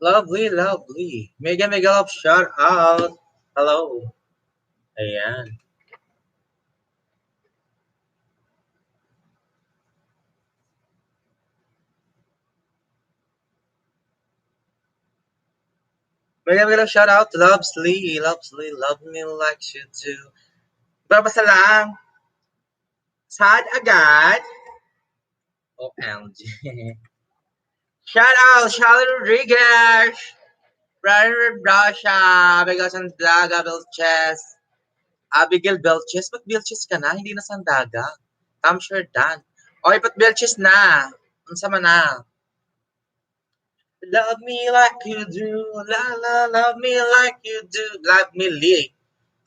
Lovely, lovely. Mega, mega love shout out. Hello. Ayan. Mega, mega love shout out. Lovely, lovely, love me like you do. Babasa lang. Sad agad. OMG. Shout out, Charlie Rodriguez. Brian Rasha. Abigail Sandaga, Belches. Abigail Belches. Ba't Belches ka na? Hindi na Sandaga. I'm sure done. Oy, ba't Belches na? Unsa man na? Love me like you do, la la, love me like you do, love me Lee.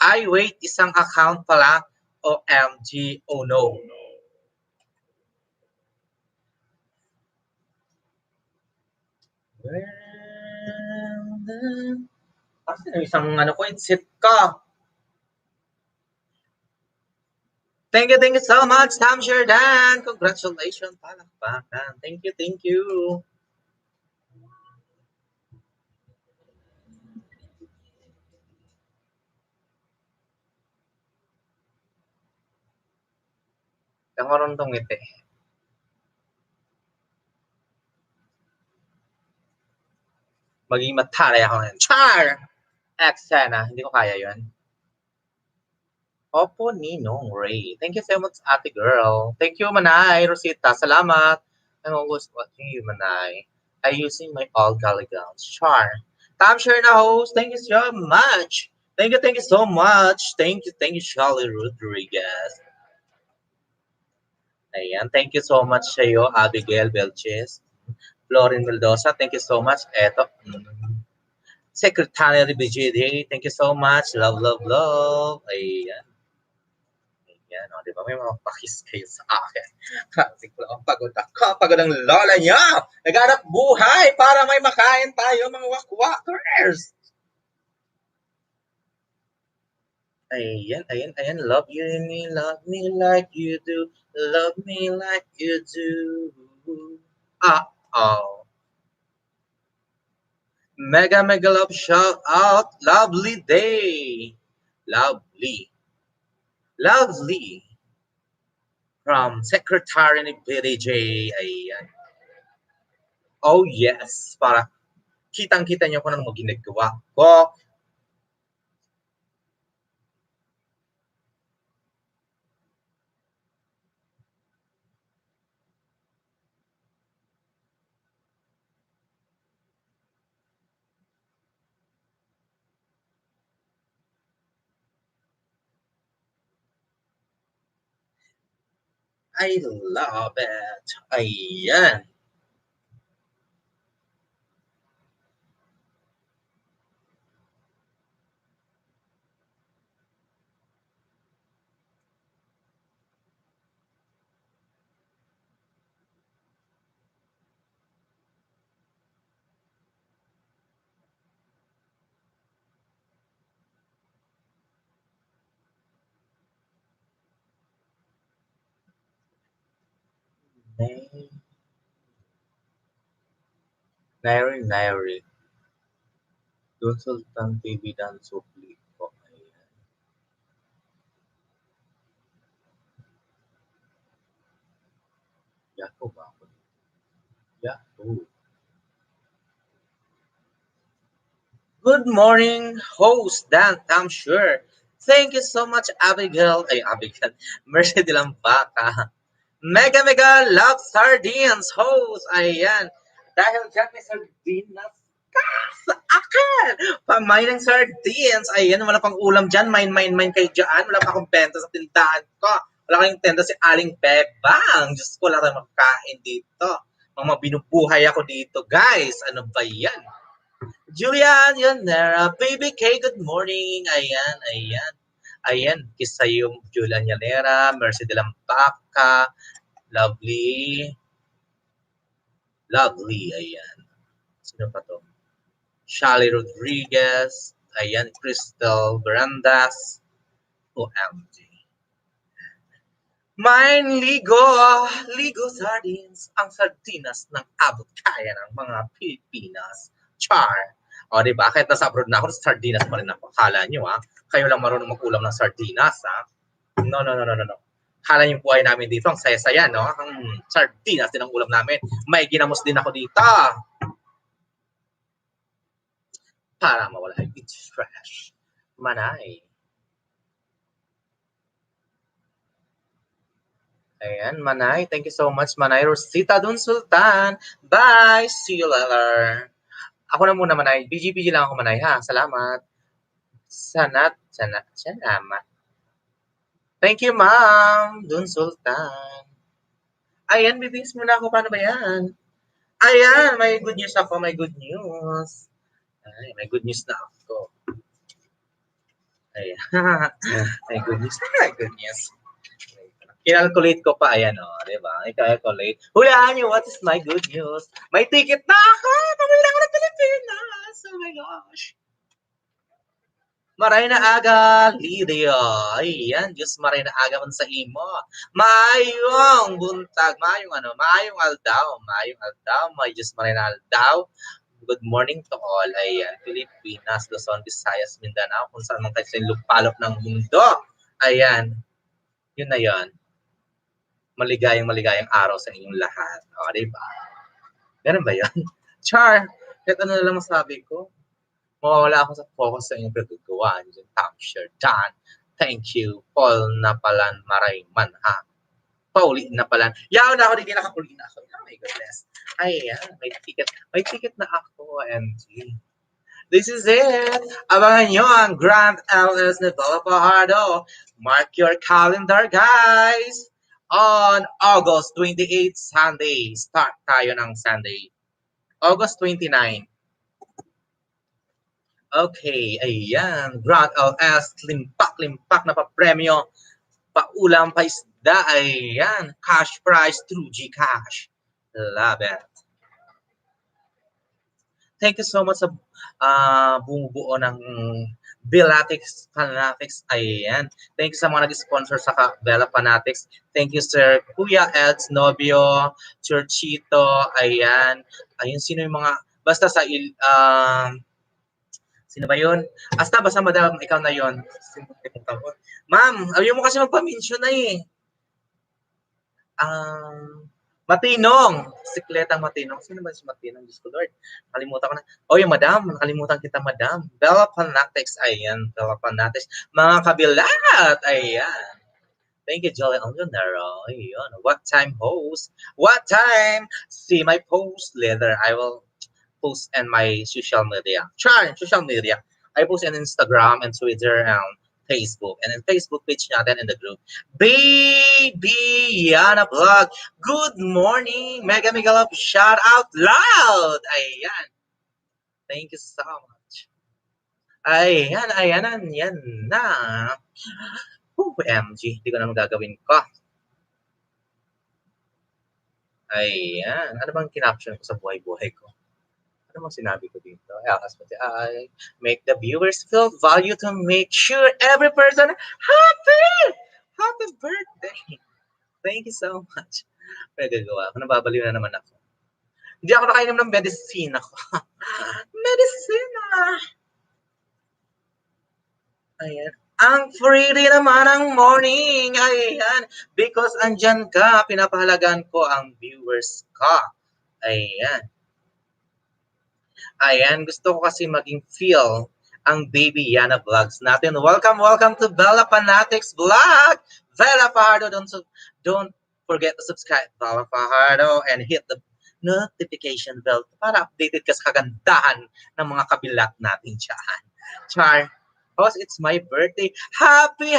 Ay, wait, isang account pala. OMG, oh no. Kasi isang ano ko, insit ka. Thank you so much, Tam Sheridan. Congratulations, palakpakan. Thank you, thank you. Ang marunong ngiti. Maging mataray ako ngayon. Char! Eksena, hindi ko kaya yun. Opo, Ninong Ray. Thank you so much, ate girl. Thank you, Manay. Rosita, salamat. I'm always watching you, Manay. I using my all galigans. Char. Tam share na host. Thank you so much. Thank you so much. Thank you, Charlie Rodriguez. Ayan, thank you so much sa iyo, Abigail Belches. Florin Mendoza, thank you so much. Eto, Secretary BGD, thank you so much. Love, love, love. Ayan. Yan, o, di ba? May mga pakis kayo sa akin. Kasi ko pagod ako. Pagod ang lola niya. Naghanap buhay para may makain tayo, mga wakwakers. Ayan, ayan, ayan. Love me like you do. Love me like you do. Oh. Mega, mega love shout out. Lovely day. Lovely. Lovely. From Secretary ni PDJ. Ayan. Oh yes, para kitang-kita niyo kung ano mga ginagawa ko. I love it. Ayan. Nay- Nairi, Nairi. Doon Sultan TV dan Supli ko. Ayan. Yahoo ba ako? Yahoo. Good morning, host Dan I'm sure. Thank you so much, Abigail. Ay, Abigail. Mercy de Lampaca. Mega Mega Love Sardines host. Ayan. Dahil dyan may sardinas ka sa akin. Pamain ng sardines. Ayan, wala pang ulam dyan. Mine kayo dyan. Wala pa akong benta sa tindahan ko. Wala kayong tenda si Aling Bebang. Diyos ko, wala tayong makakain dito. Mga binubuhay ako dito, guys. Ano ba yan? Julian Yanera, Baby K, good morning. Ayan, ayan. Ayan, kisa yung Julian Yanera, Mercy de Lampaca, lovely, lovely, ayan. Sino pa to? Shally Rodriguez, ayan, Crystal Verandas, OMG. Mine Ligo, Ligo Sardines, ang sardinas ng abot kaya ng mga Pilipinas. Char. O, di ba? Kahit nasa abroad na ako, sardinas pa rin ako. Kala nyo, ha? Kayo lang marunong mag-ulam ng sardinas, ha? No, no, no, no, no, no. Kala yung buhay namin dito, ang saya-saya, no? Ang sardinas din ang ulam namin. May ginamos din ako dito. Para mawala yung stress. Manay. Ayan, Manay. Thank you so much, Manay. Rosita Dun Sultan. Bye! See you later. Ako na muna, Manay. BG lang ako, Manay, ha? Salamat. Salamat. Thank you, Ma'am. Dun Sultan. Ayan, bibis mo na ako. Paano ba yan? Ayan, may good news ako. May good news. Ay, may good news na ako. Ayan. may good news. May good news. Kinalculate ko pa, ayan o, di ba? I-calculate. Hulaan niyo, what is my good news? May ticket na ako! Pamili ako ng Pilipinas! Oh my gosh! Maray na aga, Lydia. Ayan, Diyos maray na aga man sa imo. Maayong buntag, maayong aldaw, may Diyos maray na aldaw. Good morning to all. Ayan, Pilipinas, Luzon, Visayas, Mindanao, kung saan man kayo sa lupalop ng mundo. Ayan, yun na yun. Maligayang araw sa inyong lahat. O, diba? Ganun ba yun? Char, kahit ano na lang masabi ko, mawawala ako sa focus sa inyong pagkukuhaan. Yung Tamshire, John, thank you. Paul Napalan Marayman, ha? Pauli Napalan. Yaw na ako, hindi nakapuli na ako. Oh my goodness. Ayan, may ticket na ako, OMG. This is it. Abangan nyo ang Grand LS Novella Fajardo. Mark your calendar, guys. On August 28, Sunday. Start tayo ng Sunday. August 29. Okay, ayan. Grand LS, limpak na pa-premyo. Paulam pa isda, ayan. Cash prize through GCash. Love it. Thank you so much sa bumubuo ng Bellatrix Fanatics. Ayan. Thank you sa mga nag-sponsor sa Bella Fanatics. Thank you, Sir Kuya Eds Novio, Churchito. Ayan. Ayun, sino yung mga, basta sa, sino ba yun? Basta madam, ikaw na yun. Ma'am, ayaw mo kasi magpa-mention na eh. Matinong. Sikletang Matinong. Sino ba si Matinong? Diyos ko, Lord. Nakalimutan ko na. Oh, yung madam. Nakalimutan kita, madam. Bella Fanatics. Ayan. Bella Fanatics. Mga kabilat. Ayan. Thank you, Jolly Aljonero. Ayun. What time, host? What time? See my post later. I will post in my social media. Social media. I post on Instagram and Twitter and Facebook. And in Facebook page natin in the group. Baby Yana Vlog. Good morning. Mega love. Shout out loud. Ayan. Thank you so much. Ayan. Yan na. OMG. Hindi ko na magagawin ko. Ayan. Ano bang kinaption ko sa buhay-buhay ko? Ano bang sinabi ko dito? I make the viewers feel value to make sure every person happy! Happy birthday! Thank you so much. Nagagawa ko, nababaliw na naman ako. Hindi ako nakainom ng medicine ako. Medicine! Ayan. Ang free naman ang morning. Ayan. Because andyan ka, pinapahalagan ko ang viewers ka. Ayan. Ayan. Gusto ko kasi maging feel ang Baby Yana vlogs natin. Welcome to Bella Fanatics Vlog. Bella Fajardo, don't forget to subscribe Bella Fajardo and hit the notification bell para updated ka sa kagandahan ng mga kabilat natin dyan. Char. Because it's my birthday. Happy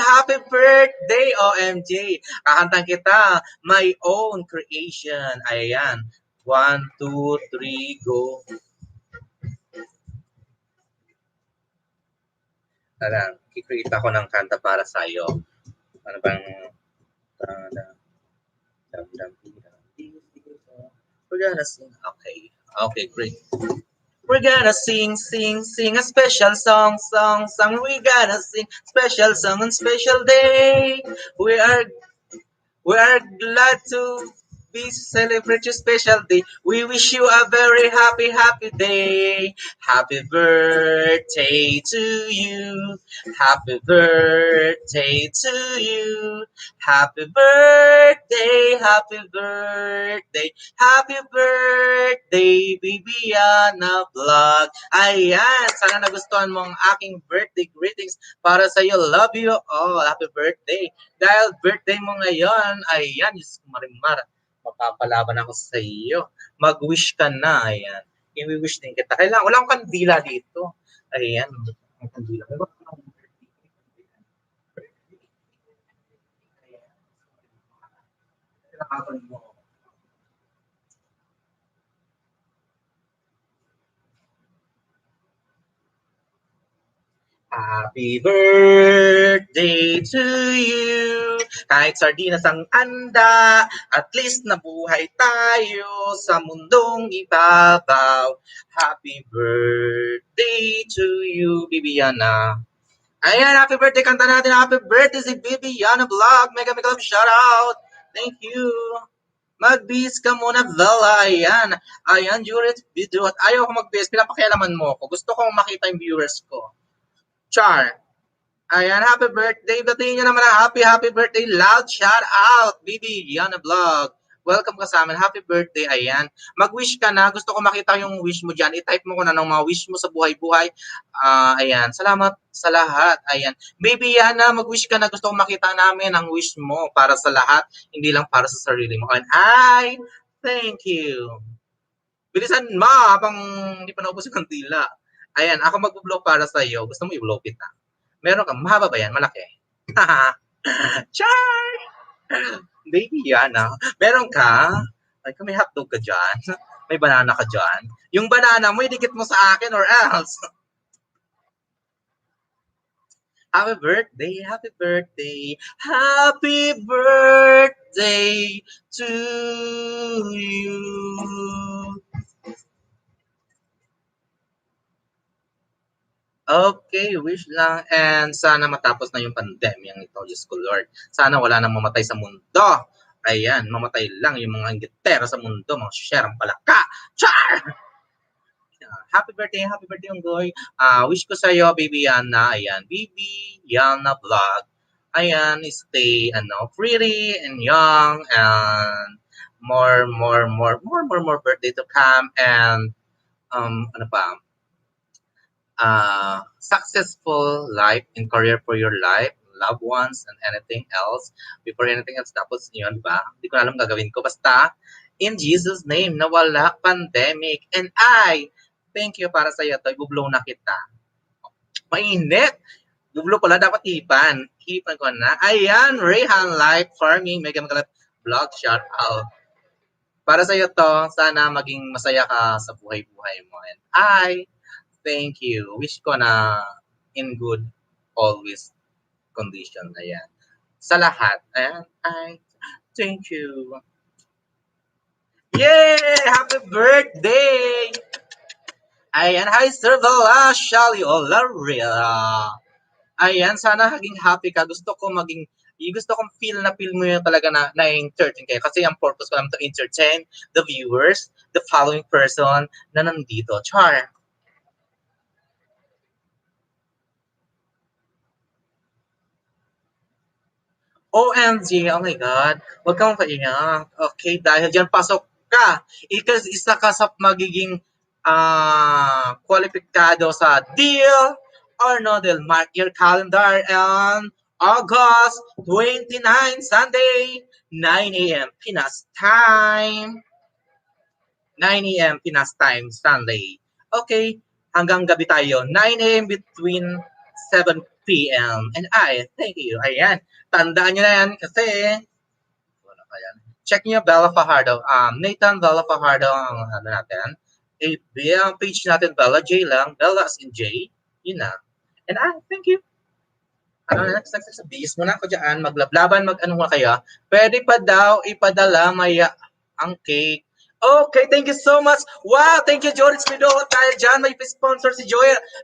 birthday, OMG. Kakantan kita. My own creation. Ayan. 1, 2, 3, go. Alam, kikreate ako ng kanta para sa'yo. Ano bang... We're gonna sing. Okay, great. We're gonna sing a special song. We're gonna sing special song on special day. We are glad to be celebrate your special day. We wish you a very happy day. Happy birthday to you. Happy birthday to you. Happy birthday, happy birthday. Happy birthday, Bibiana Vlog. Ayan, sana nagustuhan mo ang aking birthday greetings para sa iyo. Love you all. Happy birthday. Dahil birthday mo ngayon, ayan, Diyos ko marimar, mapapalaban ako sa iyo. Mag-wish ka na, ayan. I-wish din kita. Kailangan, wala akong kandila dito. Ayan, ang kandila. Kailangan mo. Happy birthday to you. Kahit sardinas ang anda, at least nabuhay tayo sa mundong ibabaw. Happy birthday to you, Bibiana. Ayan, happy birthday. Kanta natin happy birthday si Bibiana Vlog. Mega love shoutout. Thank you. Mag-bis ka muna, Bella. Ayan. Ayan, during video. At ayaw ko mag-bis. Pinapakialaman mo ko. Gusto kong makita yung viewers ko. Char. Ayan, happy birthday. Batiin nyo naman ang happy birthday. Loud shout out, Bibi Yana Vlog. Welcome ka sa amin. Happy birthday. Ayan. Mag-wish ka na. Gusto ko makita yung wish mo dyan. I-type mo ko na ng mga wish mo sa buhay-buhay. Ayan. Salamat sa lahat. Ayan. Baby Yana, mag-wish ka na. Gusto ko makita namin ang wish mo para sa lahat. Hindi lang para sa sarili mo. And thank you. Bilisan mo habang hindi pa naubos yung kandila. Ayan, ako mag-blow para sa iyo. Gusto mo i-blow kita? Meron ka, mahaba ba yan? Malaki. Char! Baby yan, Meron ka? Ay, may hotdog ka dyan. May banana ka dyan. Yung banana mo, idikit mo sa akin or else. Happy birthday, happy birthday, happy birthday to you. Okay, wish lang and sana matapos na yung pandemyang ito, Diyos ko Lord. Sana wala nang mamatay sa mundo. Ayan, mamatay lang yung mga inggitera sa mundo, mga sherang palaka. Char! Happy birthday, Unggoy. Wish ko sa iyo, Baby Yana. Ayan, Baby Yana Vlog. Ayan, stay pretty and young and more birthday to come and ano pa, successful life and career for your life, loved ones, and anything else. Before anything else, tapos yun, ba? Hindi ko na alam gagawin ko. Basta, in Jesus' name, nawala pandemic. And thank you para sa iyo. Ibublow na kita. Mainit! Bublow pala, dapat ipan. Ipan ko na. Ayan, Rayhan Life Farming, Mega Vlog, shout out. Para sa iyo to, sana maging masaya ka sa buhay-buhay mo. And thank you. Wish ko na in good, always condition. Ayan. Sa lahat. Ayan. Thank you. Yay! Happy birthday! Ayan. Hi, Sir Vela, Shali Olaria. Ayan. Sana maging happy ka. Gusto ko maging Yung gusto kong feel na feel mo yun talaga na na-entertain kayo. Kasi ang purpose ko lang to entertain the viewers, the following person na nandito. Char. OMG, oh my God. Huwag kang paiyak. Okay, dahil dyan, pasok ka. Isa ka sa magiging kwalipikado sa deal or no deal. Mark your calendar on August 29, Sunday, 9 a.m. Pinas time. 9 a.m. Pinas time, Sunday. Okay, hanggang gabi tayo. 9 a.m. between 7 p.m. And thank you. Ayan, tandaan nyo na yan kasi, wala pa yan. Check nyo Bella Fajardo. Nathan Bella Fajardo ang ano natin. Ang page natin, Bella J lang. Bella as in J. Yun na. And thank you. Next, bis mo na ako dyan. Maglablaban, mag-ano nga kayo. Pwede pa daw ipadala maya ang cake. Okay, thank you so much. Wow, thank you, Joritz Pidohot. Dahil dyan, may sponsor si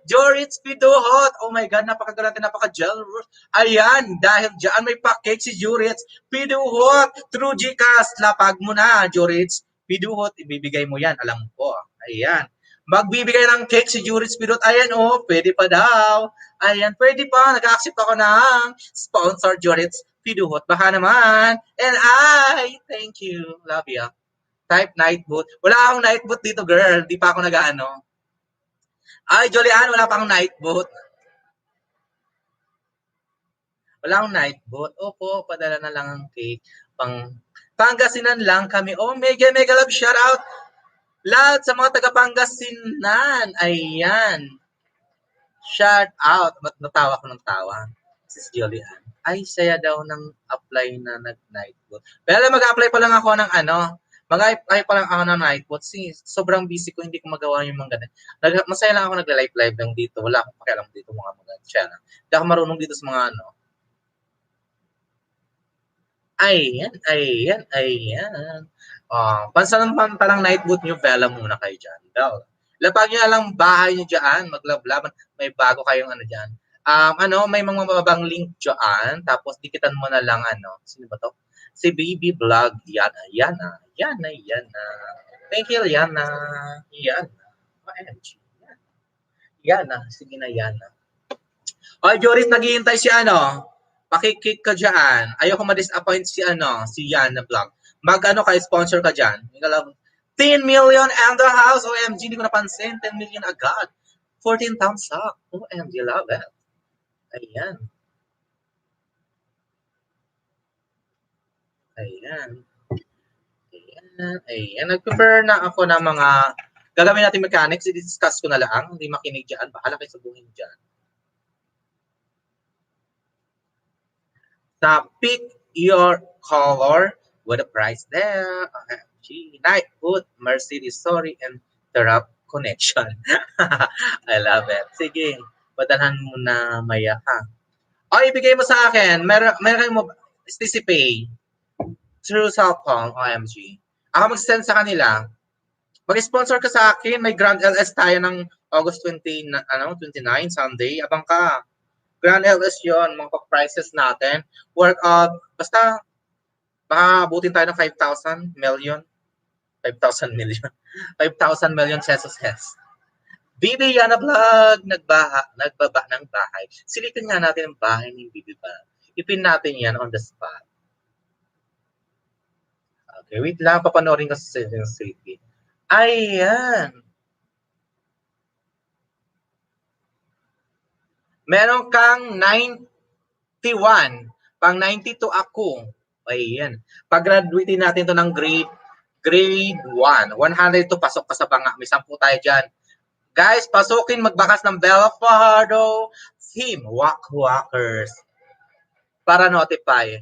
Joritz Pidohot. Oh my God, napakagalante, napaka-generous. Ayan, dahil dyan, may pa-cake si Joritz Pidohot. Through Gcash, lapag mo na, Joritz Pidohot. Ibibigay mo yan, alam ko. Ayan. Magbibigay ng cake si Joritz Pidohot. Ayan, pwede pa daw. Ayan, pwede pa. Nag-accept ako ng sponsor, Joritz Pidohot. Baka naman. And thank you. Love you. Type night boot. Wala akong night boot dito, girl. Di pa ako nag-ano. Ay, Julian, wala pa akong night boot. Wala akong night boot. Opo, padala na lang ang cake. Pangasinan lang kami. Oh, mega, mega love shout out. Lahat sa mga taga Pangasinan. Ayan. Shout out. Natawa ko ng tawa. Sis Julian. Ay, saya daw ng apply na nag-night boot. Pero mag-apply pa lang ako ng mag-apply pa lang ako ng night boot. Sobrang busy ko, hindi ko magawa yung mga ganun. Masaya lang ako nag-live lang dito. Wala akong pakialam dito mga channel. Hindi ako marunong dito sa mga Ayan. Pansamantalang night boot nyo, Bella muna kayo dyan. Lapag nyo lang bahay nyo dyan, maglablaban, may bago kayong dyan. May mga mababang link dyan, tapos dikitan mo na lang sino ba to? Si Baby Vlog, Yana. Thank you, Yana. OMG. Yana, sige na, Yana. Oy, Joris, naghihintay si pakikik ka dyan. Ayoko ma-disappoint si Yana Vlog. Sponsor ka dyan. 10 million and the house. OMG, hindi ko napansin. 10 million agad. 14 thumbs up. OMG, love it. Ayan. Nag-prefer na ako ng mga gagawin natin mechanics. I-discuss ko na lang. Hindi makinig dyan. Bahala kayo sa buhin dyan. Pick your color with a price there. Night Boot, Mercedes, sorry, and Terap connection. I love it. Sige, padalhan mo na maya ha. Ibigay mo sa akin. Meron mo STC Pay through cellphone, OMG. Ako mag-send sa kanila. Mag-sponsor ka sa akin. May Grand LS tayo ng August 29, Sunday. Abang ka. Grand LS yun, mga prices natin. Basta, baka abutin tayo ng 5,000 million. 5,000 million. 5,000 million pesos. Bibi Yana Vlog, nagbaba ng bahay. Silipin nga natin ang bahay ni Bibi ba. Ipin natin yan on the spot. Okay, wait lang. Papanorin ko sa silipin. Ayan. Meron kang 91. Pang 92 ako. Ayan. Pag-graduate natin to ng grade 1. 102, pasok ka sa banga. May 10 tayo dyan. Guys, pasukin, magbakas ng Bella Fajardo Team Walkers para notify.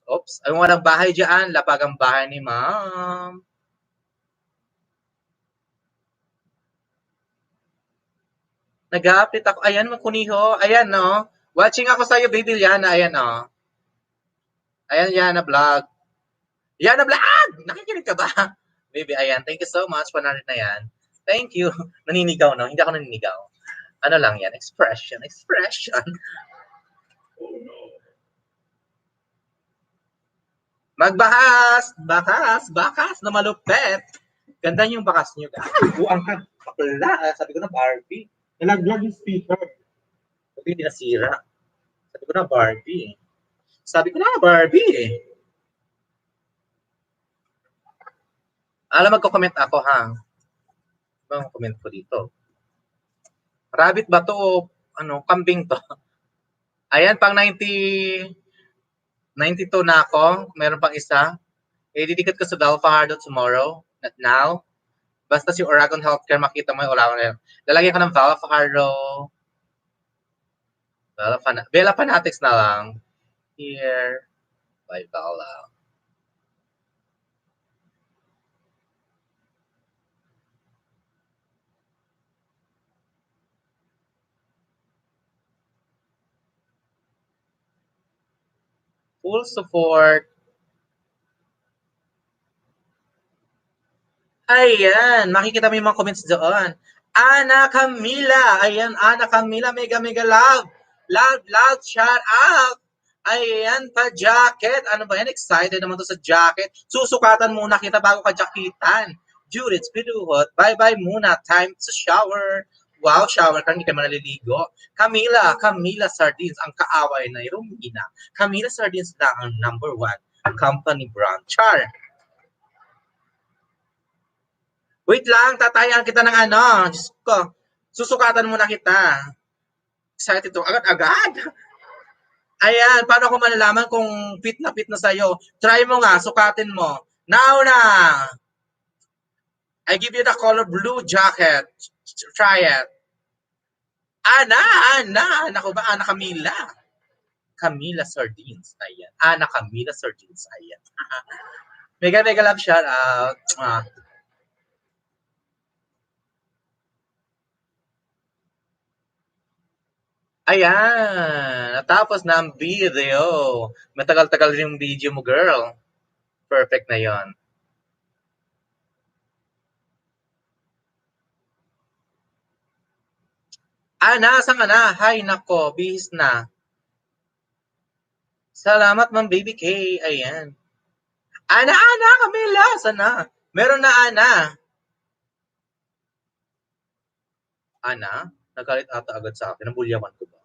Oops, ay walang bahay dyan. Lapag ang bahay ni Ma'am. Nag-update ako. Ayan, kuniho. Ayan, no? Watching ako sa'yo, baby Yana. Ayan, no? Ayan, Yana Vlog. Yana Vlog! Nakikinig ka ba? Baby, ayan. Thank you so much. 100 na yan. Thank you. Naninigaw, no? Hindi ako naninigaw. Ano lang yan? Expression. Oh, no. Magbahas! Bakas na malupet. Ganda yung bakas niyo. Ay, buang ka. Bakla. Sabi ko na Barbie. Nalaglag yung speaker. Sabi hindi nasira. Sabi ko na Barbie. Sabi ko na Barbie eh. Alam, magko-comment ako ha. Ano comment ko dito? Rabbit ba to o ano, kambing to? Ayan, pang 92 na ako. Meron pang isa. Didikit ko sa Bel Fajardo tomorrow. Not now. Basta si Oragon Healthcare, makita mo yung Oragon. Lalagyan ko ng Bel Fajardo. Bella Fanatics na lang. Here. By Bella. Full support. Ayan, makikita mo yung mga comments doon. Ana Camila, ayan, Ana Camila, mega love. Love, shout out. Ayan, pa-jacket. Ano ba yan? Excited naman to sa jacket. Susukatan muna kita bago ka jacketan. Judith, pinuhot. Bye-bye muna. Time to shower. Wow, shower ka, hindi ka manaliligo. Camila Sardines, ang kaaway na Romina. Camila Sardines na ang number 1 company brand. Char. Wait lang, tatayan kita ng ano. Diyos ko, susukatan muna kita. Excited to. Agad-agad. Ayan, paano ko malalaman kung fit na sa'yo? Try mo nga, sukatin mo. Now na! I give you the color blue jacket. Try it. Ana! Naku ba, Ana Camila? Camila Sardines. Ayan. Ana Camila Sardines. Ayan. Mega love shout out. Ayan, natapos na ang video. Matagal-tagal rin yung video mo, girl. Perfect na yon. Nasaan ka na? Hay, nako, bihis na. Salamat, Ma'am Baby K. Ayan. Ana, Camila, sana. Meron na Ana. Ana, nagalit ata agad sa akin. Nabulyawan ko ba?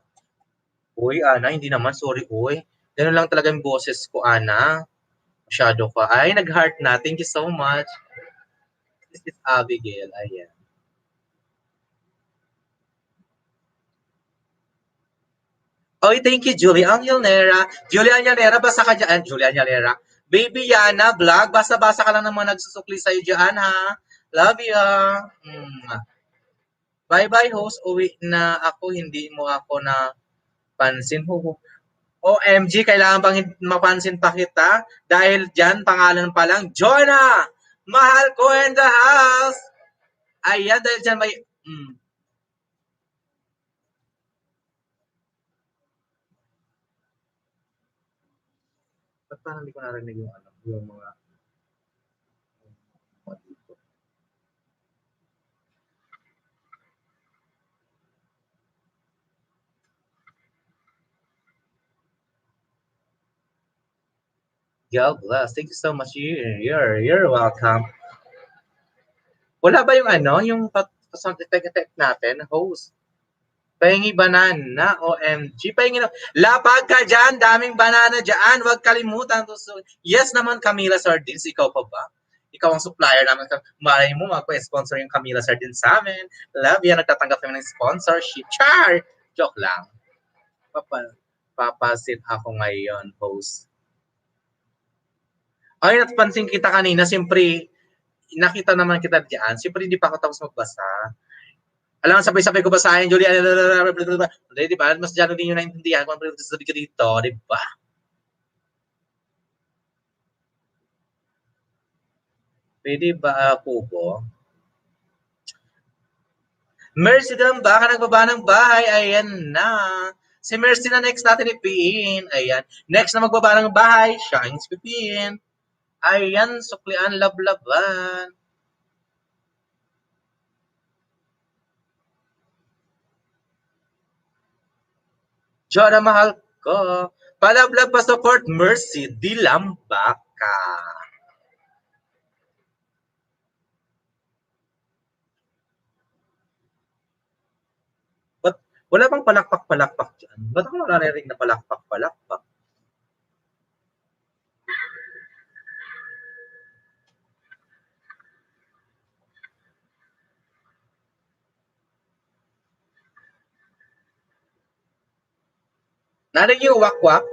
Uy, Ana, hindi naman. Sorry, uy. Ganun lang talaga yung boses ko, Ana. Masyado ka. Ay, nag-heart na. Thank you so much. This is Abigail. Ayan. Oy, thank you, Julie Angelera. Julie Angelera, basta ka dyan. Julie Angelera. Baby Yana vlog, basta-basa ka lang naman nagsusukli sa'yo dyan, ha? Love you. Bye-bye, host. Uwi na ako. Hindi mo ako na pansin. OMG, kailangan bang mapansin pa kita? Dahil dyan, pangalan pa lang, Jonah! Mahal ko in the house! Ayan, dahil dyan may... Ba't parang hindi ko narinig yung, ano, yung mga... God bless. Thank you so much. You're welcome. Wala ba yung ano, yung sound effect natin, host? Pahingi banana, OMG. Pahingi na. Lapag ka dyan, daming banana dyan. Huwag kalimutan. Yes naman, Camila Sardines. Ikaw pa ba? Ikaw ang supplier namin. Malay mo, magpa-sponsor yung Camila Sardines sa amin. Love yan, nagtatanggap namin ng sponsorship. Char! Joke lang. Papasit ako ngayon, host. Ay, napansin kita kanina. Siyempre, nakita naman kita dyan. Siyempre, hindi pa ako tapos magbasa. Alam, sabay-sabay ko basahin, Julia. Di ba? Mas dyan din yung naintindihan kung ano sabi ko dito. Di ba? Pwede ba kubo? Mercy lang ba? Ka nagbaba ng bahay. Ayan na. Si Mercy na next natin ipiin. Ayan. Next na magbaba ng bahay, siya ang ipiin. Ayan, suklian, lablaban. Jora, mahal ko. Palablab pa support Mercy, di lambak. ka. Ba't wala bang palakpak-palakpak dyan? Ba't ako naririnig na palakpak-palakpak? Narinig yung wakwak?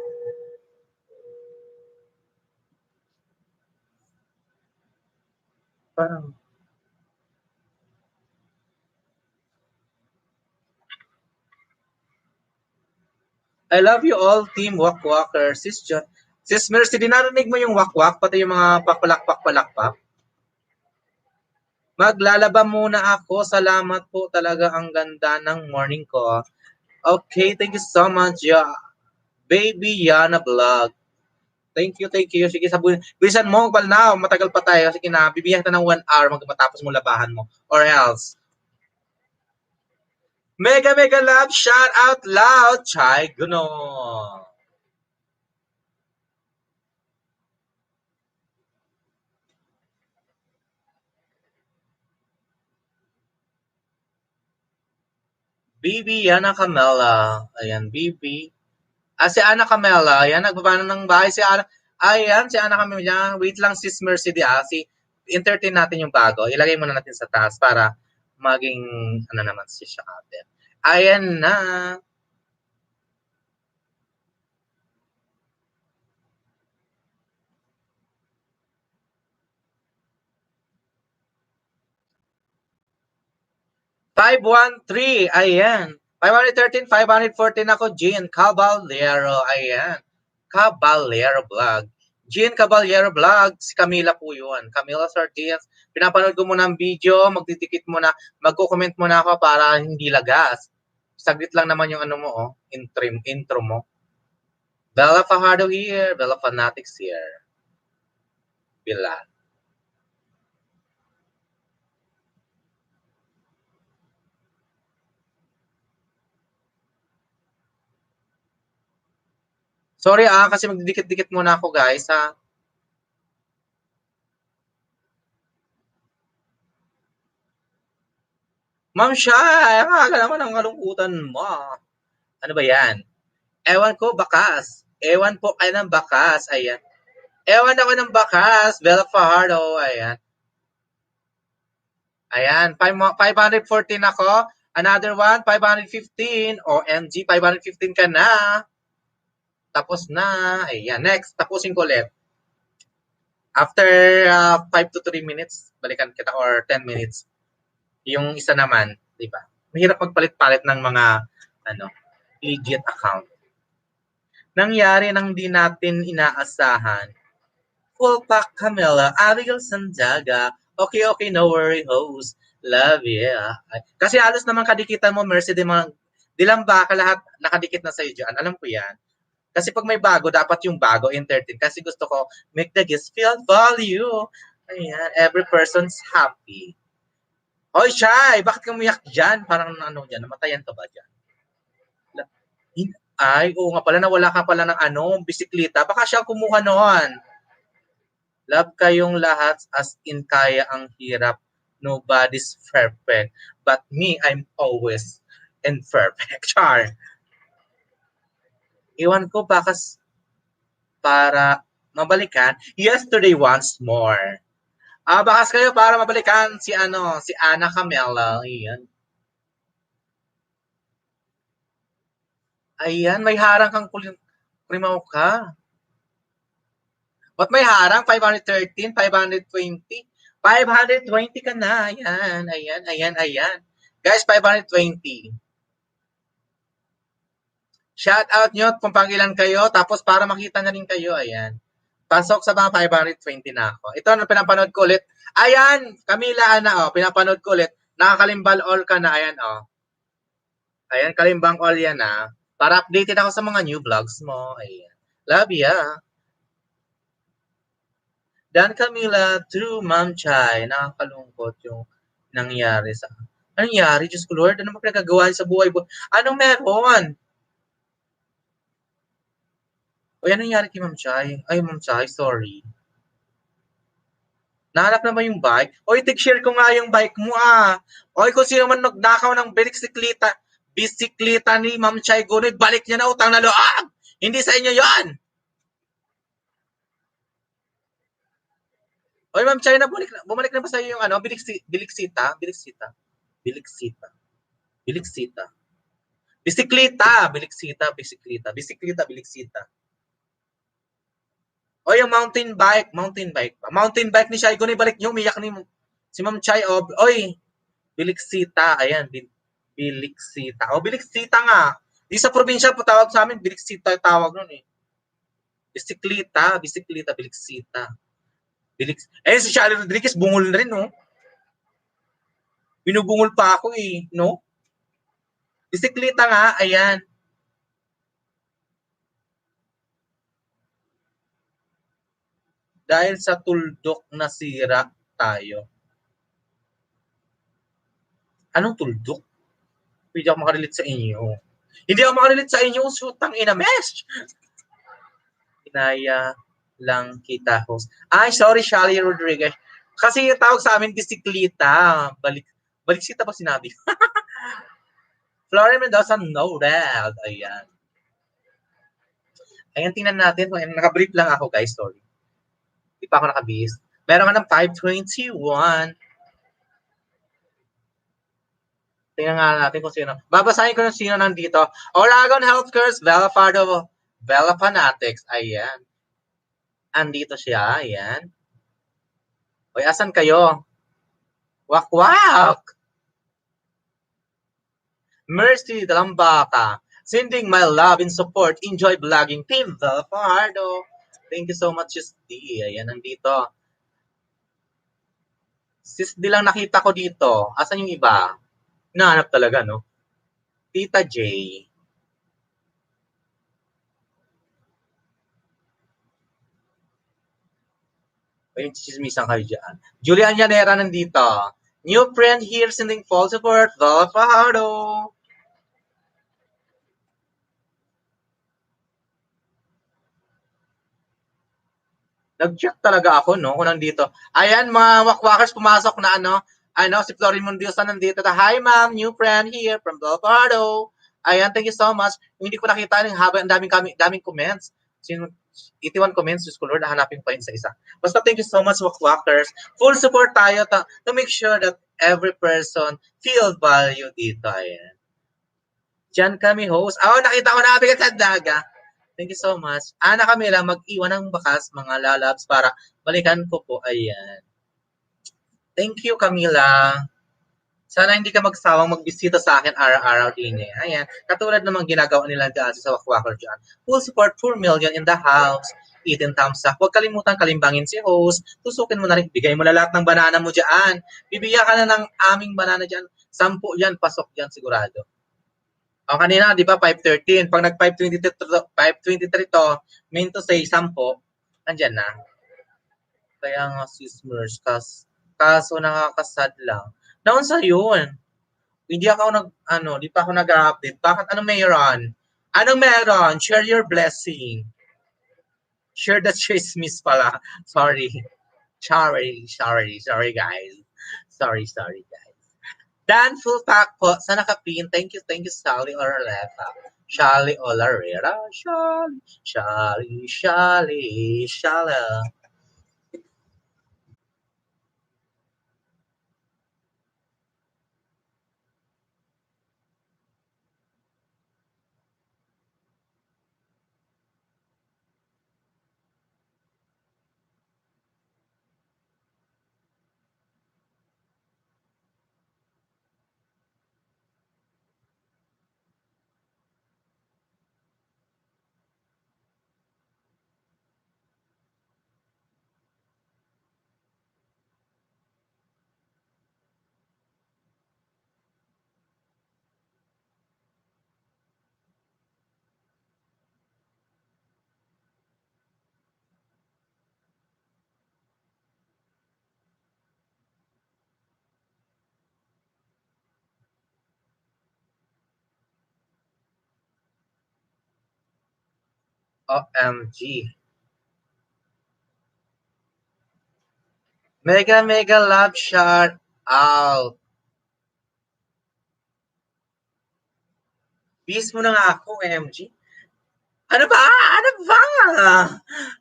Parang, I love you all, team Wakwaker. Sis John. Sis Mercy, dinarinig mo yung wakwak, pati yung mga papalakpak-palakpak? Maglalaba muna ako. Salamat po talaga. Ang ganda ng morning ko. Okay, thank you so much, Baby Yana Vlog. Thank you, thank you. Sige, sabunin. Bilisan mo, bal na. Matagal pa tayo. Sige na, bibigyan kita ng 1 hour matapos mo labahan mo. Or else. Mega, mega love, shout out loud. Chay, guno. Bibi Yana Camela. Ayan, Bibi. Si Ana Camela. Ayan, nagbaba na ng bahay. Si Ana. Ayan, si Ana Camela. Wait lang, sis Mercy di entertain natin yung bago. Ilagay muna natin sa taas para maging, ano naman siya ate. Ayan na. #513, ayan. 513, 514 ako, Jean Caballero, ayan. Caballero Vlog. Jean Caballero Vlog, si Camila po yun. Camila Sardias. Pinapanood ko muna ang video, magtitikit muna, magko-comment muna ako para hindi lagas. Saglit lang naman yung ano mo, intro mo. Bella Fajardo here, Bella Fanatics here. Bila. Sorry kasi magdidikit-dikit muna ako guys ha. Ma'am Shai, akala naman ang kalungkutan mo. Ano ba yan? Ewan ko, bakas. Ewan po kayo ng bakas. Ayan. Ewan ako ng bakas. Bella Fajardo. Ayan. Ayan. 514 ako. Another one, 515. OMG, 515 ka na. Tapos na. Ayan. Next, tapusin ko ulit. After 5 to 3 minutes, balikan kita or 10 minutes. Yung isa naman, di ba? Mahirap magpalit-palit ng mga legit account. Nangyari nang di natin inaasahan. Full pack Camila, Abigail Sandaga. Okay, okay, no worry, host. Love yeah. Kasi halos naman kadikitan mo, Mercy, di lang ba lahat nakadikit na sa'yo dyan? Alam ko yan. Kasi pag may bago, dapat yung bago, entertain. Kasi gusto ko, make the guest feel value. Ayan, every person's happy. Hoy, Shai, bakit ka umiyak dyan? Parang dyan, namatayan ka ba dyan? Ay, oo nga pala, nawala ka pala ng bisikleta. Baka siya kumuha noon. Love kayong lahat as in kaya ang hirap. Nobody's perfect. But me, I'm always imperfect. Char. Iwan ko bakas para mabalikan. Yesterday once more. Bakas kayo para mabalikan si Ana Camela. Ayan. Ayan, may harang kang primaw ka. Ba't may harang? 513, 520. 520 ka na. Ayan, ayan, ayan, ayan. Guys, 520. Shout out nyo kung pangilan kayo. Tapos para makita na rin kayo, ayan. Pasok sa mga 520 na ako. Ito na pinapanood ko ulit. Ayan, Camila, pinapanood ko ulit. Nakakalimbal all ka na, ayan, Ayan, kalimbang all yan, Para updated ako sa mga new vlogs mo. Ayan. Love ya. Dan Camila, through Ma'am Chai, nakakalungkot yung nangyari sa... Anong nangyari? Diyos ko Lord, ano ba pinagagawa sa buhay? Anong meron? O yan nangyari kay Ma'am Chai. Ay, Ma'am Chai, sorry. Nahanap na ba yung bike? Oy, share ko nga yung bike mo ah. Oy, kung sino man nagnakaw ng bisikleta ni Ma'am Chay Gunit, balik niya na utang na loob. Hindi sa inyo yon. Oy, Ma'am Chay, bumalik na ba sa iyo yung ano, biliksita, biliksita. Bisikleta. O yung mountain bike. Mountain bike ni Shaigo ni balik niyo, umiyak ni si Ma'am Chay. Oy, biliksita. Ayan, biliksita. O, biliksita nga. Di sa probinsya po tawag sa amin, biliksita tawag nun eh. Biliksita. Si Charlie Rodriguez, bungol na rin, no? Binubungol pa ako eh, no? Bisikleta nga, ayan. Dahil sa tuldok na sira tayo. Anong tuldok? Hindi ako makarelate sa inyo. Hindi ako makarelate sa inyo, sutang ina, mesh! Inaya lang kita, host. Ay, sorry, Shally Rodriguez. Kasi yung tawag sa amin, bisikleta. Baliksita ba sinabi? Florida Mendoza, no red. Ayan. Ayan, tingnan natin. Nakabrief lang ako, guys. Sorry. Hindi pa ako nakabis. Meron ka ng 521. Tingnan nga natin kung sino. Babasahin ko ng sino nandito. Oragon Healthcare's Bella Fanatics. Ayan. Andito siya. Ayan. Oy, asan kayo? Wak-wak! Mercy Dalambaka. Sending my love and support. Enjoy vlogging. Team Bella Fajardo. Thank you so much, Sis D. Ayan, nandito. Sis D lang nakita ko dito. Asan yung iba? Nahanap talaga, no? Tita J. Ayun, chismisan kayo dyan. Julian Llanera nandito. New friend here sending full support. Bella Fajardo. Nag-check talaga ako, no? Kung nandito. Ayan, mga wakwakers, pumasok na si Florin Mundiosa nandito. Hi, ma'am. New friend here from Bella Fajardo. Ayan, thank you so much. Hindi ko nakita yung haba, ang daming comments. 81 comments, Diyos ko Lord, nahanapin pa yun sa isa. Basta thank you so much, wakwakers. Full support tayo to make sure that every person feel value dito. Ayan. Diyan kami host. Nakita ko na bigat sa daga. Thank you so much. Ana kami lang mag-iwan ng bakas, mga lalabs, para balikan ko po. Ayan. Thank you, Camila. Sana hindi ka magsawang magbisita sa akin araw-araw din eh. Ayan. Katulad namang ginagawa nila dyan sa Wakwakor dyan. Full support, 4 million in the house. Eating thumbs up. Huwag kalimutan kalimbangin si host. Tusukin mo na rin. Bigay mo na lahat ng banana mo dyan. Bibigyan ka na ng aming banana dyan. 10 yan, pasok dyan sigurado. O kanina, di ba, 513. Pag nag-523 to, mean to say, 10, nandyan na. Kaya nga, sismers, kaso nakakasad lang. Naunsa yun? Hindi ako di pa ako nag-update. Bakit? Anong meron? Anong meron? Share your blessing. Share the chismis pala. Sorry. Sorry, guys. Sorry, guys. Dan full pack po sa nakapin. Thank you, Sally Oraleta. Shally Olarera. Shally. OMG. Mega mega love shout out. Bis mo na nga ako, MG. Ano ba? Ano ba?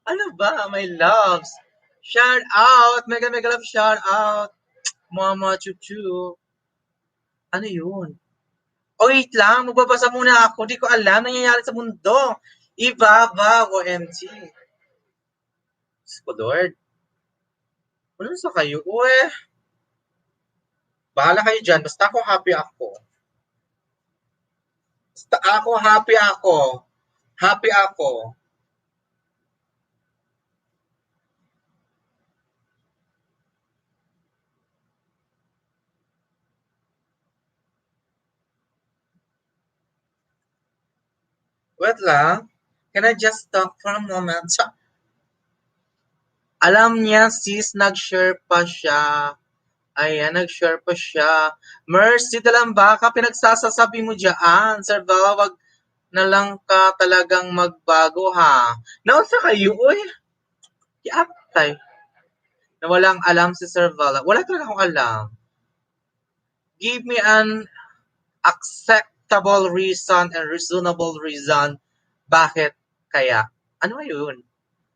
Ano ba, my loves? Shout out! Mega mega love shout out! Mama chuchu. Ano yun? Oh, wait lang. Magbabasa muna ako. Di ko alam. Nangyayari sa mundo. Ibaba, OMG. Diyos ko, Lord. Ano sa kayo? Uwe. Bahala kayo dyan. Basta ako happy ako. Basta ako happy ako. Happy ako. Wait lang. Can I just talk for a moment? Alam niya, sis, nag-share pa siya. Ayan, nag-share pa siya. Mercy, Dalambaka, pinagsasasabi mo dyan. Sir Bella, wag na lang ka talagang magbago, ha? Nausa kayo, uy. Kiaptay. Na walang alam si Sir Bella. Wala talaga akong alam. Give me an acceptable reason and reasonable reason bakit kaya. Ano yun?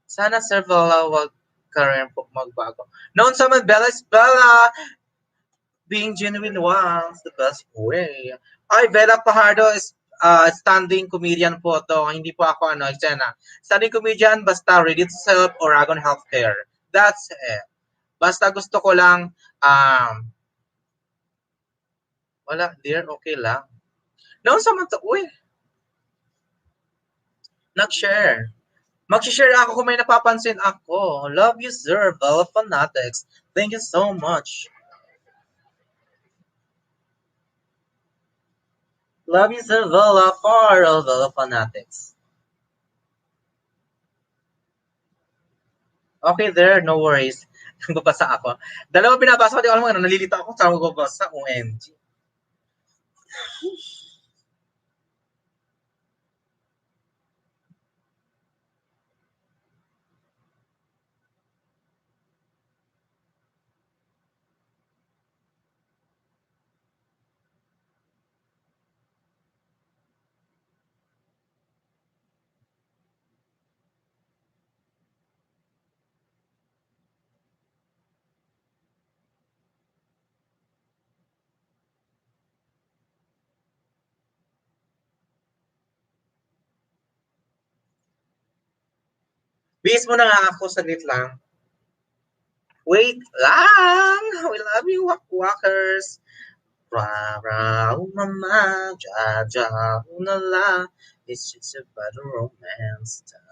Sana Sir Bella wag ka rin po magbago. Noon sa man, Bella is Bella. Being genuine was the best way. Ay, Bella Fajardo is standing comedian po to. Hindi po ako eksena. Standing comedian, basta ready to help Oragon Healthcare. That's it. Basta gusto ko lang, wala, dear, okay lang. Noon sa man to, uy, nag-share. Mag-share ako kung may napapansin ako. Love you, sir. Bella Fanatics. Thank you so much. Love you, sir. Bella for Bella Fanatics. Okay there, no worries. Magbabasa ako. Dalawa binabasa ko, di ko alam ano, nalilito ako sa magbabasa. OMG. Bis mo na nga ako, saglit lang. Wait lang! We love you, walkers. Ra-ra, mama, ja-ja, la. It's just a better romance time.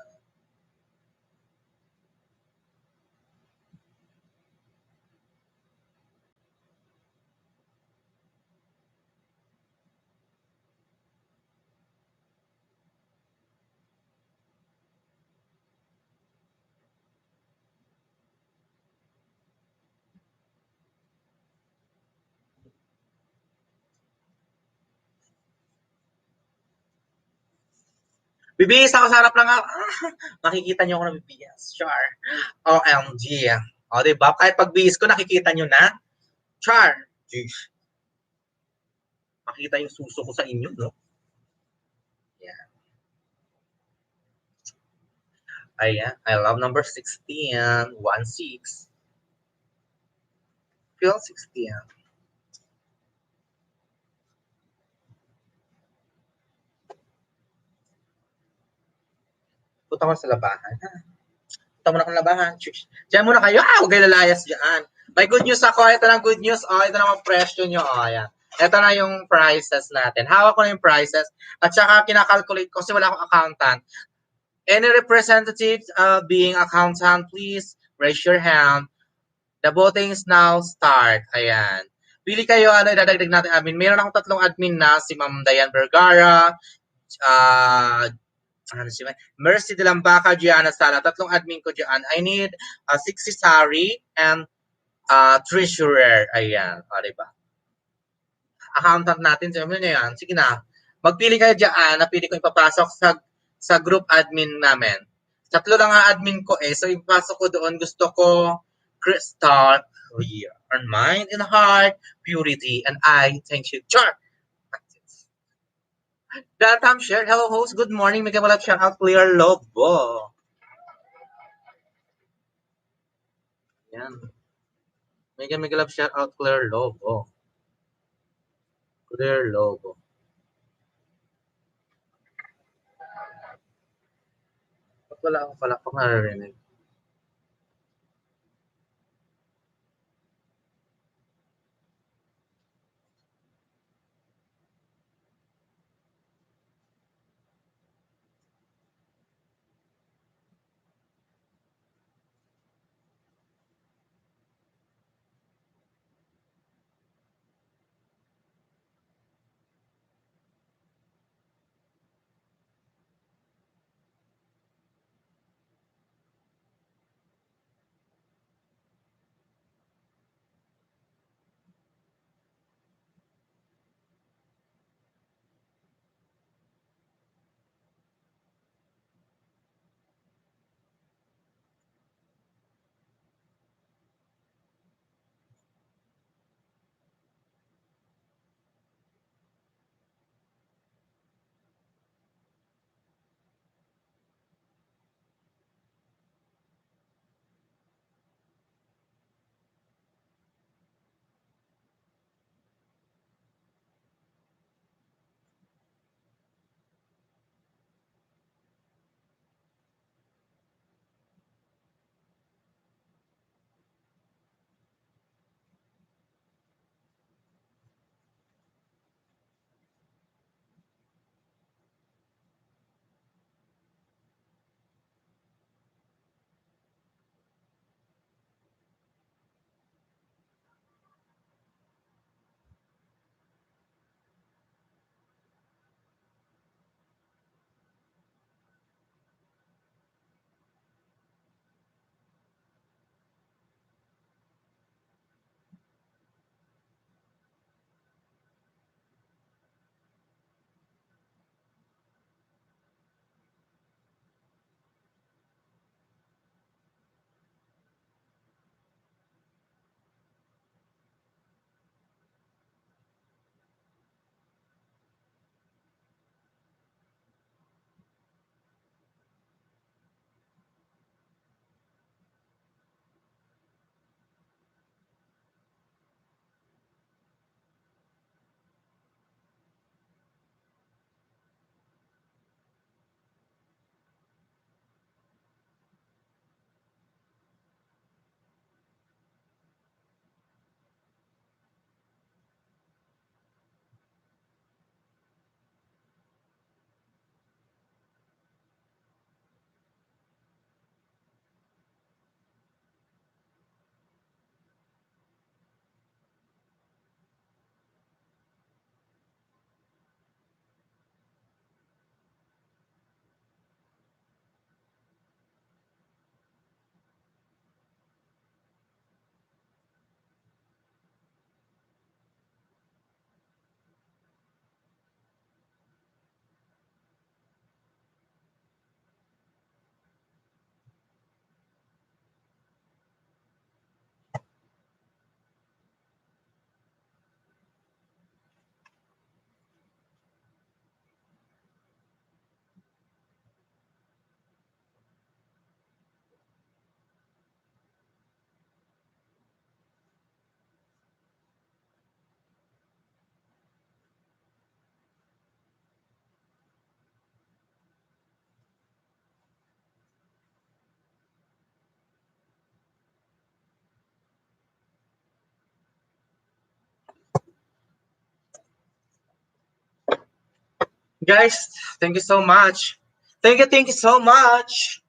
Bibihis ako sa harap lang ako. Makikita niyo ako na bibihis. Sure. OMG. O, diba? Kahit pagbihis ko, nakikita niyo na. Char. Jeez. Makita yung suso ko sa inyo, no? Yeah. Ayan. I love number 16. 1-6. Feel 16. Punta mo sa labahan. Punta mo na kang labahan. Diyan muna kayo. Huwag kayo lalayas dyan. May good news ako. Ito na good news. Ito na ang presyo nyo. Ayan. Ito na yung prices natin. Hawak ko na yung prices. At saka kinakalculate ko kasi wala akong accountant. Any representatives being accountant, please raise your hand. The voting is now start. Ayan. Pili kayo, idadagdag natin admin. Meron akong tatlong admin na, si Ma'am Diane Vergara, Mercy de Lambaca, Gianna Sala. Tatlong admin ko dyan. I need 60 Sari and treasurer. Ayan. Diba? Accountant natin. Sabi nyo yan. Sige na. Magpili kayo dyan. Napili ko ipapasok sa group admin namin. Tatlo lang ang admin ko So ipapasok ko doon. Gusto ko crystal clear. And mind and heart, purity, and I thank you. Char! That time shared. Hello, host. Good morning. May kawalat shout out clear lobo. Yan. May kalap shout out clear lobo. Clear lobo. Ba't wala akong palakpak naririnig? Guys, thank you so much. Thank you so much.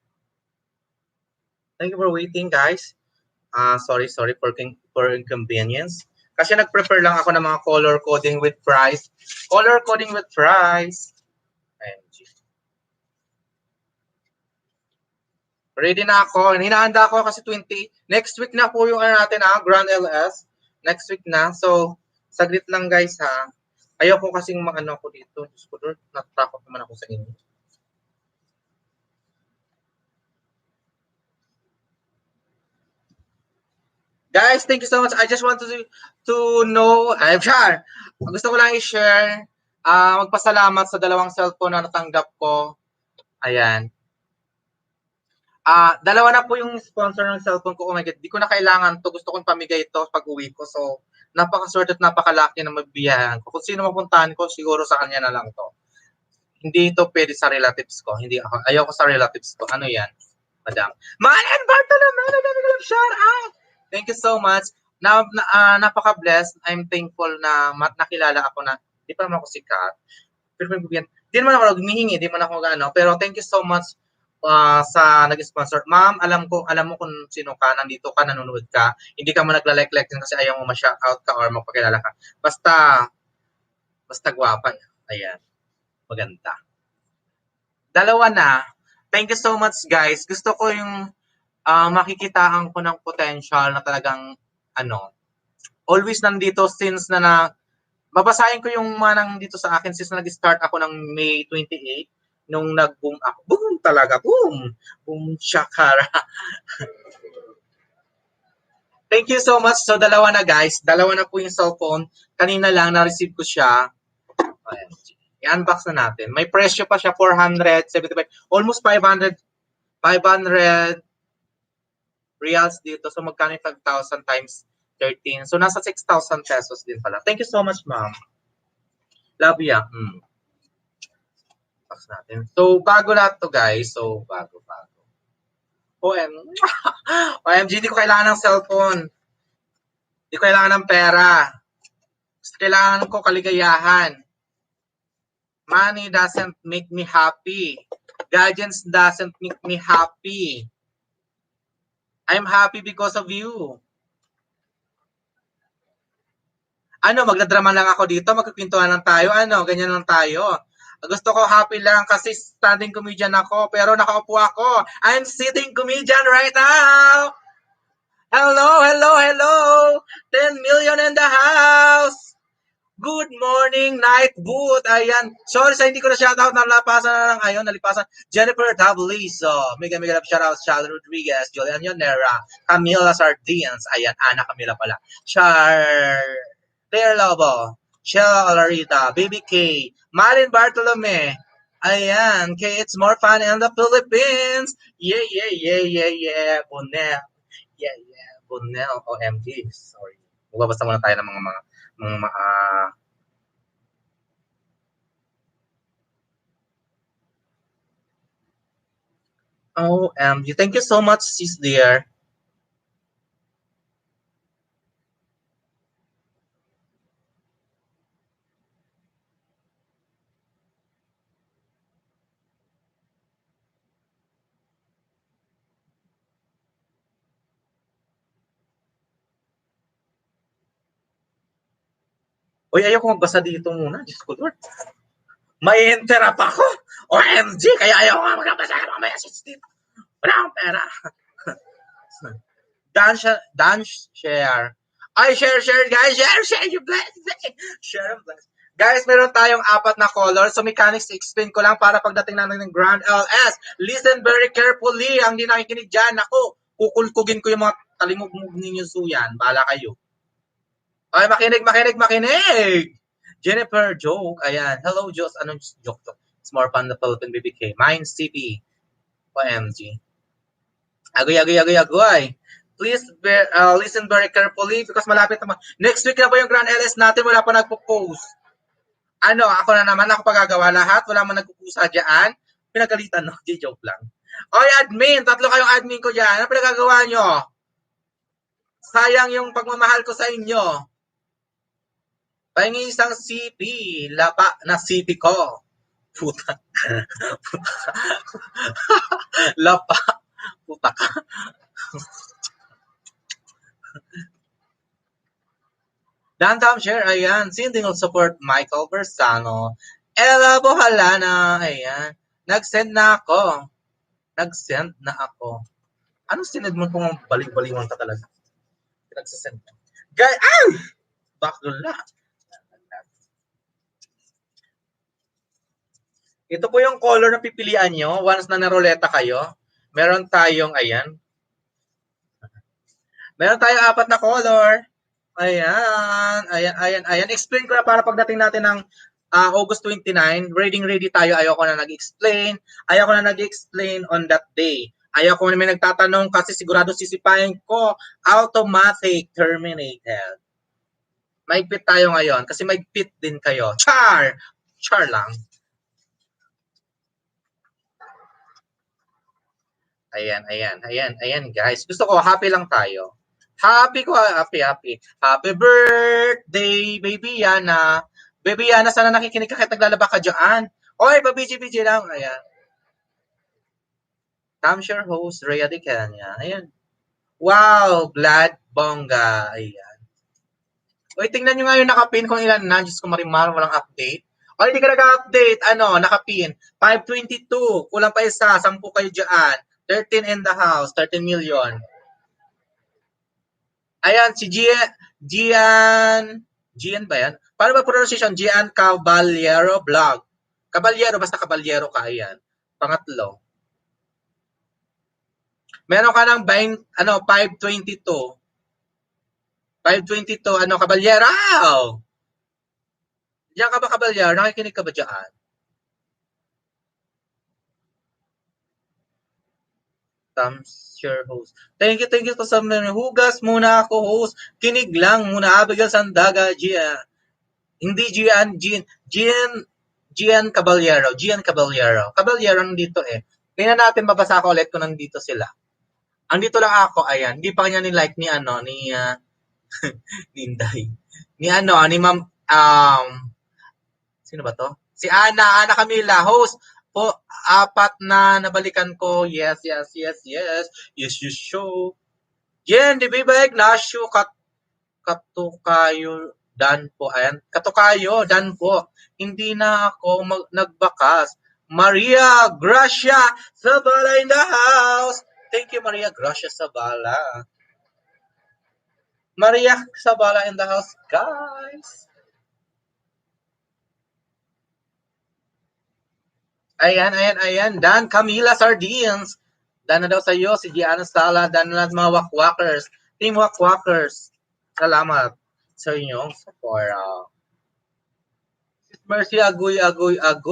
Thank you for waiting, guys. Sorry for inconvenience. Kasi nag-prepare lang ako ng mga color coding with fries. Color coding with fries. OMG. Ready na ako. Hinahanda ako kasi 20. Next week na po yung ano natin Grand LS. Next week na. So, saglit lang guys ha. Ayoko kasing maano ako dito. Diyos ko, Lord, natatakot naman ako sa inyo. Guys, thank you so much. I just want to know, I'm sure, gusto ko lang i-share, magpasalamat sa dalawang cellphone na natanggap ko. Ayan. Dalawa na po yung sponsor ng cellphone ko. Oh my God, di ko na kailangan to. Gusto kong pamigay ito pag uwi ko. So, napaka-swerte at napakalaki na magbiyahan ko. Kung sino mapuntahan ko, siguro sa kanya na lang to. Hindi ito pwede sa relatives ko. Hindi ako, ayoko sa relatives ko. Ano yan, madam? Malen Bartolome, shout out! Thank you so much. Napaka-blessed. I'm thankful na nakilala ako na di pa naman ako sikat. Pero di naman ako humihingi, di man ako gano. Pero thank you so much sa nag-sponsor. Ma'am, alam mo kung sino ka, nandito ka, nanonood ka. Hindi ka mo nagla-like kasi ayaw mo ma-shoutout ka or magpakilala ka. Basta gwapa. Ayan, maganda. Dalawa na. Thank you so much, guys. Gusto ko yung makikitaan ko ng potential na talagang always nandito since babasahin ko yung mga nandito sa akin since nag-start ako ng May 28 nung nag-boom ako. Boom talaga, boom! Boom shakara. Thank you so much. So, dalawa na guys. Dalawa na po yung cellphone. Kanina lang, na-receive ko siya. Ayan. I-unbox na natin. May presyo pa siya, 475. Almost 500 reals dito. So, magkano yung 5,000 times 13? So, nasa 6,000 pesos din pala. Thank you so much, ma'am. Love ya. Unbox natin. So, bago lahat to, guys. So, bago. OMG, hindi ko kailangan ng cellphone. Hindi ko kailangan ng pera. Kailangan ko kaligayahan. Money doesn't make me happy. Gadgets doesn't make me happy. I'm happy because of you. Magdadrama lang ako dito, magkukwentuhan lang tayo, ganyan lang tayo. Gusto ko happy lang kasi standing comedian ako, pero nakaupo ako. I'm sitting comedian right now. Hello. 10 million in the house. Good morning, night boot. Ayan. Sorry sa hindi ko na shoutout. Nalipasan. Jennifer Tablizo. Mega love shoutout. Charles Rodriguez. Julian Yonera. Camila Sardines. Ayan. Ana Camila pala. Claire Lobo. Sheila Olarita. Baby K. Malin Bartolome. Ayan. K, it's more fun in the Philippines. Yeah. Bonel. Yeah. Bonel. OMG. Sorry. Magbabasa muna tayo ng mga OMG. Thank you so much, sis dear. Uy, ayoko magbasa dito muna. Diyos ko, Lord. May interrupt ako. OMG, kaya ayoko nga magbasa ka mga message dito. Wala akong pera. Dance share. Ay, share, guys. Share, you bless. Share, bless. Guys, meron tayong 4 na color. So, mechanics, explain ko lang para pagdating natin ng Grand LS. Listen very carefully. Ang di nakikinig dyan, ako, kukulkugin ko yung mga talimog-mug ninyo suyan. Bahala kayo. Ay, makinig. Jennifer joke. Ayan. Hello, Diyos. Anong joke to? It's more fun the Philippine BBK. Mine, CP. OMG. Agoy. Please listen very carefully because malapit naman. Next week na po yung Grand LS natin. Wala pa nagpo-post. Ako na naman. Ako pagagawa lahat. Wala man nagkukusa dyan. Pinagalitan, no? Joke lang. Oy, admin. 3 kayong admin ko dyan. Ano pinagagawa nyo? Sayang yung pagmamahal ko sa inyo. Pahingi isang CP. Lapa na CP ko. Puta. Lapa. Puta ka. Downtown share, ayan. Sending of support, Michael Bersano. Ella Bohalana, ayan. Nag-send na ako. Ano sinend mo kung balik-baliwan ka talaga? Nagsasend. Guys, bakla. Ito po yung color na pipilian nyo once na naroleta kayo. Meron tayong, ayan. Meron tayong apat na color. Ayan, ayan, ayan, ayan. Explain ko na para pagdating natin ng August 29, ready tayo. Ayoko na nag-explain. Ayoko na nag-explain on that day. Ayoko na may nagtatanong kasi sigurado sisipain ko. Automatic terminated. Maigpit tayo ngayon kasi maigpit din kayo. Char! Char lang. Ayan, ayan, ayan, ayan guys. Gusto ko, happy lang tayo. Happy ko, happy, happy. Happy birthday, baby Yana. Baby Yana, sana nakikinig ka kahit naglalaba ka dyan. Oy, pa-BG-BG lang. Ayan. I'm your host, Rhea De Canya. Ayan. Wow, Glad Bongga. Ayan. Uy, tingnan nyo nga yung nakapin kung ilan na. Diyos ko marimar, walang update. O, hindi ka nag-update. Ano, nakapin. 522. Kulang pa isa. 10 kayo dyan. 13 in the house. 13 million. Ayan, si Gian ba yan? Paano ba pronunciation? Gian Caballero Vlog. Caballero, basta Caballero ka, ayan. Pangatlo. Meron ka ng 522. 522, Caballero? Diyan ka ba, Caballero? Nakikinig ka ba dyan? Thumbs your host. Thank you to sa mga hugas muna ako, host. Kinig lang muna, Abigail Sandaga, Gian. Hindi Gian Caballero. Gian Caballero. Caballero nandito eh. Tingnan natin, babasa ko ulit kung nandito sila. Andito lang ako, ayan. Hindi pa kanya ni-like ni ni Inday. Ni Ma'am, sino ba to? Si Ana Camila, host po, apat na nabalikan ko. Yes. Yes, you show. Jen, di ba Ignacio, Katukayo, Dan po. Ayan, Katukayo, Dan po. Hindi na ako nagbakas. Maria Gracia Zabala in the house. Thank you, Maria Gracia Zabala. Maria Zabala in the house, guys. Ayan. Dan Camila Sardines. Dan na daw sa iyo, si Gianna Sala. Dan na mga wakwakers. Team wakwakers. Salamat sa inyong support. Mercy Agoy.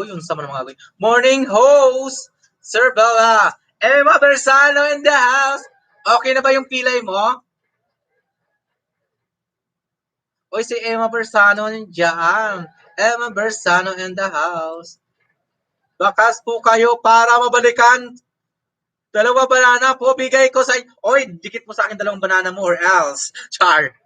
Yung sama ng mga agoy. Morning host, Sir Bella. Emma Bersano in the house. Okay na ba yung pilay mo? Oy, si Emma Bersano nandiyan. Emma Bersano in the house. Bakas po kayo para mabalikan. Dalawa banana po, bigay ko sa... Oy, dikit mo sa akin dalawang banana mo or else. Char.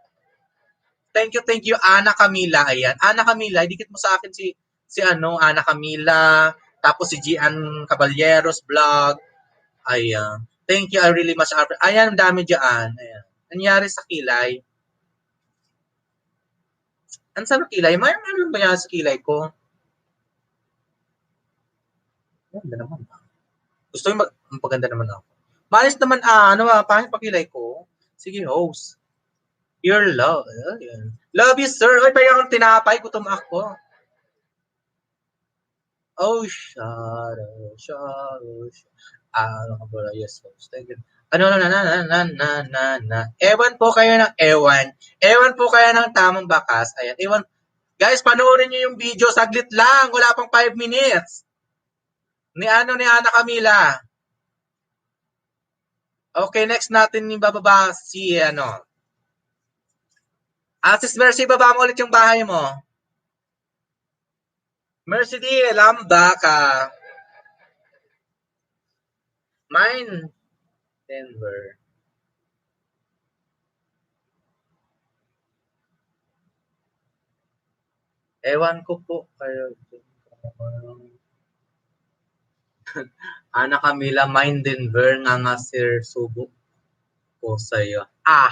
Thank you, Ana Camila. Ayan. Ana Camila, dikit mo sa akin si Ana Camila. Tapos si Gian Caballeros vlog. Ayan. Thank you, I really much appreciate. Ayan, dami dyan. Ayan. Nangyari sa kilay. Ano sa kilay? Ano ba yan sa kilay ko? Ganda naman. Gusto yung magpaganda naman ako. Malis naman, pangit pakilay ko. Sige, host. Your love. Ayan. Love you, sir. Ay, paya akong tinapay. Gutom ako. Oh, shadow. Ano ka ba? Yes, host. Thank you. Ewan po kayo ng ewan. Ewan po kayo ng tamang bakas. Ayan. Ewan. Guys, panoorin niyo yung video. Saglit lang. Wala pang 5 minutes. Ni Ana Camila. Okay, next natin yung bababa si Sis Mercy, baba mo ulit yung bahay mo. Mercy D, lamba ka. Mine, Denver. Ewan ko po kayo. Ana Camila, mine Denver, nga Sir Subo po sa'yo. Ah!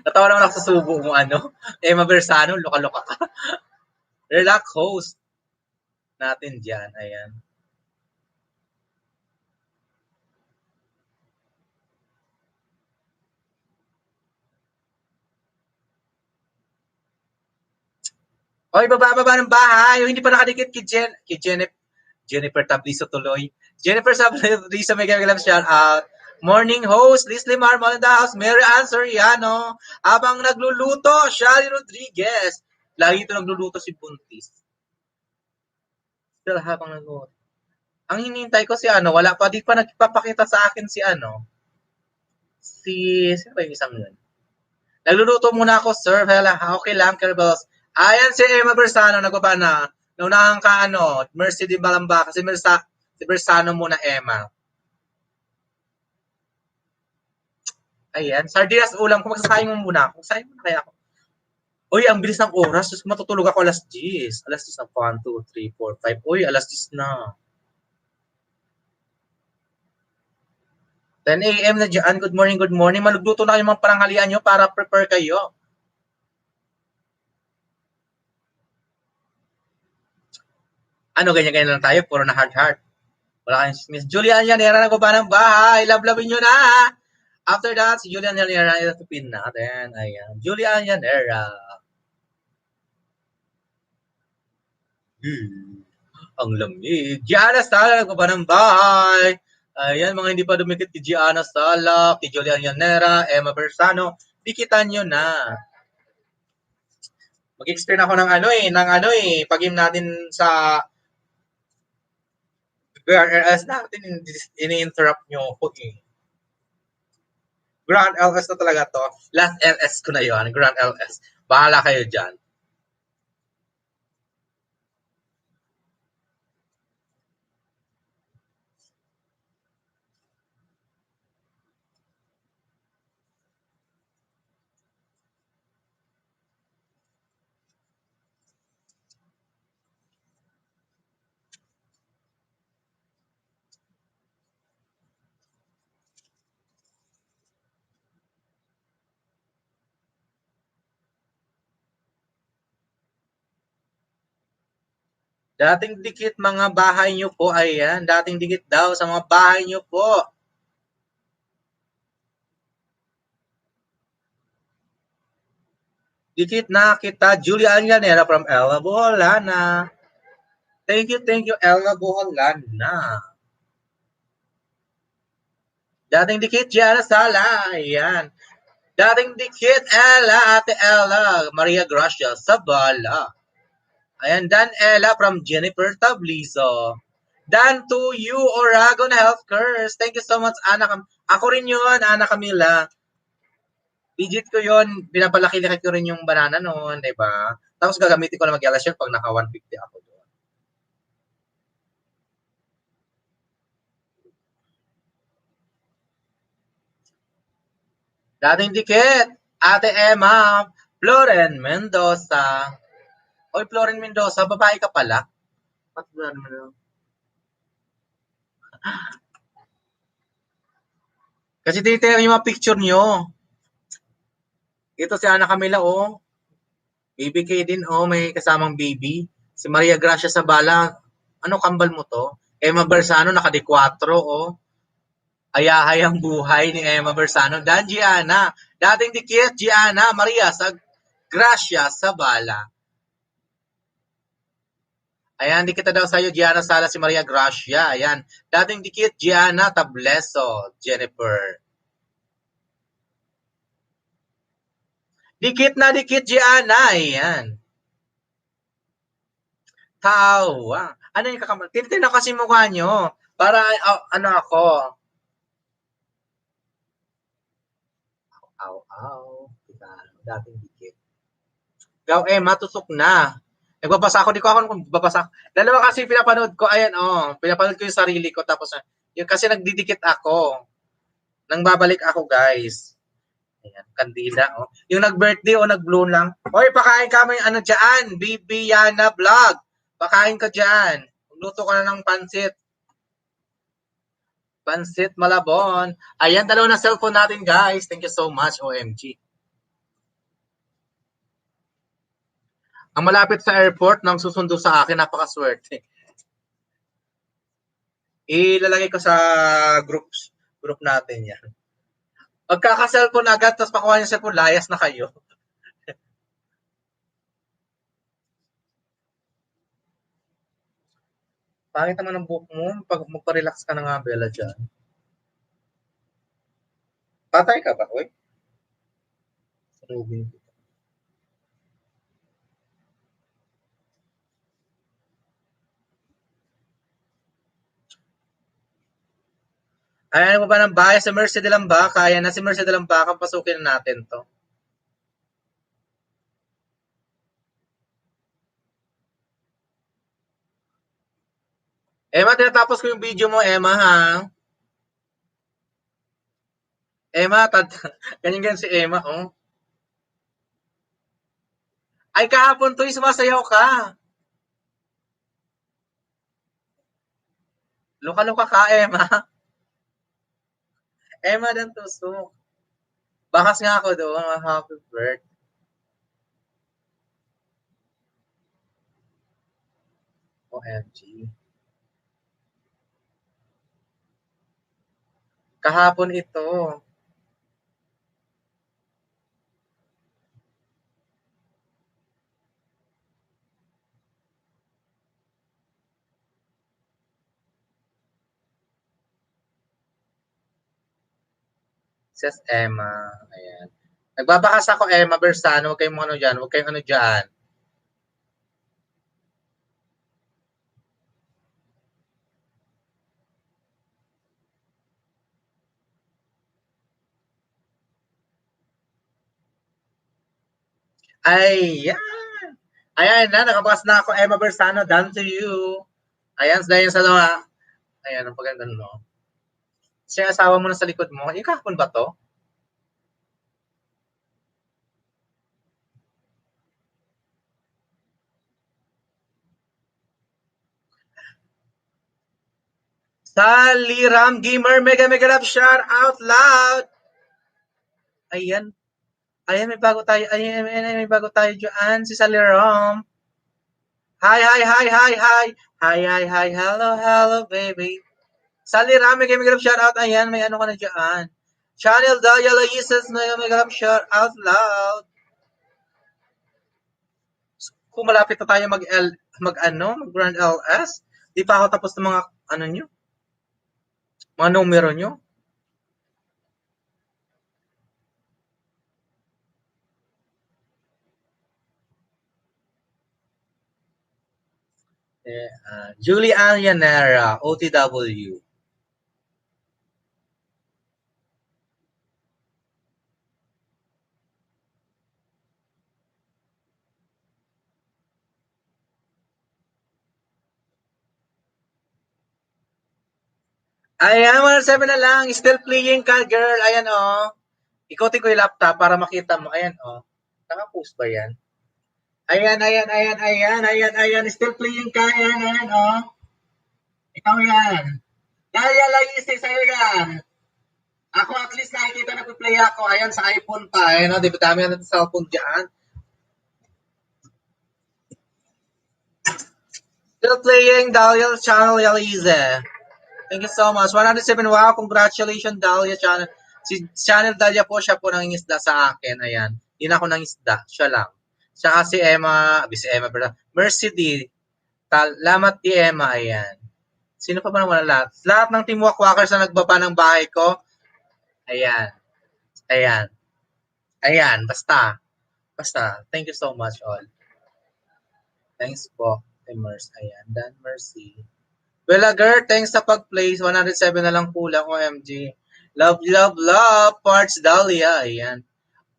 Natawa naman ako sa subo mo, Emma Bersano, loka-loka ka. Relax host natin dyan, ayan. Oy, baba ng bahay. O, hindi pa nakadikit kay Jennifer Tabliso tuloy. Jennifer Tabliso, may gagalang shout out. Morning host, Leslie Marmol in the house, Mary Ann Soriano. Habang nagluluto, Shally Rodriguez. Lagi ito nagluluto si Buntis. Still habang nagluluto. Ang hinihintay ko si ano, wala pa, di pa nagpapakita sa akin si ano. Sino ba yung isang yun? Nagluluto muna ako, sir. Okay lang, Kerbels. Ayan si Emma Bersano, nagbaba na. Naunahan ka, Mercy Di Balamba. Kasi si Bersano muna, Emma. Ayan. Sardinas ulam. Kung magsasayang mo muna ako. Magsasayang muna kaya ako. Uy, ang bilis ng oras. Just matutulog ako alas 10. Alas 10 na. 1, 2, 3, 4, 5. Uy, alas 10 na. 10 a.m. na dyan. Good morning, good morning. Malugluto na kayo mga paranghalian nyo para prepare kayo. Ano, ganyan-ganyan lang tayo. Puro na hard. Wala kayong Miss Julian Yanera nagbaba ng bahay. Love-lovin nyo na. After that, si Julian Yanera itutupin natin. Ayan. Julian Yanera. Ang lamig. Gianna Sala nagbaba ng bahay. Ayan, mga hindi pa dumikit kay Gianna Sala, kay Julian Yanera, Emma Bersano. Dikitan nyo na. Mag-explain ako ng pag-game natin sa GRLS natin, ini-interrupt nyo ako eh. Grand LS na talaga to. Last LS ko na yon, Grand LS. Bahala kayo dyan. Dating dikit mga bahay nyo po, ayan. Dating dikit daw sa mga bahay nyo po. Dikit na kita, Julian Yanera from Ella Boholana. Thank you, Ella Boholana. Dating dikit, Gianna Sala, ayan. Dating dikit, Ella, Ate Ella, Maria Gracia, Sabala. Ayan, Dan Ella from Jennifer Tabliso. Dan to you, Oragon Healthcare. Thank you so much, Ana. Ako rin yun, Ana Camila. Digit ko yun, pinapalaki-laki ko rin yung banana noon, di ba? Tapos gagamitin ko na mag-yellow shirt pag naka 150 ako doon. Dating dikit, Ate Emma, Floren Mendoza. Oy, Floren Mendoza, babae ka pala? Ba't Floren Mendoza? Kasi tinitingnan yung mga picture nyo. Ito si Ana Camila, oh. Baby K din, oh. May kasamang baby. Si Maria Gracia Sabala. Ano kambal mo to? Emma Bersano, naka-D4, oh. Ayahay ang buhay ni Emma Bersano. Dan Gianna. Dating dikit, Gianna Maria sa Gracia Sabala. Ayan, dikit daw sa'yo, Gianna Sala, si Maria Gracia. Ayan. Dating dikit, Gianna Tableso, Jennifer. Dikit na dikit, Gianna. Ayan. Tawa. Ano yung kakamal? Tintin kasi mukha nyo. Para, ano ako. Aw. Dating dikit. Gaw, matusok na. Nagbabasa ako, di ko ako babasa. Dalawa kasi pinapanood ko, ayan, pinapanood ko yung sarili ko, tapos, yung kasi nagdidikit ako. Nang babalik ako, guys. Ayan, kandila, Yung nag-birthday o nag-blow lang, oy, pakain ka may ano dyan, Bibiana Vlog. Pakain ka dyan. Luto ka na ng pansit. Pansit Malabon. Ayan, dalawa na cellphone natin, guys. Thank you so much, OMG. Ang malapit sa airport nang susundo sa akin, napakaswerte. Ilalagay ko sa group natin yan. Magkaka-cellphone agad, tapos pakuha yung cellphone, layas na kayo. Pangit naman ang buhok mo. Magpa-relax ka na nga, Bella, dyan. Patay ka ba, oy? Sunugin. Ayaw mo ba ng bahay sa Mercy de Lambaca? Ayan na si Mercy de Lambaca. Pasukin na natin to. Emma, tinatapos ko yung video mo, Emma, ha? Emma, ganyan-ganyan si Emma, oh. Ay, kahapon to, sumasayaw ka. Luka-luka ka, Emma. Emma, dan tusok. Bakas nga ako doon, happy birthday. OMG. Kahapon ito. Says Emma. Ayan. Nagbabakas ako, Emma Bersano. Huwag kayong ano dyan. Huwag kayong ano dyan. Ayan. Ayan na, nakabakas na ako, Emma Bersano. Done to you. Ayan, dahil sa mga. Ayan, ang paganda no. Siya asawa mo na sa likod mo. Kahapon ba to? Saliram Gamer, mega mega love shout out loud. Ayan. Ayan, may bago tayo. Ayan, may bago tayo dyan. Si Saliram. Hi, hi, hi, hi, hi. Hi, hi, hi. Hello, hello, baby. Saliram, mega mega love shout out. Ayan, may ano ka na dyan. Channel Dahlia Laises, mega mega love shout out loud. Kung malapit na tayo mag Grand LS, di pa ako tapos ng mga ano nyo, mga numero nyo. Julie Allanera, OTW. Ayan, 107 na lang. Still playing ka, girl. Ayan, oh. Ikotin ko yung laptop para makita mo. Ayan, oh. Naka-post ba yan? Ayan, ayan, ayan, ayan, ayan, ayan. Still playing ka. Ayan, ayan, oh. Ikaw yan. Dahlia Laises, sa'yo yan. Ako at least nakikita na play ako. Ayan, sa iPhone pa. Ayan, oh. Di ba dami na sa cellphone dyan? Still playing Dahlia Channel Yalize. Thank you so much. 107, wow, congratulations, Dahlia Channel. Si Channel Dahlia po, siya po nangingisda sa akin. Ayan. Hindi na ako nangisda. Siya lang. Siya si Emma, si Emma, Mercy D. Salamat di Emma, ayan. Sino pa ba naman lahat? Lahat ng Team Wakwakers na nagbaba ng bahay ko. Ayan. Ayan. Ayan. Basta. Basta. Thank you so much all. Thanks po. Mercy. Ayan. Dan Mercy. Well, girl, thanks sa pag-place. 107 na lang kulang, OMG. Love, love, love. Parts Dahlia. Ayan.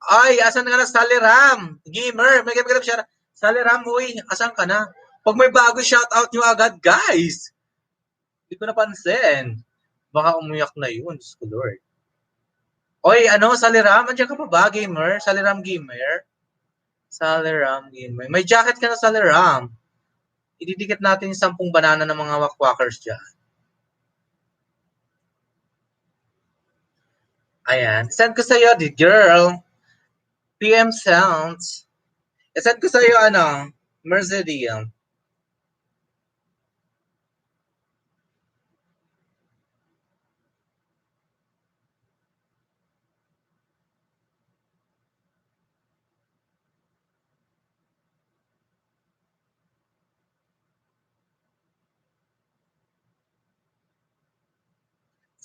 Ay, asan ka na, Saliram? Gamer. May gabi siya. Saliram, uy. Asan ka na? Pag may bago, shoutout nyo agad, guys. Hindi ko napansin. Baka umuyak na yun. Diyos ko, Lord. Oy, ano, Saliram? Andiyan ka pa ba, gamer? Saliram Gamer? Saliram Gamer. May jacket ka na, Saliram. Ididikit natin yung 10 banana ng mga wakwakers dyan. Ayan. Send ko sa'yo, the girl. PM Sounds. Send ko sa'yo, ano, Mercedes.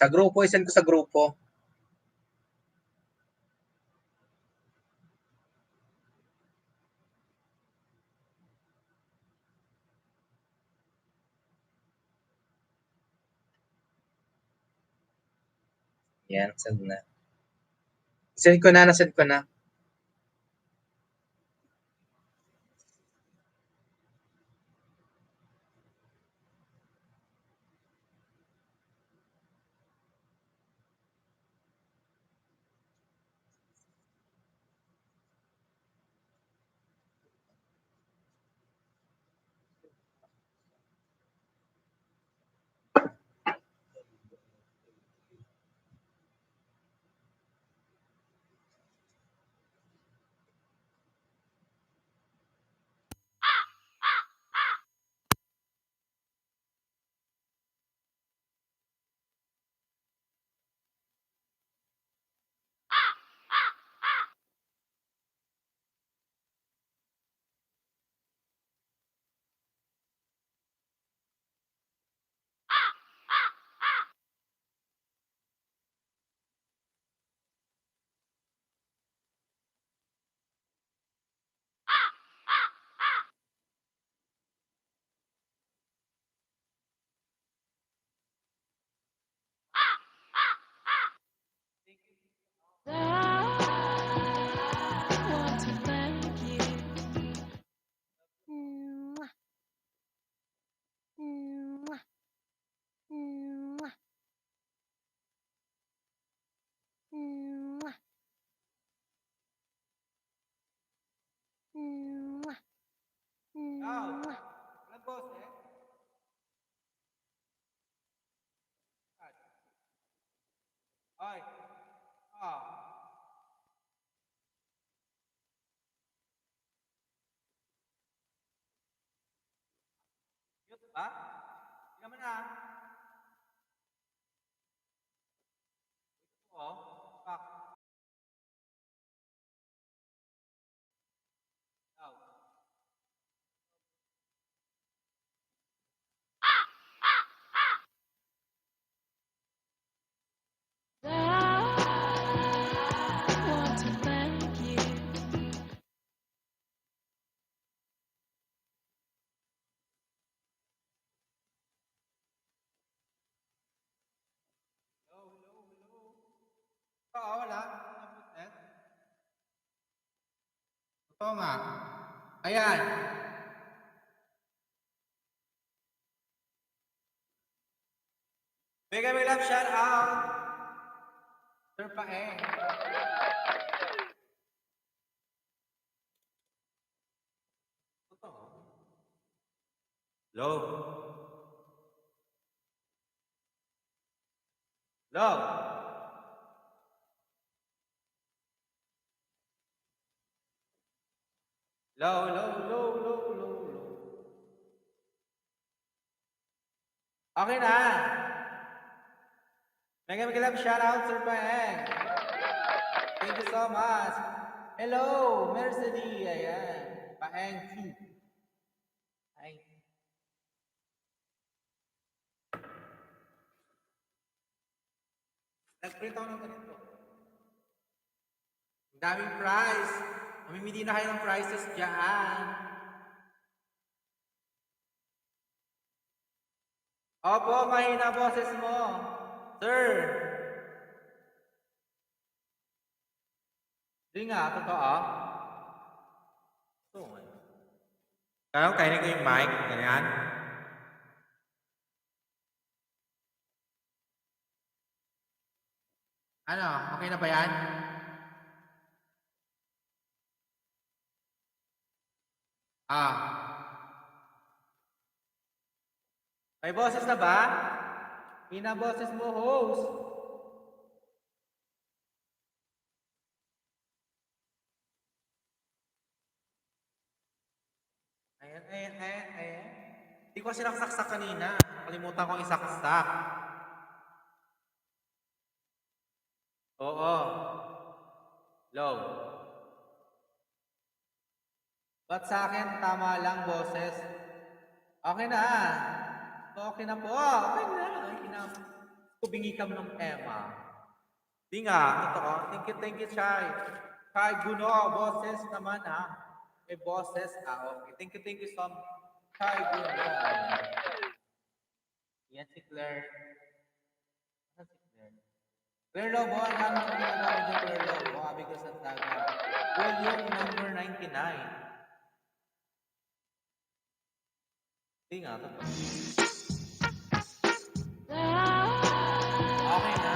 Sa grupo, isend ko sa grupo. Yan, send na. Send ko na, nasend ko na. Totoo nga. Ayan. Mega may love shout out. Sir Paeng. Totoo. Love. Love. Low, low, low, low, low, low. Okay na. Mega mega love shout out, Sir Paeng. Thank you so much. Hello, Mercedes. Ayan. Paeng Q. Ay. Nag-print ako ng ganito. Ang daming prize. Mamimili na kayo ng prizes dyan. Opo, mahina boses mo. Sir. Hindi nga, totoo. Totoo nga. Kaya kainin ko yung mic, ganyan. Ano, okay na ba yan? May boses na ba? Hina boses mo, host. Ayan, ayan, ayan, ayan. Hindi ko kasi nakasaksak kanina. Kalimutan ko isaksak. Oo. Low. Ba't sa akin tama lang boses? Okay na. Okay na po. Okay na. Okay na. Kubingi kam ng Emma. Di nga, totoo. Thank you, Chai. Chai Guno, boses naman ha. May boses. Okay. Thank you so much. Chai Guno. Yan si Claire. Ano si Claire? Claire Lobo, ang kami kung ginagawa dyan, Claire Lobo. Abi ko sa taga. Volume number 99. Di nga, totoo. Okay na.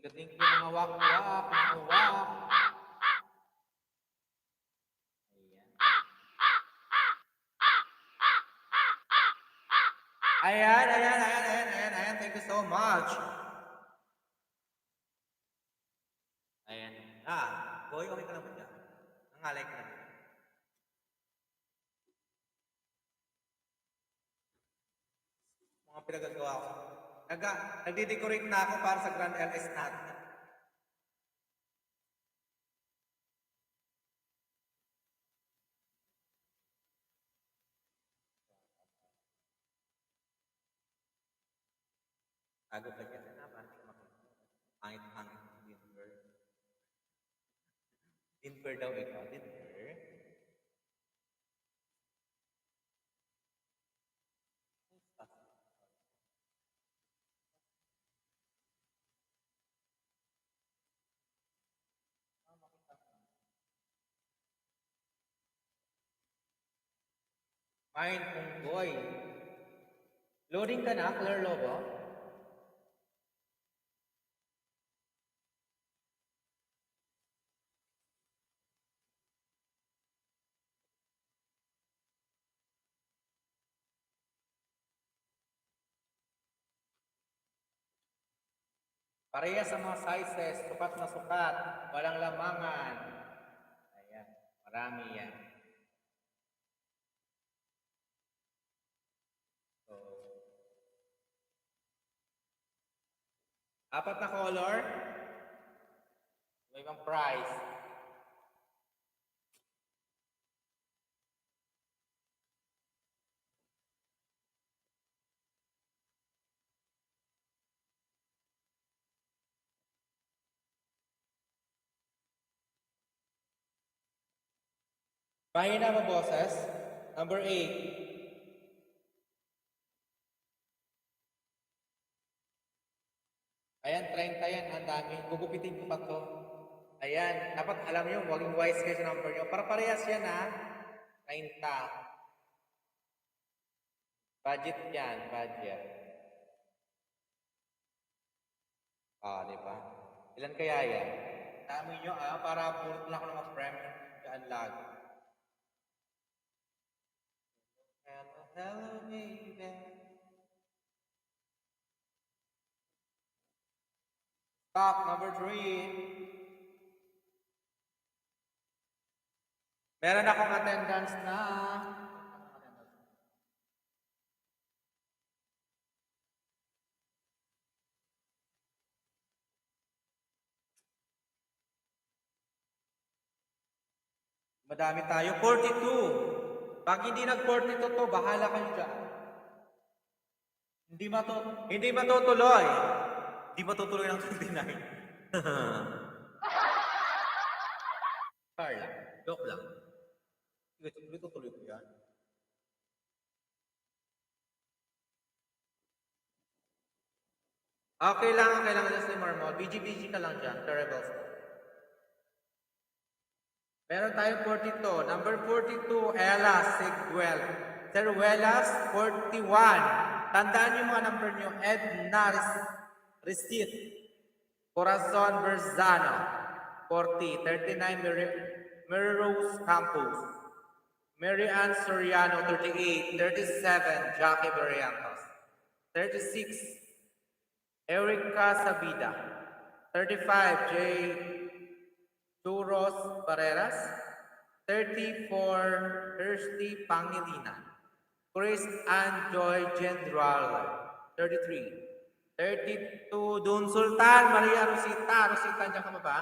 Thank you, mga wak-wak, mga wak. Ayan. Thank you so much. Ayan. Boy, okay ka naman dyan. Nangalay ka naman. Mga pinagagawa ko. Nagdi-decorate na ako para sa Grand LS natin. Tago ka dyan na, parang hindi ka makikita. Pangit-pangit. Dinper. Dinper daw ikaw. Dinper. Mine kung boy. Loading ka na, Claire Lobo? Pareha sa mga sizes, sukat na sukat, walang lamangan. Ayan, marami yan. So, apat na color, may ibang price. Mahina mo, boses. Number 8. Ayan, 30 yan. Ang dami. Gugupitin ko pa to. Ayan. Dapat alam nyo, maging wise kayo sa number nyo. Para parehas yan ha. 30. Budget yan. Budget. Diba? Ilan kaya yan? Dami nyo para pulot lang ako ng mga frame. Kaanlag. Hello, baby. Stop, number 3. Meron akong attendance na. Madami tayo. 42. Pag hindi nag-42 to, bahala kayo dyan. Hindi matutuloy. Hindi matutuloy ng 29. Carla, joke lang. Sige, tutuloy ko yan. Okay lang just ni Marmol. BG ka lang dyan. Terrible stuff. Meron tayong 42. Number 42, Ella Seguel. Seruelas, 41. Tandaan niyo mga number niyo. Edna Recit. Corazon Berzano, 40. 39, Mary Rose Campos. Mary Ann Soriano, 38. 37, Jackie Barrientos. 36, Erica Sabida. 35, J. Churros Barreras. 34, Kirsty Pangilinan. Chris and Joy General. 33. 32, Dun Sultan Maria Rosita. Rosita, dyan ka ba ba?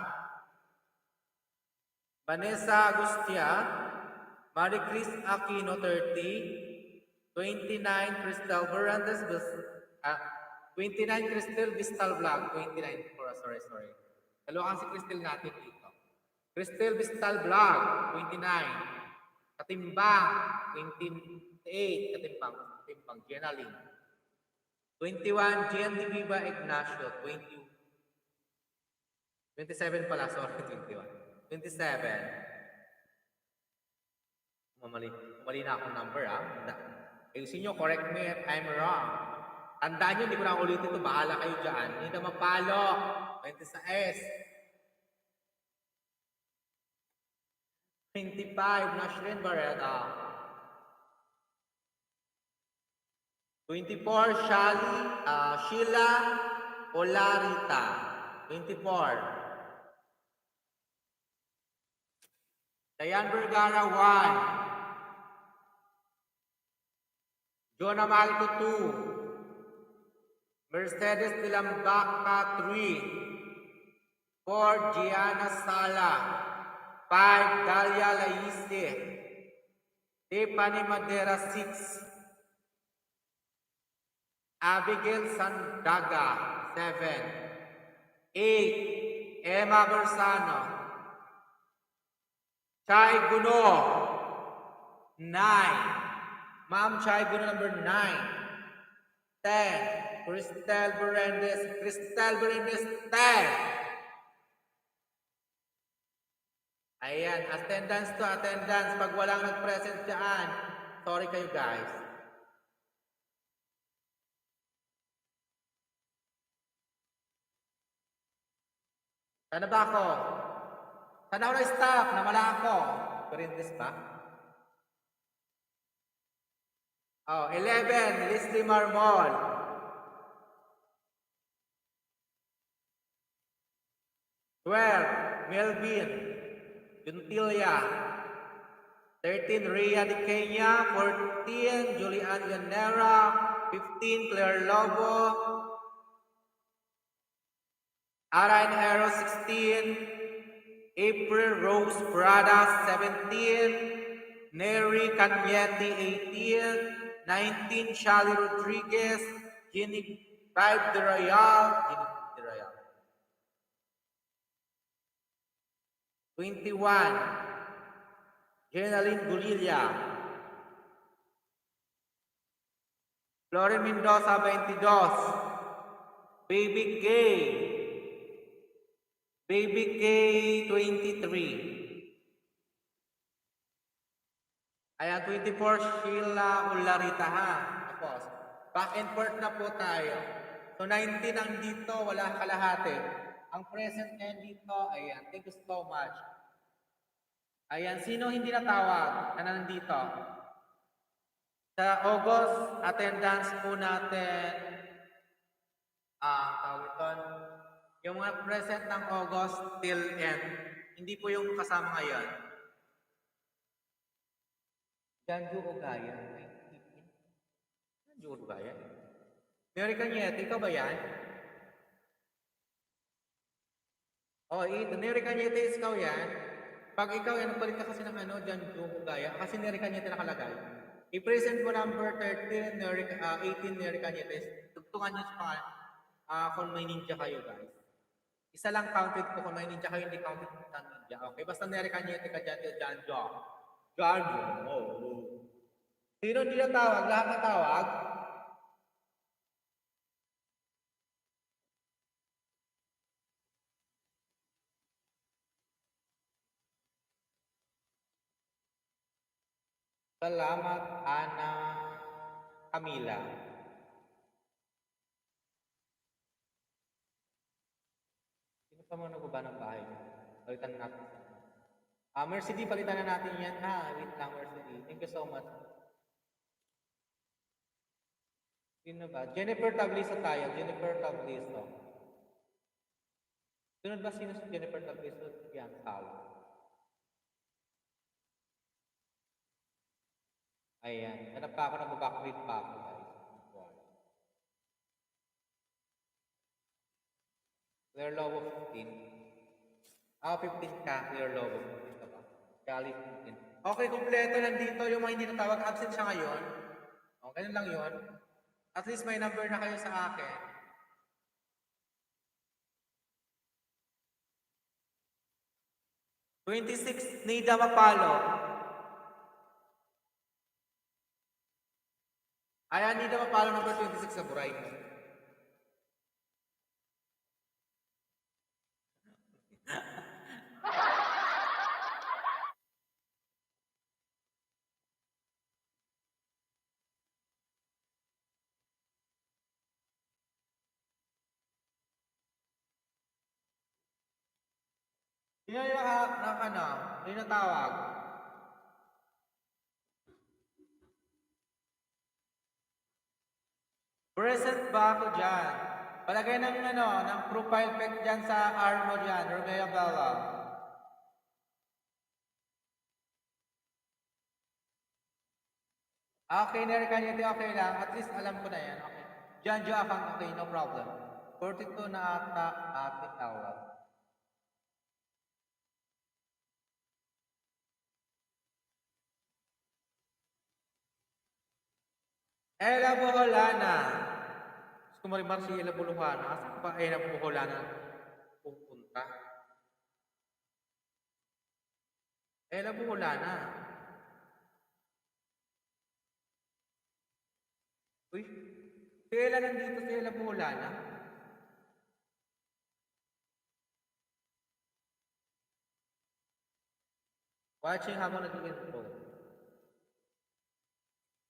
Vanessa Agustia. Marie Chris Aquino, 30. 29, Crystal Verandas, 29, Crystal Vistal Vlog, 29, sorry. Dalawa kasi Crystal natin dito. Crystal Vistal Vlog, 29. Katimbang, 28, Katimbang, Jenaling. 21, Gian de Viva Ignacio, 27 pala, sorry, 21. 27. Mali na akong number, ayusin nyo, correct me if I'm wrong. Tandaan nyo, hindi ko na ulitin ito. Bahala kayo dyan. Hindi na mapalo. 26. 25, Nasrin Barreda. 24, Sheila Olarita. 24. Dayan Vergara, 1. Jonah Malco, 2. Mercedes de Lambaca, 3. 4. Gianna Sala. 5. Dalia Laise. Tiffany Madera, 6. Abigail Sandaga, 7. 8. Emma Bersano. Chai Guno, 9. Ma'am Chai Guno, number 9. 10. Cristel Berendes, 10. Ayan, attendance to attendance. Pag walang nag-present dyan, sorry kayo guys. Sana ba ako? Sana ako na-stop? Nawala ako. Berendes pa? 11. Leslie Marmol. 12. Melvin Juntilia. 13. Rhea de Kenya. 14. Julian Llanera. 15. Claire Lobo. Ara Hero, 16. April Rose Prada, 17. Neri Cañete, 18. 19. Shally Rodriguez. Jenny 5 de Royal. 21. Jenaline Gulilla. Florin Mendoza, 22. Baby K, 23. Ayan, 24, Sheila Ularita, Tapos, back and forth na po tayo. So, 19 ang dito, wala kalahati. Ang present ngayon dito, ayan, thank you so much. Ayan, sino hindi natawag na nandito? Sa August, attendance po natin, tawag ito, yung mga present ng August till end. Hindi po yung kasama ngayon. Janju Ugaya. Janju Ugaya. Mary Cañete, ikaw ba yan? Ito. Mary Cañete, ikaw yan. Pag ikaw yan, nagpalit ka kasi ng Janju Ugaya. Kasi Mary Cañete nakalagay. I-present mo number 13, 18 Mary Cañete. Tugtungan nyo sa pangalan. Kung may ninja kayo, guys. Isa lang counted ko kung may ninja kayo, hindi counted ng ninja. Okay, basta Mary Cañete ka dyan, Janjo. Sino hindi natawag? Lahat natawag? Salamat, Ana Camila. Sino pa mo nagubba ng bahay? Palitan natin. Mercy D, palitan na natin yan. Wait lang, Mercy D. Thank you so much. Sino ba? Jennifer Tabliso tayo. Jennifer Tabliso. Sunod ba sino si Jennifer Tabliso? Yan, tao. Ayan. Hanap pa ako, nag-backread pa ako, guys. Clear Lobo 15. 15 ka. Clear Lobo 15 ka ba? Kali 15. Okay, kumpleto nandito. Yung mga hindi natawag, absent siya ngayon. ganun lang yun. At least may number na kayo sa akin. "26 Nida Mapalo." Ayan, Nida Mapalo, number 26 sa Buray. Sino yung sino natawag? Present ba ako dyan? Palagay ng profile pic dyan sa arm mo dyan, Romeo Bella. Okay, Nerkanity, okay lang. At least alam ko na yan. Okay. Janjo Akang, okay, no problem. 42 na ata ating tawag. Ella Boholana. Gusto mo rin ba si Ella Boholana? Asan pa Ella Boholana pupunta? Ella Boholana. Uy, si Ella nandito, si Ella Boholana. Watching habang nag-intro.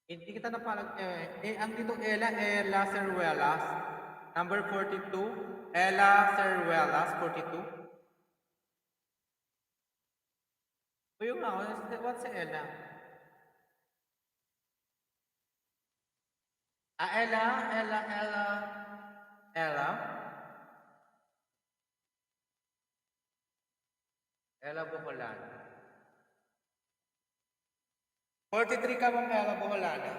Hindi kita napalag, ang dito Ella Ceruelas, number 42. Ella Ceruelas, 42. O yung what's si Ella? Ella. Ella Boholan. 43 ka mong Ella Boholana.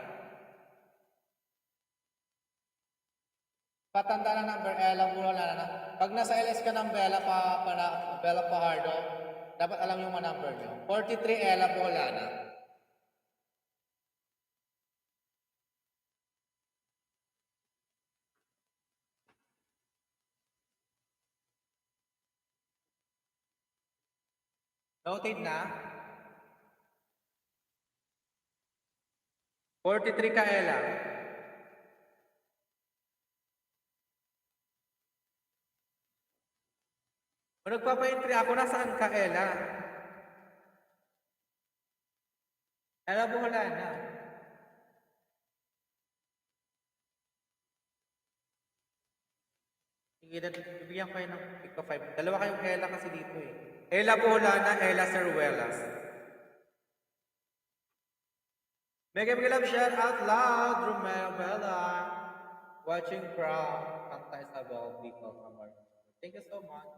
Patanda na number Ella Boholana. Pag nasa LS ka ng Bella Pajardo, dapat alam yung mga number nyo. 43 Ella Boholana. Noted na? 43 ka Ella. O nagpapa-entry ako, nasaan ka Ella? Ella Boholana. Sige, bibigyan ko kayo ng pick 5. Dalawa kayong Ella kasi dito eh. Ella Boholana, Ella Ceruelas. Mega love shout out loud, Romeo Bella. Watching from Kanta Isabel, Bicol, Camar. Thank you so much.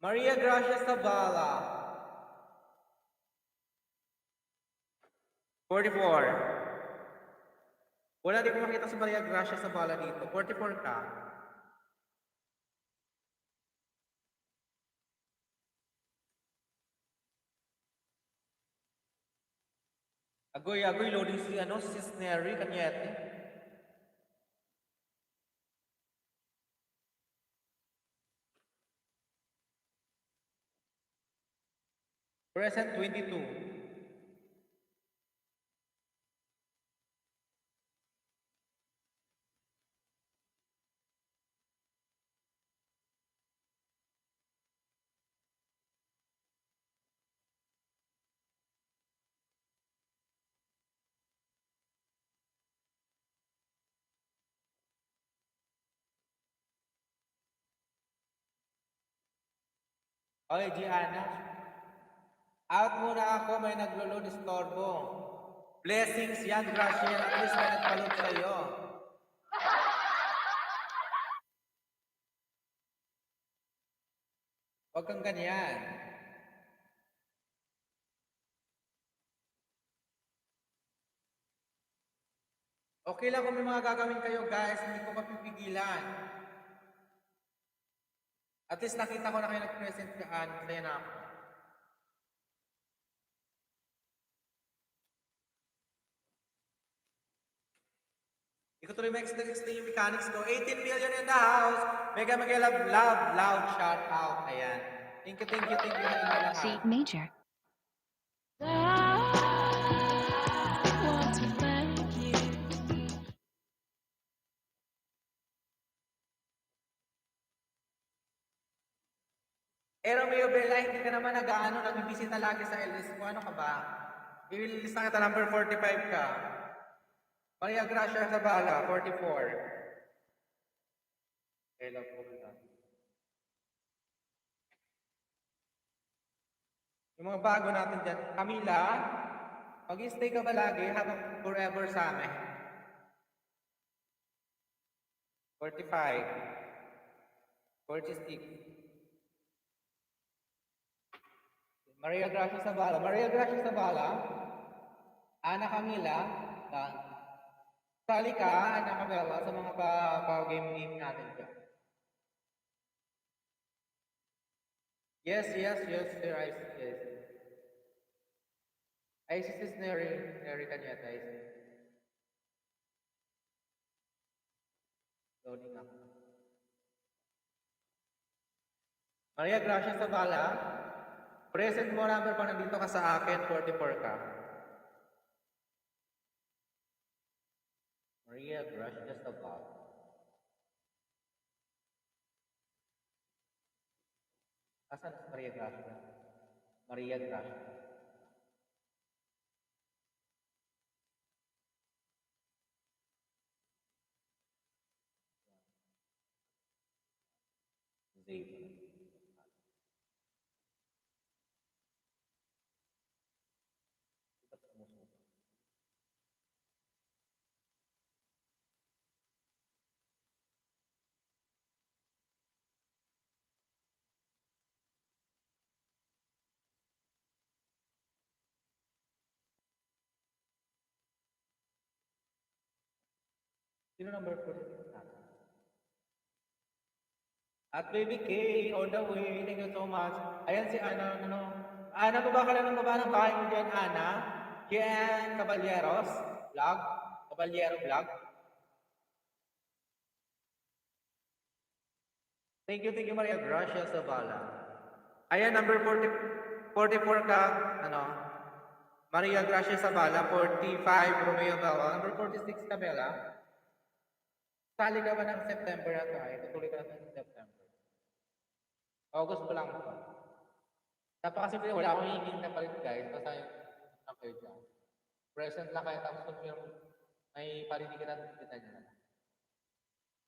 Maria Gracia Sabala. 44. Wala din ko makita si Maria Gracia Sabala dito. 44 ka. Agoy, loading si Snary, Kanyete. Present 22. Okay, Gianna. Out muna ako, may naglo-load istorbo. Blessings yan, Gracia. At least may nagpa-load sa'yo. Huwag kang ganyan. Okay lang kung may mga gagawin kayo, guys. Hindi ko mapipigilan. At least nakita ko na kayo nag-present kaan. Kaya na ako. ko tuloy ma-explain yung mechanics ko. 18 million in the house. Mega love, love, loud shout out. Ayan. Thank you sa inyo lahat. C major. Eh, Romeo Bella, hindi ka naman nag-ano, nagbibisita lagi sa LS mo. Ano ka ba? I-release na kita, number 45 ka. Maria Gracia Zabala, 44. Hello po lang. Yung mga bago natin dyan. Camila, mag-stay ka ba lagi habang forever sa amin? 45. 46. Maria Gracia Zabala. Maria Gracia Zabala. Ana Camila. Sali ka, Ana Camila, sa mga pa-game natin dyan. Yes, sir, Isis, yes. Isis is Neri Kanyata, Isis. Loading ako. Maria Gracia Zabala. Present mo number pa nandito ka sa akin, 44 ka. Maria Gracia Zabala. Asan si Maria Gracia? Maria Gracia. Zayvon. Sino number 46 natin? At Baby K, on the way. Thank you so much. Ayan si Ana, Ana, baba ka lang ng baba ng bahay mo dyan, Ana. Kian Caballeros vlog. Caballero vlog. Thank you, Maria Gracia Zabala. Ayan, number 44 ka, Maria Gracia Zabala, 45, Romeo Bella. Number 46 ka, Bella. Sali ka ba ng September na tayo? Tutuloy ka na ng September. August pa lang ito. Napakasimple, wala akong hingin na palit, guys. Basta yung na kayo dyan. Present lang kayo, tapos kung may parinig na kita nyo na.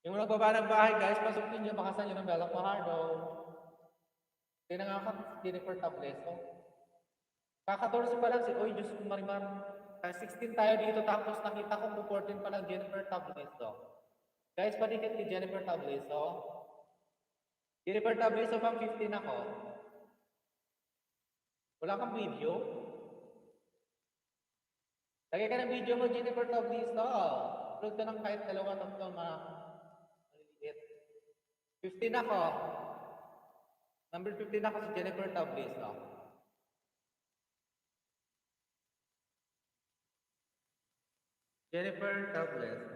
Yung nagbaba ng bahay, guys, pasukin nyo, bakasan nyo ng Bella Fajardo. Hindi na nga ka, Jennifer Tableso. Kaka-14 pa lang si, oy, Diyos ko, Marimar. 16 tayo dito, tapos nakita ko 14 pa lang Jennifer Tableso. Guys, padikit ni Jennifer Tableso. Jennifer Tableso, pang 15 ako. Wala kang video? Lagay ka ng video mo, Jennifer Tableso. Upload ka ng kahit dalawa, tatlo, mga maliliit. 15 ako. Number 15 ako si Jennifer Tableso. Jennifer Tableso.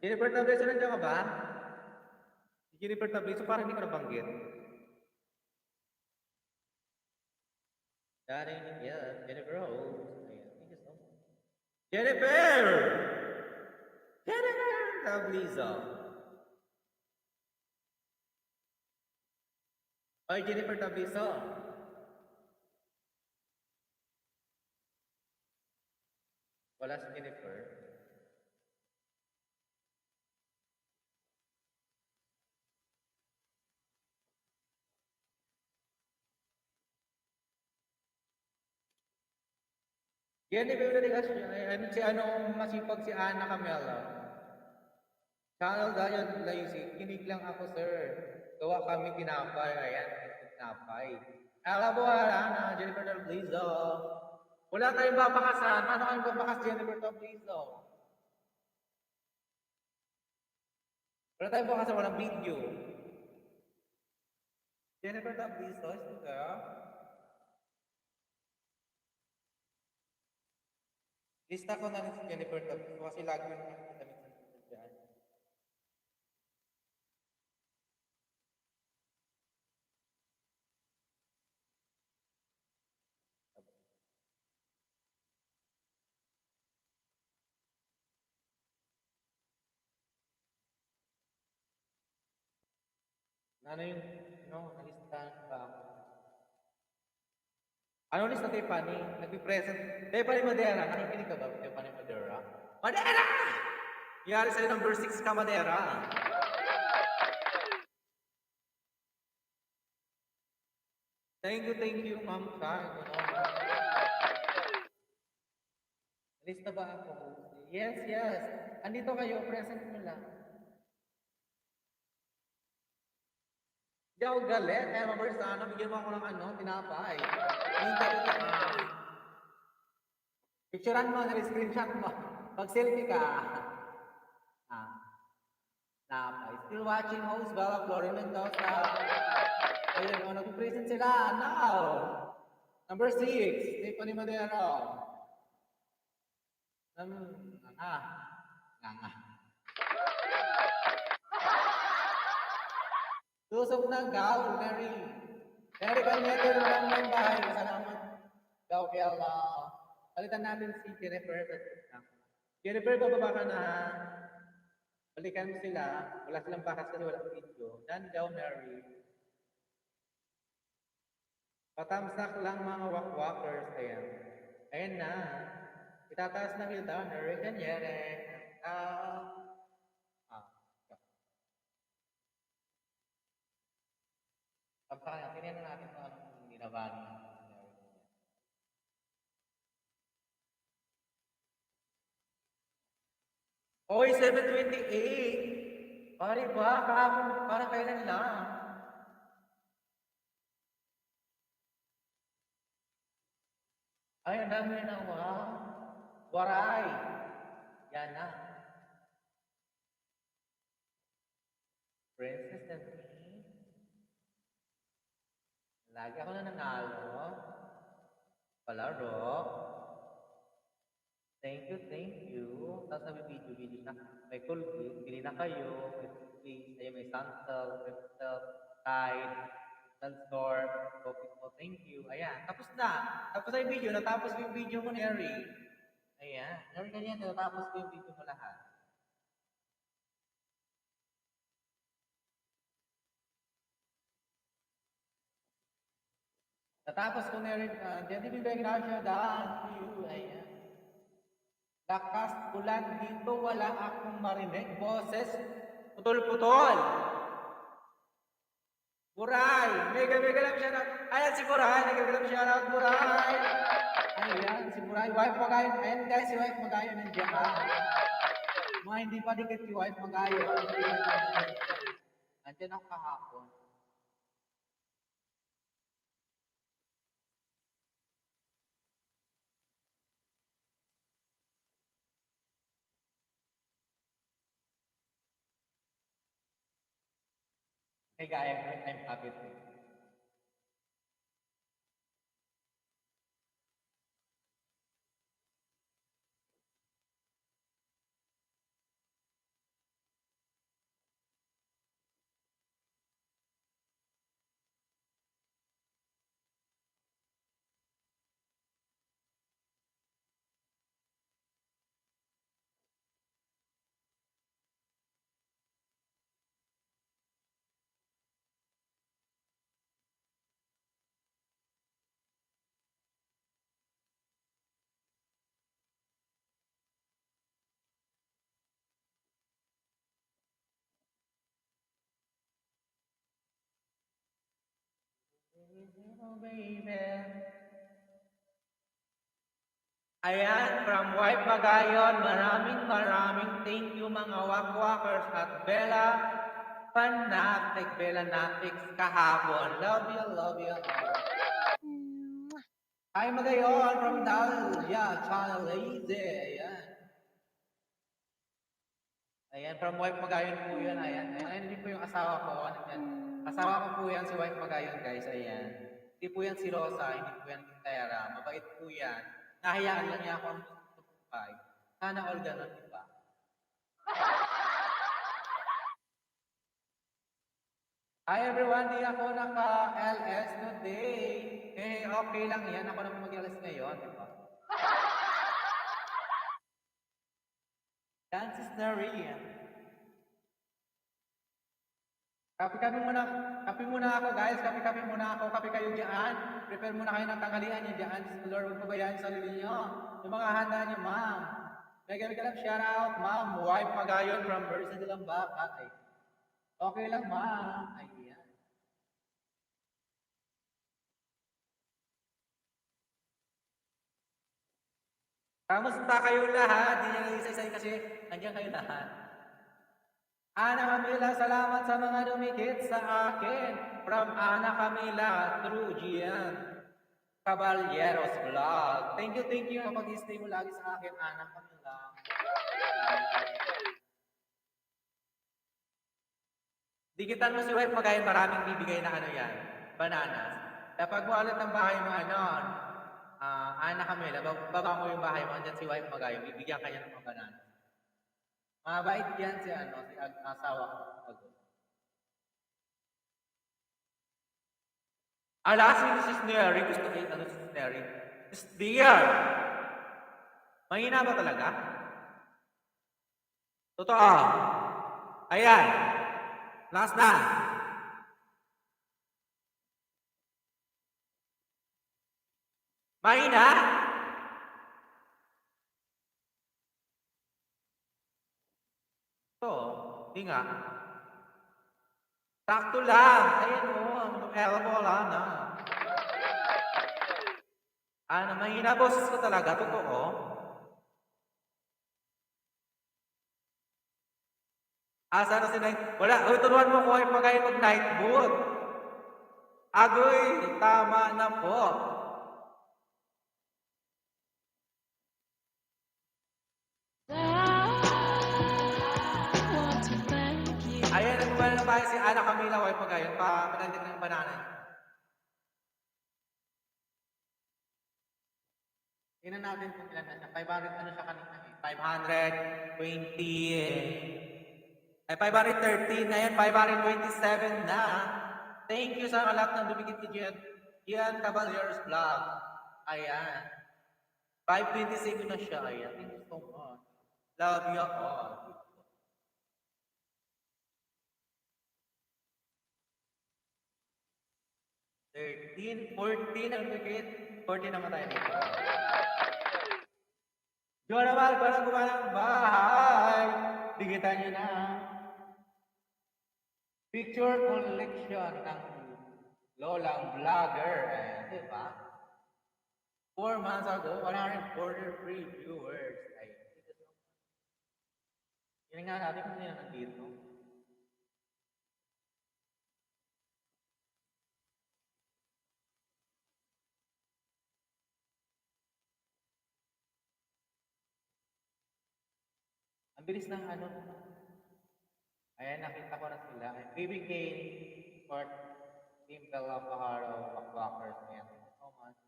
Jennifer Tableso, nandiyan ka ba? Si Jennifer Tableso, parang hindi ko nabanggit. Daring, yeah, Jennifer Rose. Ayan, thank you so much. Jennifer! Jennifer Tableso. Oy, Jennifer Tableso. Wala si Jennifer. Jennifer Tableso. Si masipag si Ana Camela. Channel Dayan Lazy. Kinig lang ako, sir. Gawa kami tinapay. Ayan, tinapay. Alam mo, na Jennifer Tableso. Wala tayong babakasan. Paano kayong babakas, Jennifer Tableso? Wala tayong babakasan, walang video. Jennifer Tableso, is ka? Lista ko na rin si Jennifer Tableso kasi lagi yung nakikita dyan. Ano yung, nalistahan ba ako? Ano lista Tiffany? Nagpi-present. Tiffany Madera, nakikinig ka ba? Tiffany Madera? Madera! Yari sa'yo number 6 ka, Madera. Thank you, Ma'am Char. Lista ba ako? Yes, yes. Andito kayo, present mo lang. Hindi ako galit. Kaya mabarsano, bigyan mo ako ng tinapay. Hinta kita ka. Picturean mo, screenshot mo. Pag-selfie ka. Napay. Still watching host Bella Flores Mendoza. Ayun, nag-present sila. Now. Number 6, Tiffany Madero. Nga. Tusok na gaw, Mary. Mary Cañete lang ng bahay. Salamat. Gaw kay Allah. Palitan natin si Jennifer. Jennifer, bababa ka na. Balikan mo sila. Wala silang bakas kasi walang video. Dan daw, Mary. Patamsak lang mga walk-walkers. Ayan na. Itataas na kita, Mary Cañete. Pagkakaya, tingnan natin kung anong ginawa niya. Oy, 7:28. Pare ba? Kahapon, parang kailan lang. Ay, ang dami na Waray. Yan na. Princess and me. Lagi ako na nanalo. Palaro. Thank you. Tapos video na. May Colgate, bili na kayo. May toothpaste, may Santel, Tide, Sunstorm, coffee mo. Thank you. Ayan, tapos na. Tapos na yung video. Natapos ko yung video mo, Neri. Ayan, Neri kanyan. Natapos ko yung video mo lahat. Natapos ko, Neri. Jadi bibig na siya. Thank you. Ayan. Lakas ulan dito, wala akong marinig. Boses, putol-putol. Buray, mega lang siya na. Ayan si Buray, mega lang siya na. Buray. Ayan, si Buray, wife magayon. Ayan guys, si wife magayon nandiyan ka. Mga hindi pa dikit si wife magayon. Nandiyan ako kahapon. Hey guys, I'm happy to. Baby. Ayan, from Wife Magayon, maraming thank you mga wakwakers at Bella Fanatic, Bella Natix kahapon. Love you all. Hi Magayon from Dahlia, Channel Lazy. Ayan, from Wife Magayon po yun. Ayan, hindi po yung asawa ko. Asawa ko po yan si Wife Magayon guys. Ayan. Hindi po yan si Rosa, hindi po yan si Tera. Mabait po yan. Nahayaan lang niya ako ang buhay. Sana all ganun, di ba? Hi everyone, di ako naka-LS today. Okay lang yan. Ako naman mag-LS ngayon, di ba? Dances na rin. Kape-kape muna, kape muna ako guys, kape-kape muna ako, kape kayo dyan. Prepare muna kayo ng tanghalian niyo dyan. Diyos Lord, huwag pabayaan sa sarili niyo. Yung mga handa niyo, ma'am. Mega lang shout out, ma'am. Wife Magayon from Versa de Lambaca. Ay, okay lang, ma'am. Ayan. Kamusta kayo lahat? Hindi niya isa-isa kasi nandiyan kayo lahat. Ana Camila, salamat sa mga dumikit sa akin. From Ana Camila through Gian Caballeros Vlog. Thank you kapag i-stay mo lagi sa akin, Ana Camila. Digitan mo si Wife Magayon, maraming bibigay na ano yan, bananas. Kapag mo alat ng bahay mo, Ana Camila, baba mo yung bahay mo, andyan si Wife Magayon, bibigyan kanya ng mga bananas. Mabait yan si asawa ko. Ala, si Neri, gusto ko si Neri. Miss Dear! Mahina ba talaga? Totoo. Ayan. Last na. Mahina? Ito, hindi nga. Sakto lang. Ayan o, elbow wala na. Mahina boses ko talaga, totoo. Asa na si Night? Wala, turuan mo ko ay pagkain mag-night boot. Agoy, tama na po. Ayan, nagmumala na tayo si Ana Camila Wife Magayon. Panandik ng banana. Tingnan natin kung ilan na siya. 500, ano siya kanina? 520. Ay, 513 na yan. 527 na. Thank you sa lahat ng dumikit ni Gian Caballeros Vlog. Ayan. 527 na siya. Ayan. Thank you so much. Love you all. $13, $14 ang dumikit. 14 naman tayo dito. Jonamal, parang gumawa ng bahay. Digitan nyo na. Picture collection ng Lolang Vlogger. Ayan, diba? 4 months ago, 143 viewers. Ay, yun nga natin kung sino nandito. Ang bilis ng ano. Ayan, nakita ko na sila. Baby Kane, Sport, Team Bella Pajaro, Wakwakers. Ayan, thank you so much.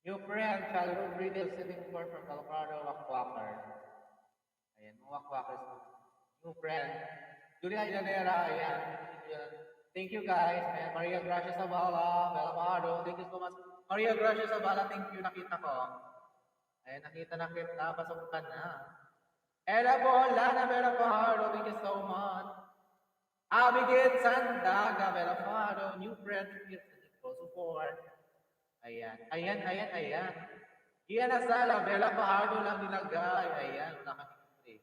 New friend, childhood riddle, sitting sport from Colorado, Wakwakers. Ayan, mga Wakwakers. New friend. Julia Llanera, ayan. Thank you guys. Ayan, Maria Gracia Zabala, Bella Pajaro. Thank you so much. Maria Gracia Zabala, thank you. Nakita ko. Ayan, nakita. Pasok ka na. Ella Lana Bella Pajaro, thank you so much. Abigail Sandaga, Bella Pajaro, new friend, support. Ayan. Iyan na sala, Bella Pajaro lang nilagay. Ayan, wala kang free.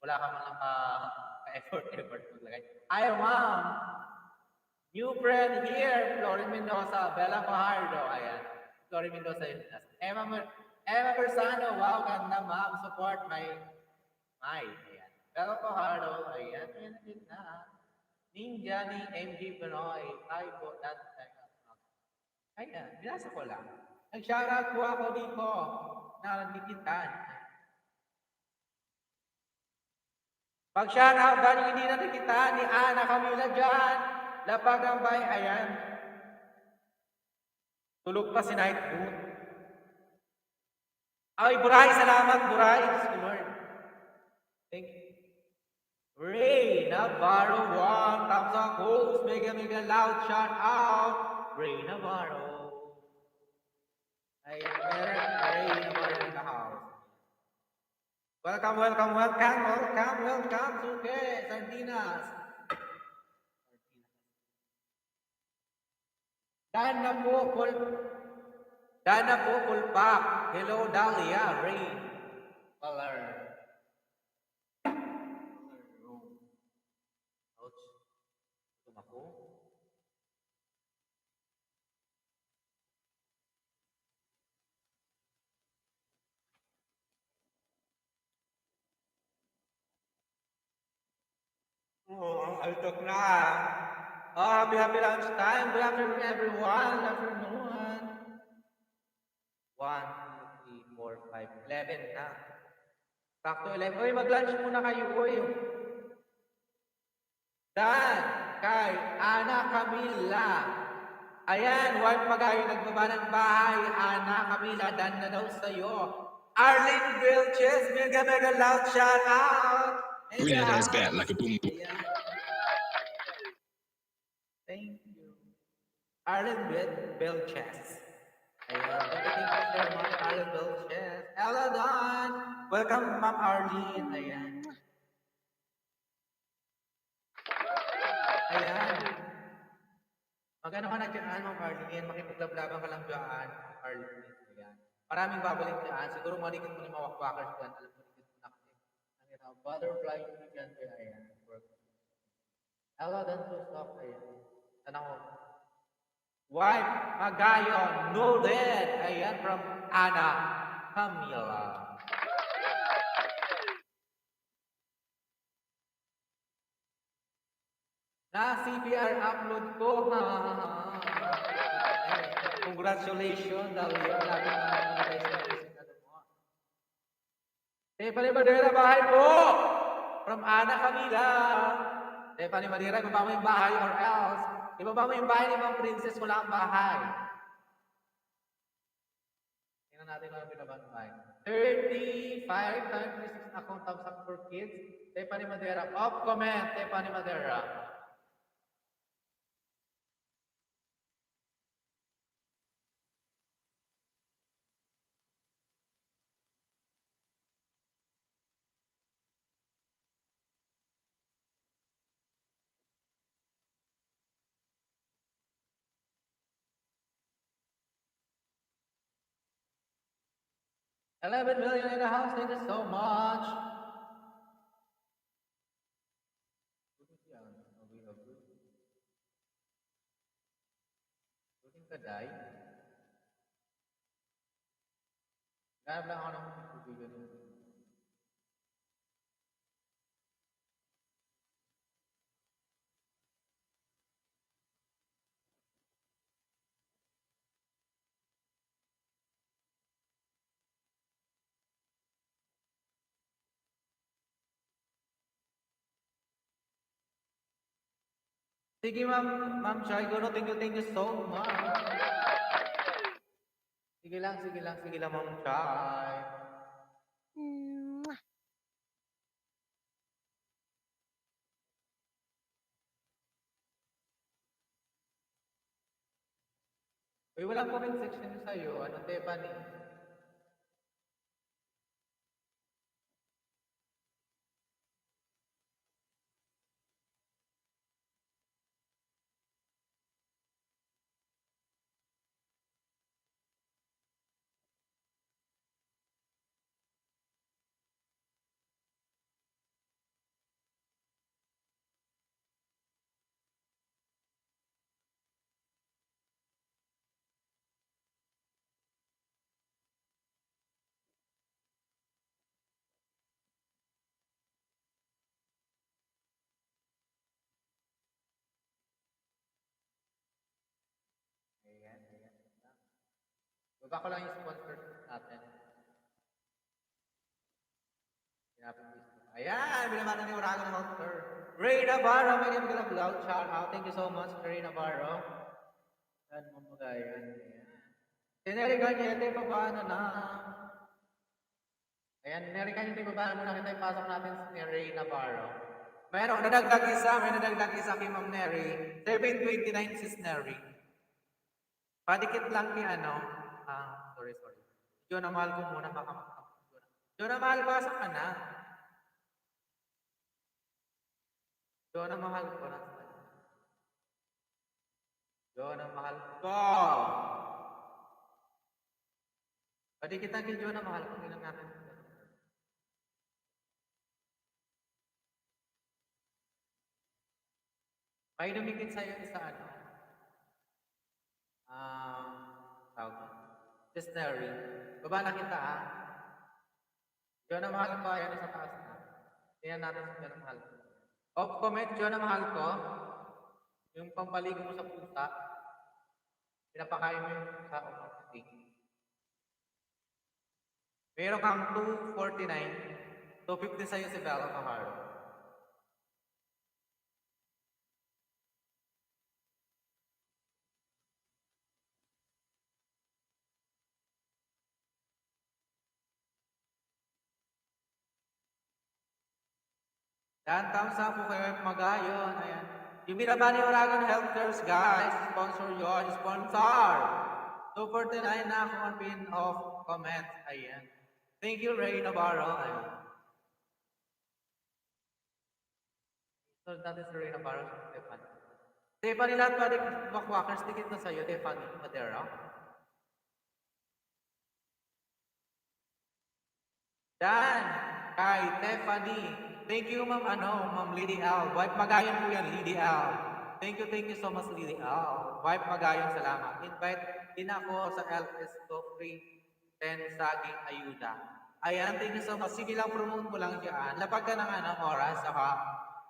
Wala ka man lang effort maglagay. Ayaw, ma'am. New friend here, Florin Mendoza, Bella Pajaro. Ayan. Florin Mendoza yun. Emma Bersano, wow, ganda ma'am. Support my ayan. Bella Pajaro, ayan na. Ninja ni MG Pinoy, Taibo, ayan, binasa ko lang. Nag-shoutout po ako dito, nadikitan. Pag-shoutout ba yung hindi nadikitan ni Ana Camila dyan, lapag ang bay, ayan. Tulog pa si Night Boot. Ay, Buray, salamat, Buray. Lord. Thank you. Ray Navarro, 1 thumbs up, host, mega loud shout out. Ray Navarro. Ay, meron Ray Navarro in the house. Welcome, Suke, Sardinas. Dana po, Dana po, Pulpak. Hello, Dahlia, Rain. Color. Ouch. Tumako. Oh, ang altok na. Oh, happy lunch time. Good afternoon, everyone. Good afternoon. 1, 2, 3, 4, 5, 11 na. Sakto 11. Uy, mag-lunch muna kayo, uy. Dan, kay Ana Camila. Ayan, wife magayo nagbaba ng bahay. Ana Camila, dan na daw sa'yo. Arlene Vilches, mega mega loud shout out. Bring that ass back like a boom boom. Ayan. Thank you. Arlene Vilches. Ayan, thank you so much, Arlene Vilches. Hello, Don. Welcome, Ma'am Arlene. Ayan. Ayan. Magano ka na dyan, Ma'am Arlene? Makipaglablaban ka lang dyan, Arlene. Ayan. Maraming babalik dyan. Siguro maligid mo ni Mawak-Wakers dyan. Alam mo, maligid mo na kasi. Ayan, butterfly chicken. Ayan. Hello, Dan Susok. Ayan. Tanang ko. Wife, Magayon, noted. Ayan, from Ana Camila. Na CPR upload ko. Congratulations, Dalia. Malapit na monetization mo. Stephanie Madera, bahay po! From Ana Camila. Stephanie Madera, ibaba mo yung bahay or else. Ibaba mo yung bahay ni Ma'am Princess, wala ang bahay. Tingnan natin kung binaba ng bahay. 35 times 36 account thumbs up for kids. Stephanie Madera. Off comment, Stephanie Madera. $11 million in the house. Thank you so much. Shooting ka, Day. Ganap lang ako ng video nito. Sige, Ma'am Chai, thank you so much. Sige lang, Ma'am Chai. Uy, walang comment section sa'yo. Ano, Stephanie? Ayan. Baba ko lang yung sponsor natin. Ayan, binamatan ni Urago ng Monster. Ray Navarro, my name is Loud shout out. Thank you so much, Ray Navarro. Yan, mamagayan. Tineri Ganyete, paano na? Ayan, Neri Ganyete, paano na kita ipasok natin si Ray Navarro. May nadagdag isa kay Ma'am Neri. 729 sis Neri. Padikit lang ni sorry. Diyo na mahal ko muna, baka magkapag. Diyo na mahal, pasok ka na. Diyo na mahal ko na. John, ang mahal ko. Pwede kita kay John, ang mahal ko. Tingnan natin. May dumikit sa'yo isa ano. Tawag ko. Distillery. Baba na kita John, ang mahal ko. Ayan, sa taas na. Tingnan natin sa John, ang mahal ko. Off comment, John, ang mahal ko. Yung pampaligo mo sa pusa. Pinapakain mo yung sa steak. Meron kang 249. 250 sa'yo si Bella Paharo. Dan, thumbs up po kayo magayon. Ayan. Yung Binabani Oragon Healthcares, guys. Sponsor yun. Sponsor. 249 na ako ang pin-off comment. Ayan. Thank you, Ray Navarro. Ayan. So, natin si Ray Navarro. Stephanie. Stephanie, lahat pa rin wakwakers. Tikit na sa'yo. Stephanie Madera. Dan, kay Stephanie. Thank you, Ma'am Lily Al. Wife Magayon po yan, Lily Al. Thank you so much, Lily Al. Wife Magayon, salamat. Invite din ako sa LS to free 10 saging ayuda. Ayan, thank you so much. Sige lang, promote mo lang dyan. Lapag ka ng oras, saka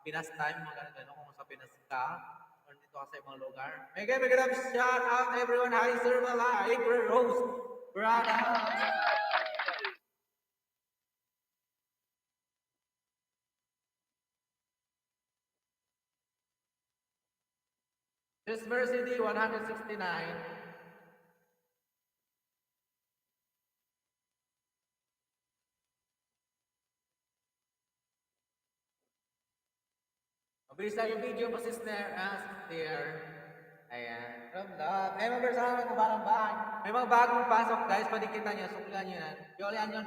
Pinas time, mga gano'n kung sa Pinas ka. Or dito ka sa ibang lugar. Mega love shout out everyone. Hi, Sir Mala, April Rose, brother. Miss Mercy D, 169. Mabilis lang yung video mo, sister. Ayan. From love. May mga bersama ng kubarang bahay. May mga bagong pasok, guys. Pwede kita nyo. Suklan nyo yan. Jolian yun,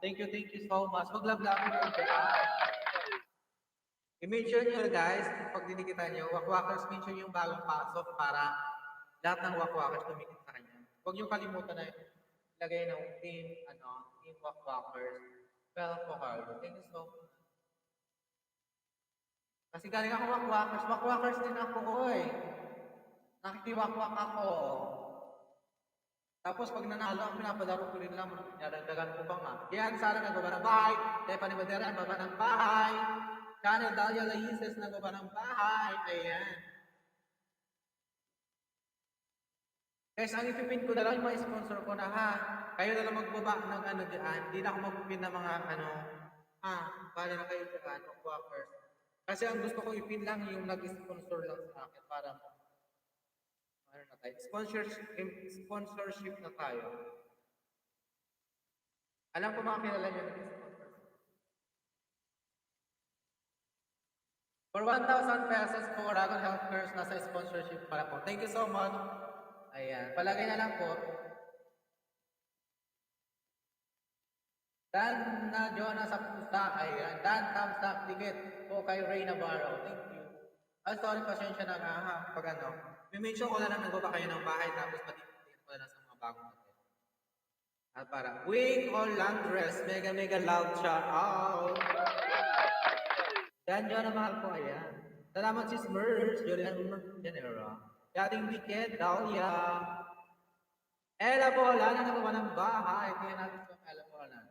Thank you so much. Mag-love-love nyo dyan. I-mention nyo, guys. Pag dinikitan nyo, wakwakers, mention yung bagong pasok para lahat ng wakwakers tumikit sa kanya. Huwag nyo kalimutan na lagay ng team wakwakers. Well, thank you so much. Kasi galing ako wakwakers. Wakwakers din ako, oy. Nakikiwakwak ako. Tapos pag nanalo, ang pinapadaro ko rin lang, nadagdagan ko pa nga. Diyan, Sara nagbaba ng bahay. Stephanie Madera nagbaba ng bahay. Channel Dalia Laises nagbaba ng bahay. Ayan. Guys, ang ipipin ko na lang yung mga sponsor ko na kayo na lang magbaba ng diyan. Hindi na ako magpipin ng mga bala na kayo diyan, wakwakers. Kasi ang gusto ko ipin lang yung nag-sponsor lang sa akin para na tayo. Sponsorship na tayo. Alam ko mga kilala nyo nag-sponsor. For 1,000 pesos po, Oragon Healthcares nasa sponsorship para po. Thank you so much. Ayan. Palagay na lang po. Dan na Jonah sa pusa. Ayan. Dan thumbs up ticket po kay Ray Navarro. Thank you. Sorry, pasensya na pag may-mention ko na lang nagbaba kayo ng bahay tapos patitin ko na sa mga bagong natin. At para, Wing or Landress, mega loud shout out. Dan Jonah, mahal ko, ayan. Salamat si Smurfs, Julian Genera. Yating Wicked, Dahlia. Ella Bola na nagbaba ng bahay. Kaya natin sa Ella Bola.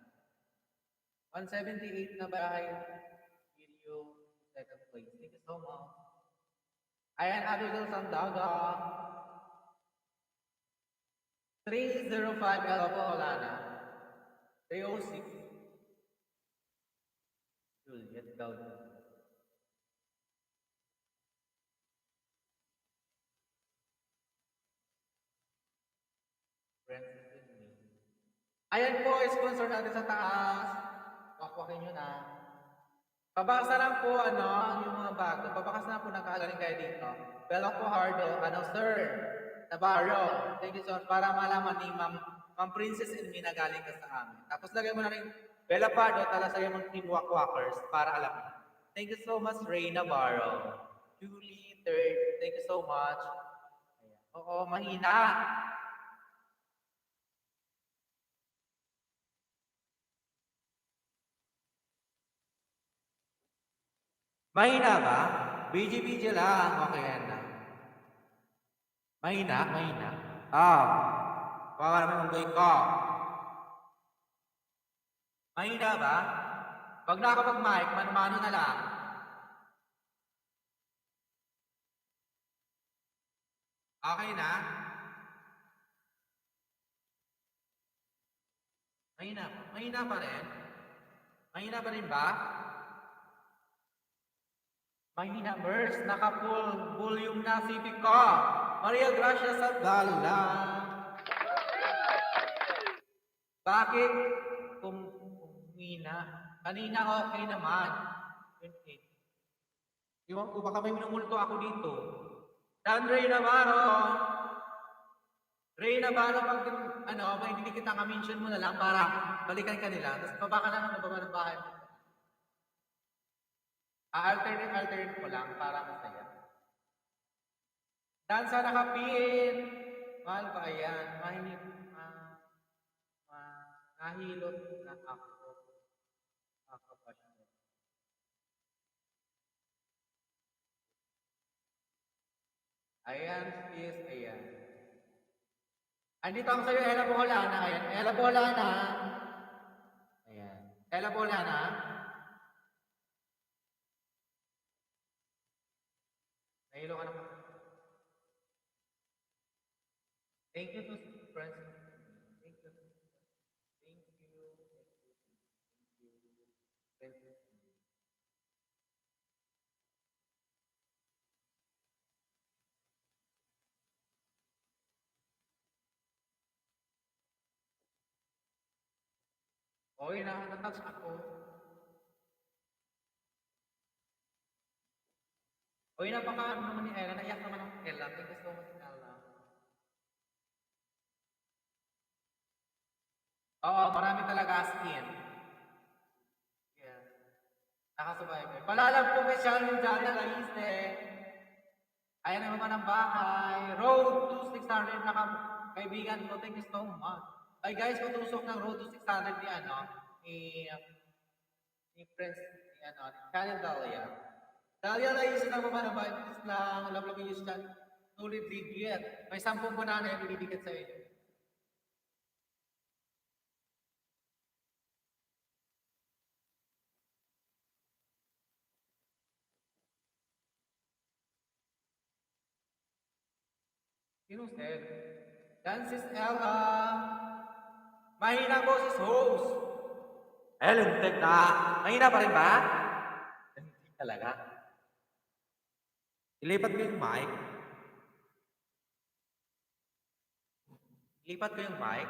178 na bahay. Video, second place. Thank you so much. Ayan, Abigail Sandaga. 305 Ella Bola na. 306. Juliet Dahlia. Ayan po, sponsor natin sa taas. Wakwakin nyo na. Pabaksa lang po, yung mga bago. Pabakas na po, nakagaling kayo dito. Bella Pohardo, sir, Navarro. Thank you so much. Para malaman ni Ma'am Princess and me na galing ka sa amin. Tapos lagay mo na rin, Bella Pardo, talasagay mo Team Wakwakers para alam mo. Thank you so much, Ray Navarro. Julie, third. Thank you so much. Oo, mahina. Mahina ba? Bidyo-bidyo lang. Okay na. Mahina, mahina. Baka naman unggoy ko. Mahina ba? Pag nakapag-mic, mano-mano na lang. Okay na? Mahina. Mahina pa rin? Mahina pa rin ba? Mahina, Mers. Naka-full volume na CP ko. Maria Gracia Sabala. Bakit? Kumina. Kanina okay naman. Iwan ko, baka may minumulto ako dito. Dan Ray Navarro. Ray Navarro, pag may didikit ang mention mo na lang para balikan ka nila. Tapos baba ka na ng baba ng bahay mo. Alternate ko lang para masaya. Dansa nakapin. Mahal ko, ayan. Nahilot na ako. Ayan, sis, ayan. Andito ako sa'yo, Ella Bolana. Ayan, Ella Bolana. Ayan. Ella Bolana. Nahilo ka naman. Thank you to friends. Thank you. Thank you. Thank you. Okay na, natouch ako. Okay, napaka naman ni Ella. Naiyak naman ang Ella. Thank you so much, Ella. Oo, marami talaga as in. Yeah. Nakasubayabay. Palalag po kay Shalom Jana Laiste. Ayan naman ang bahay. Road to 600 na kaibigan ko. Thank you so much. Ay guys, patusok ng road to 600 ni Prince, Channel Dahlia. Dahlia Laiste na mamanabay. Please lang, love you dyan. Nulit digit. May 10 banana yung binibigit sa inyo. Sino said? Dances Ella. Mahina ang boses host. Ellen, tek na. Mahina pa rin ba? Hindi talaga. Ilipat ko yung mic. Ilipat ko yung mic.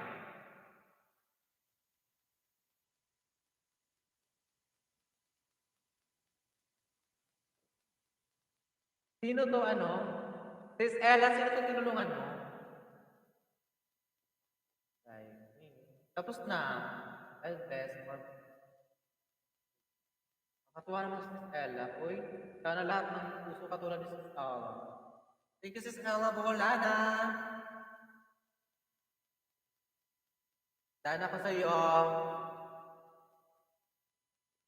Sino to Sis Ella, sino to tinulungan mo? Tapos na. I'll bless more. Nakatuwa naman si Sis Ella. Uy, sana lahat ng puso katulad ni Sis Ella. Thank you, Sis Ella Bolana. Daan ako sa'yo.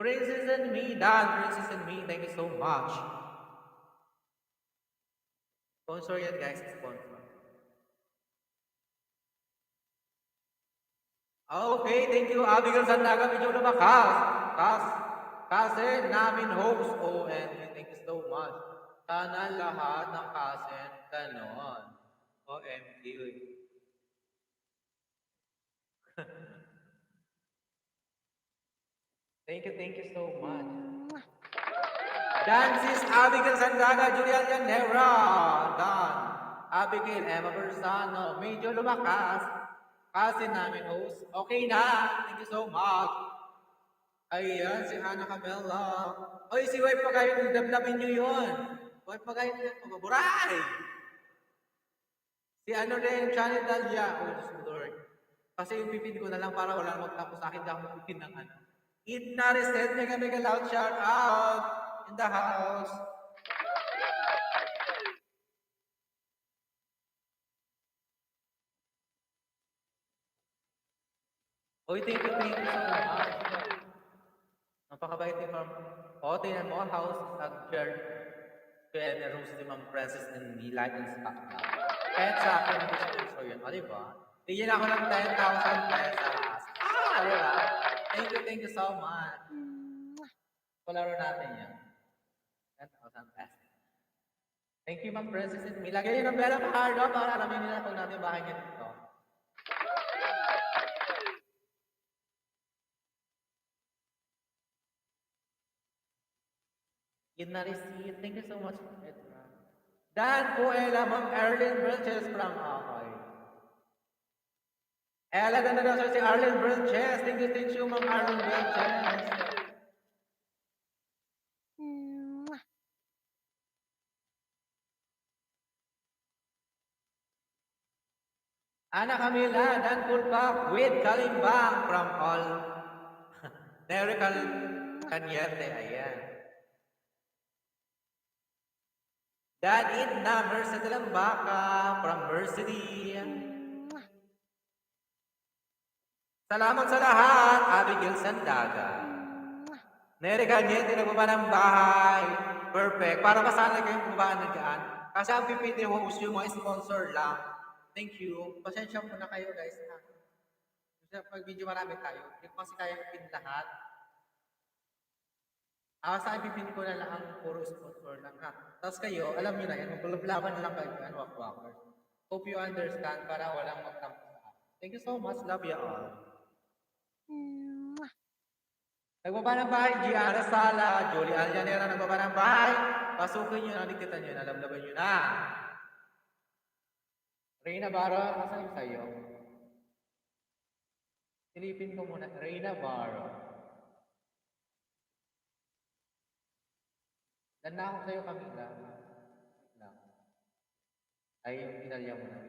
Princess and me, Dan. Princess and me, thank you so much. Sponsor yan, guys. Sponsor. Okay, thank you. Abigail Sandaga, medyo lumakas. Kasi namin host. OMG, thank you so much. Sana lahat ng kasen ganon. OMG. Thank you so much. Dances, Abigail Sandaga, Julian Yanera. Dan. Abigail, Emma Bersano, medyo lumakas. Kasi namin host. Okay na. Thank you so much. Ayan, si Ana Camela. Oy, si Wife Pagayon, dablabin nyo yun. Wife Pagayon, magaburay. Si rin, Channel Dahlia. Oh, Diyos Lord. Kasi yung pipin ko na lang para wala magtapos sa akin. Dahil ako pipin ng Idna Reset, mega loud shout out in the house. Uy, thank you so much. Napakabait ni Ma'am. O, tingnan mo, house nag-share kaya ni Rose ni Ma'am Princess and me, like and stock na. Kahit sa akin, hindi sponsor yun. O, diba? Bigyan ako ng 10,000 pesos. Diba? Thank you so much. Palaro natin yan. 10,000 pesos. Thank you, Ma'am Princess and me. Lagyan niyo ng bell card para alamin nila kung natin bahay niya dito. Yun na receipt. Thank you so much. Dan po Ella, Ma'am Erlyn Brilches from Ahoy. Ella, ganda daw si Arlene Brilches. Thank you, Ma'am Arlene Brilches. Ana Camila, Dan Pulpak with Kalimbang from all Nerical Cañete. Ayan. Dan Idna, Merced Lambaka from Mercedy. Salamat sa lahat, Abigail Sandaga. Neri Cañete, nagbaba ng bahay. Perfect. Para masanay kayong bumabaan na dyan. Kasi ang pipili host yung mga sponsor lang. Thank you. Pasensya po na kayo guys. Kasi pag video marami tayo, hindi ko kasi kaya pin lahat. Sa pipin ko na lang ang puro sponsor lang ha. Tapos kayo, alam nyo na yan, magpulablaban na lang kayo yan, walk-walkers. Hope you understand para walang magtampo sa akin. Thank you so much. Love you all. Nagbaba ng bahay, Gianna Sala, Jolie Aljanera, nagbaba ng bahay. Pasukin nyo na, diktitan nyo na, lablaban nyo na. Reyna Barra, asan yung sa'yo? Silipin ko muna. Reyna Barra. Dan na ako sa'yo, Camila. Ay, yung pinalya mo na.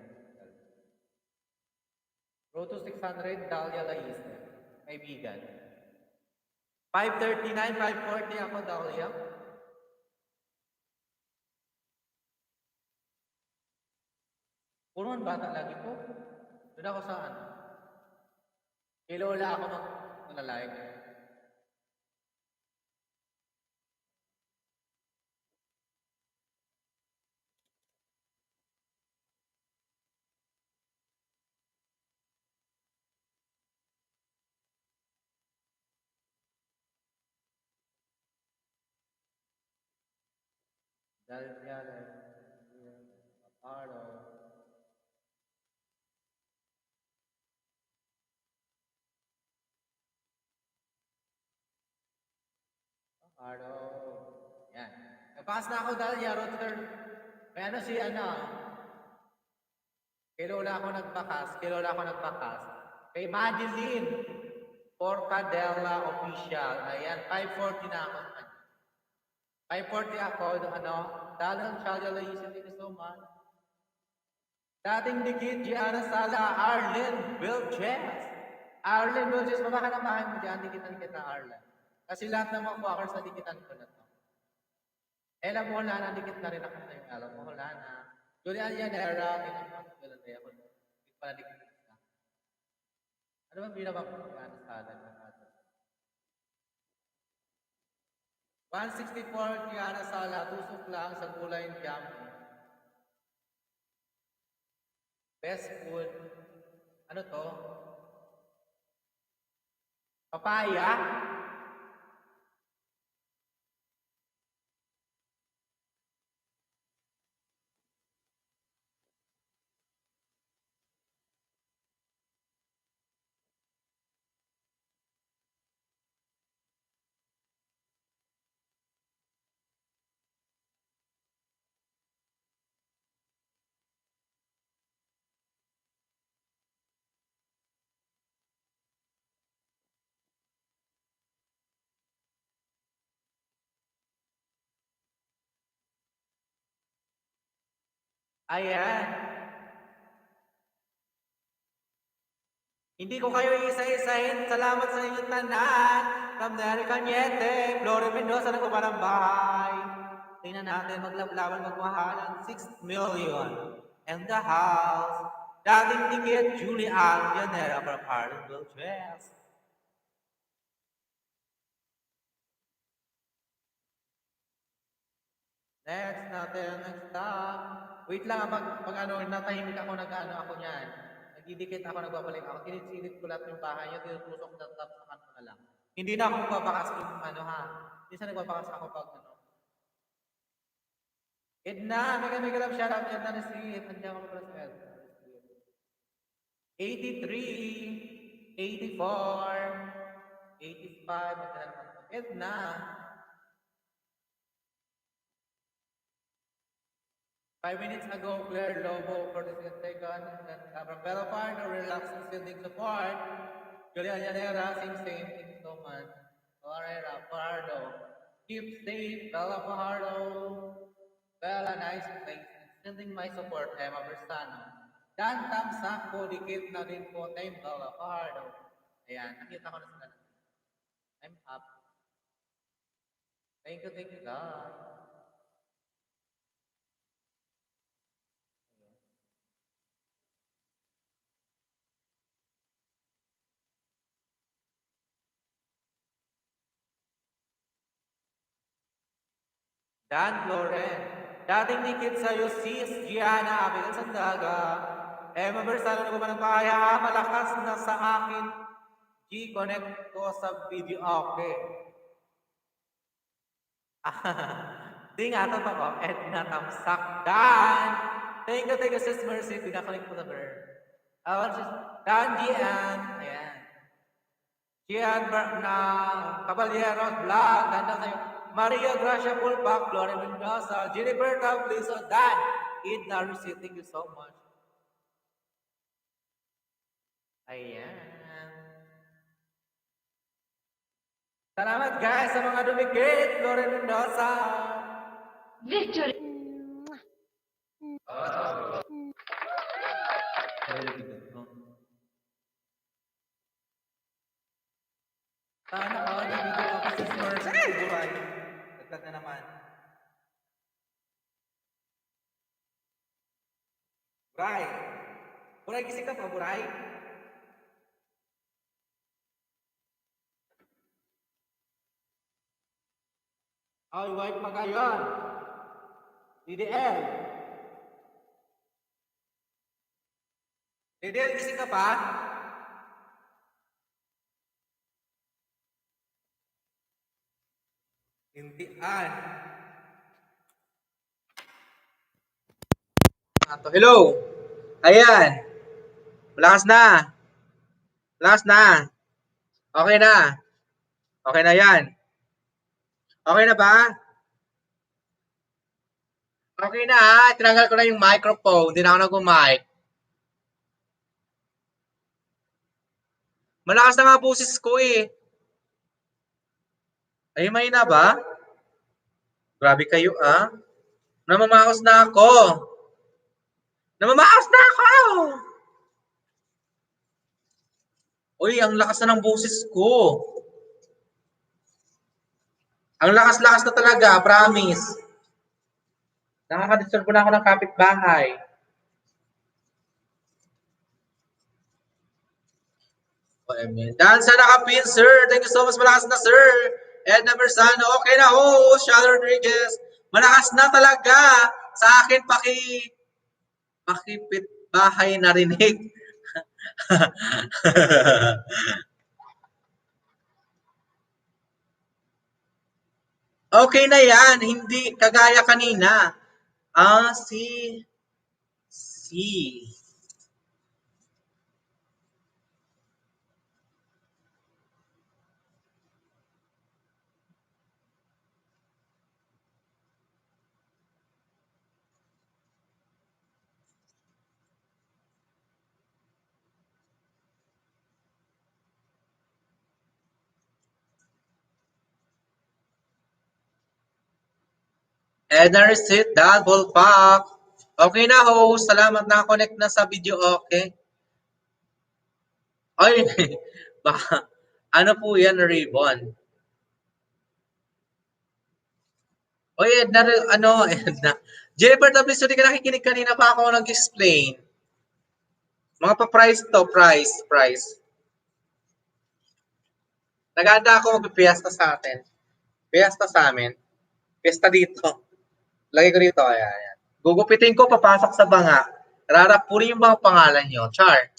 Road to 600, Dahlia Lais. Kaibigan. 539, 540 ako, Dahlia. Puruan bata lagi po. Doon ako saan? Kay Lola ako nalalay. Dalvia, Paparo. Paparo. Yan. Napakas na ako Dahlia, road to third. May ano si ano. Kay Lola ako nagpakas. Kay Madeline. Porcadella Official. Ayan, 540 na ako. 540 ako, ano, Donald Chalalayis, thank you so much. Dating dikit, Gianna Sala, Arlen Vilches. Arlen Vilches, baba ka na bahay mo dyan, dikitan kita, Arlen. Kasi lahat ng mga walkers na dikitan ko na to. Ella mo, wala na, dikit na rin ako na yung alam mo, wala na. Julian Yanera, tinapos na ako, hindi pa na dikit na. Ano ba binabak ko, Gianna Sala? 164 Gianna Sala, tusok lang sa gulay ng jam. Best food. Ano to? Papaya? Ayan. Hindi ko kayo isa-isahin. Salamat sa inyong tanan. From Neri Cañete, Flore Mendoza, nagpapa ng bahay. Tingnan natin, maglablaban, magmahalan. 6 million. And the house. Dating dikit, Julian Llanera from Hardenville Jazz. Next natin, next up. Wait lang, pag ano, natahimik ako, nag-ano ako niyan. Nagdidikit ako, nagbabalik ako. Sinit ko lahat yung bahay niyo, tinutusok na top sa kanto na lang. Hindi na ako magbabakas yung ano ha. Minsan nagbabakas ako pag ano. Edna, mega love shoutout Edna na si Edna ako pala sa Edna. 83, 84, 85, Edna. Five minutes ago, Claire Lobo, 46 seconds, and then Cabra Belapar, no relaxing sending support. Julian Llanera, same, thank you so much. Torreira, Pardo, keep safe, Bella Fajardo, Bella, nice, thanks, sending my support, Emma Bersano. Dan Tamsako, dikit na din po, time Bella Fajardo. Ayan, nakita ko na sila. I'm up. Thank you, God. Dan Loren, dating dikit sa'yo sis Gianna Abel Sandaga, Emma Bersano na ng kaya, malakas na sa akin, G-connect ko sa video, okay. Di nga ito ako, Edna Tamsak, Dan, thank you sis Mercy, pinakaling ko sa bird. Dan Gian, ayan. Gian na Caballeros Vlog, ganda sa'yo. Maria Gracia Pulpak, Gloria Mendoza, Jennifer Tabliso, Dan, Idna Rusi, thank you so much. Ayan. Salamat guys sa mga dumikit, Gloria Mendoza. Victory! Sana ako, nabigyan ako sa Spurs. Ay, buhay. Dagdag na naman. Buray. Buray, gising ka pa, Buray? Ay, white pa ngayon. DDL. DDL, gising ka pa? Hintian. Hello. Ayan. Malakas na. Malakas na. Okay na. Okay na yan. Okay na ba? Okay na ha. Tinanggal ko na yung microphone. Hindi na ako nag-mic. Malakas na nga boses ko eh. Ay, may na ba? Grabe kayo ah. Namamaos na ako. Namamaos na ako! Uy, ang lakas na ng boses ko. Ang lakas-lakas na talaga, promise. Nakaka-disturb na ako ng kapitbahay. Dan sa nakapin, sir. Thank you so much. Malakas na, sir. Edna Bersano. Okay na, Shal Rodriguez. Malakas na talaga. Sa akin, pakipit bahay narinig. Okay na yan. Hindi kagaya kanina. Si. Edna receipt, double pack. Okay na, host. Salamat na connect na sa video. Okay. Ay, baka, ano po yan, ribbon? Oy, Edna, Edna. Jennifer W. So, di ka nakikinig kanina pa ako nag-explain. Mga pa-price to, price. Nag-aanda ako magpipiesta sa atin. Fiesta sa amin. Fiesta dito. Lagay ko dito, ayan. Gugupitin ko, papasok sa banga. Rarapurin yung mga pangalan nyo. Char.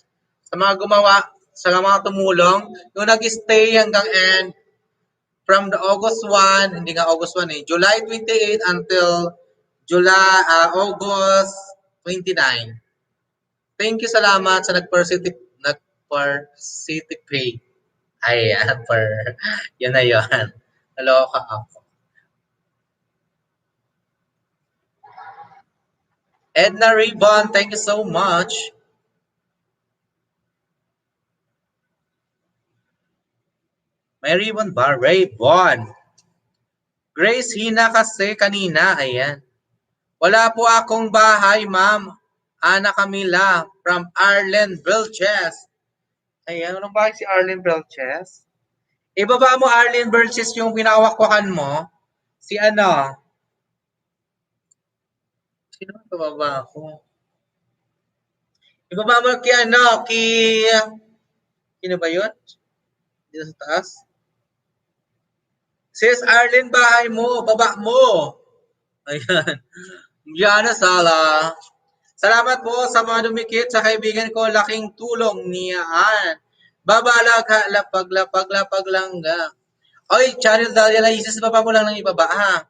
Sa mga gumawa, sa mga tumulong, yung nag-stay hanggang end, from the August 1, hindi nga August 1 July 28 until August 29. Thank you, salamat sa nag-participate. Ayan, yun na yun. Naloka ako. Edna Ribbon, thank you so much. May ribbon ba? Ribbon. Grace Hina kasi kanina, ayan. Wala po akong bahay, ma'am. Ana Camila from Arlen Vilches. Ayan, anong bahay si Arlen Vilches? Ibaba mo, Arlen Vilches, yung pinawakwakan mo. Si ano? Sino ang ibaba ko? Ibaba mo sino ba yun? Dito sa taas? Sis Arlen, bahay mo, baba mo. Ayan. Diana Sala. Salamat po sa mga dumikit sa kaibigan ko. Laking tulong niyaan. Babalag ha, lapag lang ga. Oy, Channel Dalia Isis, baba mo lang ng ibaba ha.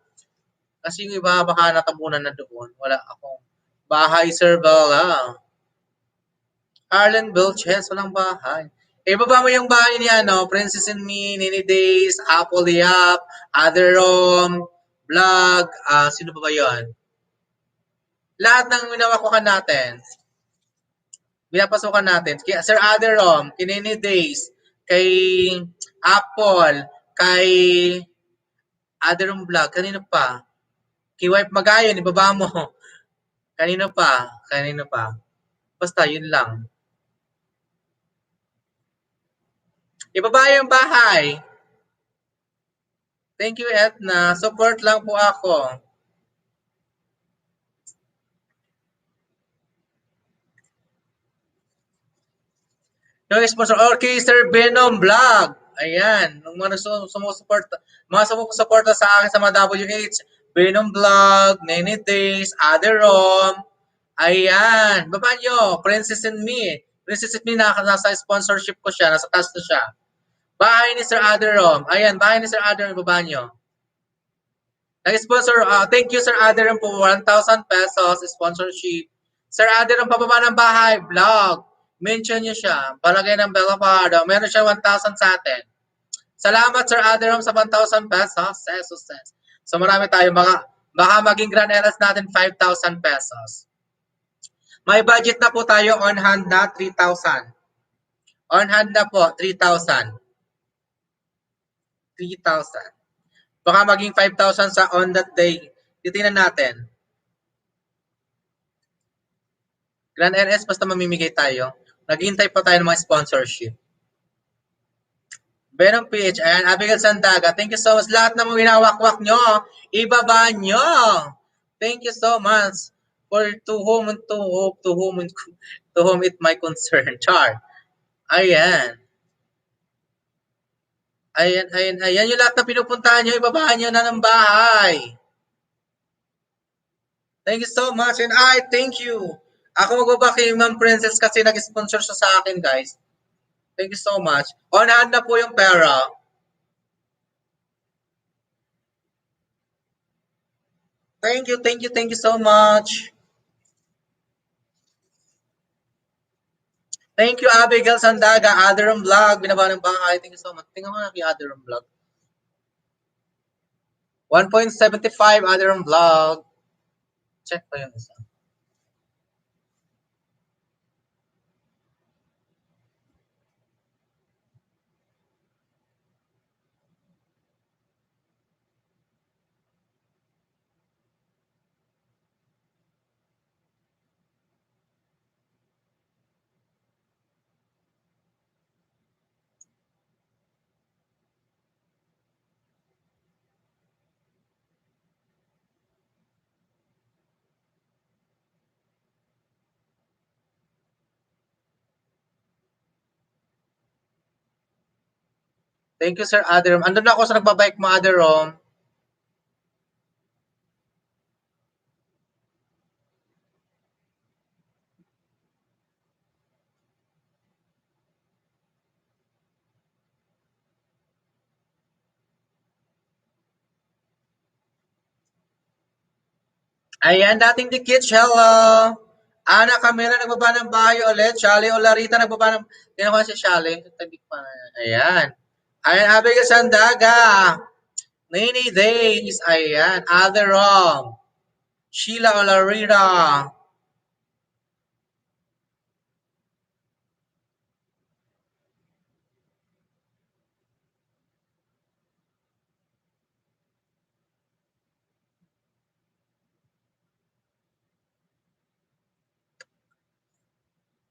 Kasi yung iba baka natabunan na doon. Wala akong bahay, Sir Bella. Arlen Vilches, walang bahay. Ibaba mo yung bahay ni Princess and Me, Nini Days, Apple Yap, Atherom, Vlog, sino pa ba yun? Lahat ng winawakukan natin. Pinapasukan natin. Kay Sir Atherom, kay Nini Days, kay Apple, kay Atherom Vlog, kanino pa? Kay Wife Magayon, ibaba mo. Kanino pa? Basta, yun lang. Ibaba yung bahay. Thank you, Edna. Support lang po ako. Yung sponsor, okay, Sir Venom Vlog. Ayan, nung mga sumusuporta sa akin sa mga WH, Venom Vlog, Nene Days, Atherom. Ayan, baba nyo, Princess and Me. Princess and Me, nasa sponsorship ko siya, nasa taas na siya. Bahay ni Sir Atherom. Ayan, bahay ni Sir Atherom, baba nyo. Nag-sponsor, thank you Sir Atherom po, 1,000 pesos sponsorship. Sir Atherom, pababa ng bahay, vlog. Mention nyo siya, palagay ng Bella Pardo. Meron siya 1,000 sa atin. Salamat Sir Atherom sa 1,000 pesos. So marami tayo, baka maging grand LS natin 5,000 pesos. May budget na po tayo on hand na 3,000. On hand na po, 3,000. 3,000. Baka maging 5,000 sa on that day. Titingnan natin. Grand LS, basta mamimigay tayo. Naghihintay pa tayo ng mga sponsorship. Venom PH, ayan, Abigail Sandaga, thank you so much. Lahat ng mga winawakwak nyo, ibaba nyo. Thank you so much for to whom it my concern. Char. Ayan. Ayan. Yung lahat na pinupuntahan nyo, ibaba nyo na ng bahay. Thank you so much. And thank you. Ako magbaba kay Ma'am Princess kasi nag-sponsor siya sa akin, guys. Thank you so much. On hand na po yung pera. Thank you so much. Thank you, Abigail Sandaga, Atherom Vlog, binaba ng bahay. Thank you so much. Tingnan mo na kay Atherom Vlog. 1.75 Atherom Vlog. Check pa yung isa. Thank you, Sir Aderom. Andun na ako sa nagbabike mo, Aderom. Ayan, dating dikit, hello. Ana Camila nagbaba ng bahay ulit. Shali Olarita nagbaba ng... Tinawa si Shali. Tabi pa. Ayan. Ayan, Abigail Sandaga. Nini Days. Ayan. Aderom. Sheila Olarita.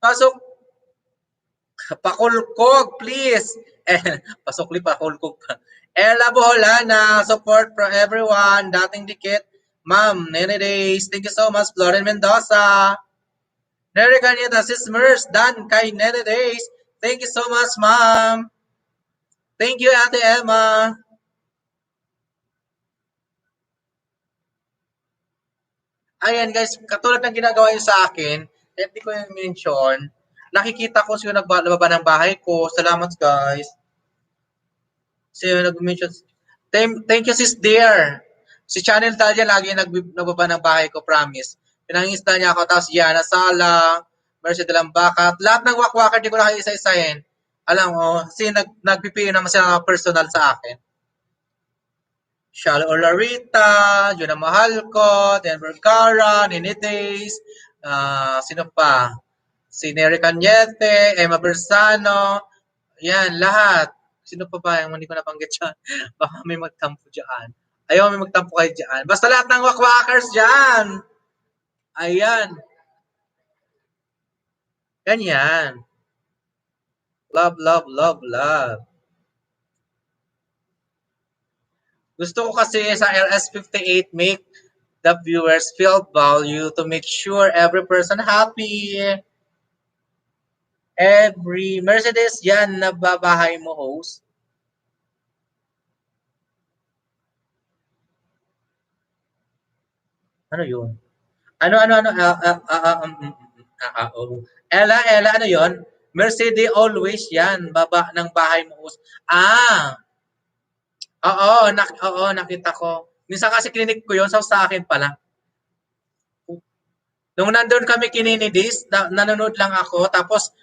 Pasok. Pakulkog, please. Pasokli pakulkog pa. Ella Boholana, support from everyone. Dating dikit. Ma'am, Nene Days. Thank you so much. Floren Mendoza. Neri Caneta, Sis Mers, Dan kay Nene Days. Thank you so much, ma'am. Thank you, Ate Emma. Ayan guys, katulad ng ginagawa niyo sa akin, hindi ko yung mention, nakikita ko sino nagbaba ng bahay ko. Salamat guys. Sino nag-mention. Thank you sis dear. Si Channel Talia lagi nagbaba ng bahay ko, promise. Pinangista niya ako, tapos Yana Sala, Mercy de Lambacat, lahat ng wakwakar di ko na kayo isa-isahin. Alam mo, kasi nagpipili naman sila personal sa akin. Shalo Olarita, Juna Mahalco, Dan Vergara, Nini Days, sino pa? Si Nery Cañete, Emma Bersano, yan, lahat. Sino pa ba yung hindi ko nabanggit dyan? Baka may magtampo dyan. Ayaw may magtampo kayo dyan. Basta lahat ng wakwakers dyan. Ayan. Ganyan. Love, love, love, love. Gusto ko kasi sa LS58 make the viewers feel value to make sure every person happy. Every Mercedes yan na babahay mo, host. Ano yun? Ano? Ella, ano yun? Mercedes always yan, baba ng bahay mo, host. Oo, nakita ko. Minsan kasi klinik ko yun, sa akin pala. Nung nandun kami kininidis, nanonood lang ako, tapos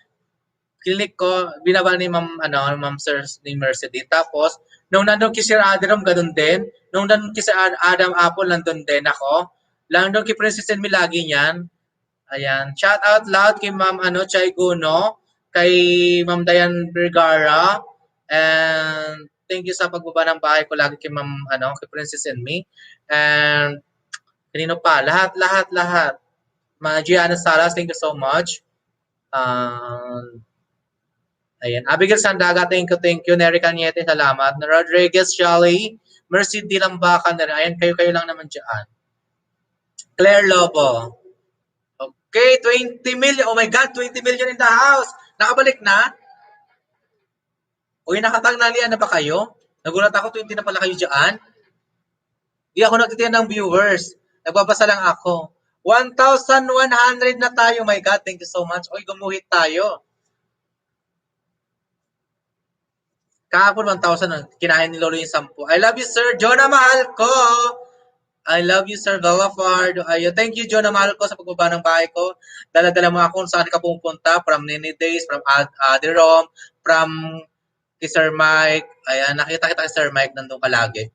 klinik ko, binaba ni Ma'am Sir ni Mercedes. Tapos, nung nandun kay Sir Adam, ganun din. Nung nandun kay Sir Adam Apple, nandun din ako. Nandun kay Princess Enmi lagi niyan. Ayan. Shout out loud kay Ma'am Chay Guno, kay Ma'am Dayan Vergara, and thank you sa pagbaba ng bahay ko lagi kay Ma'am kay Princess Enmi. And kanino pa? Lahat. Mga Gianna Salas, thank you so much. Ayan. Abigail Sandaga, thank you. Nery Cañete, salamat. Rodriguez Jolly, Mercy D. Lambacan na rin. Ayan, kayo lang naman dyan. Claire Lobo. Okay, 20 million. Oh my God, 20 million in the house. Nakabalik na? Uy, nakatangnalian na ba kayo? Nagulat ako, 20 na pala kayo dyan. Di ako nagtitiyan ng viewers. Nagbabasa lang ako. 1,100 na tayo. My God, thank you so much. Uy, gumuhit tayo. Kahapon 1,000, kinain ni Lolo yung 10. I love you, Sir Jonah, mahal ko. I love you, Sir Bellafard. Thank you, Jonah, mahal ko sa pagbaba ng bahay ko. Dala-dala mo ako kung saan ka pupunta. From Nini Days, from Aderom, from kay Sir Mike. Ayan, nakita kita kay Sir Mike, nandun ka lagi.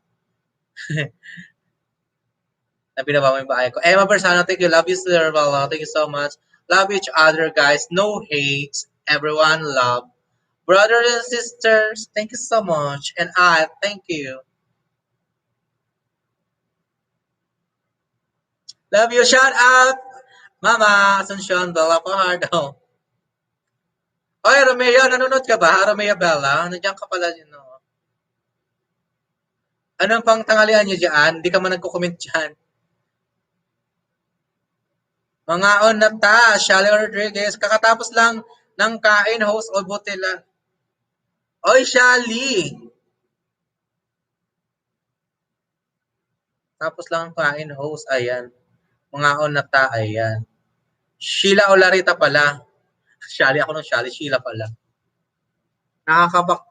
Na binaba mo yung bahay ko. Emma Bersano, thank you. Love you, Sir Bella. Thank you so much. Love each other, guys. No hate. Everyone love. Brothers and sisters, thank you so much. And I thank you. Love you. Shout out, Mama Asuncion Bella Pajardo. Oy, Romeo, nanonood ka ba? Romeo Bella, nandiyan ka pala. Anong pang tangalian niyo dyan? Hindi ka man nagko-comment dyan. Mga on na ta, Shally Rodriguez. Kakatapos lang ng kain, host o butila. Oy, Shally! Tapos lang ang kain, host. Ayan. Mga onata, ayan. Sheila Olarita pala. Shali ako ng Shali. Sheila pala. Nakakabak.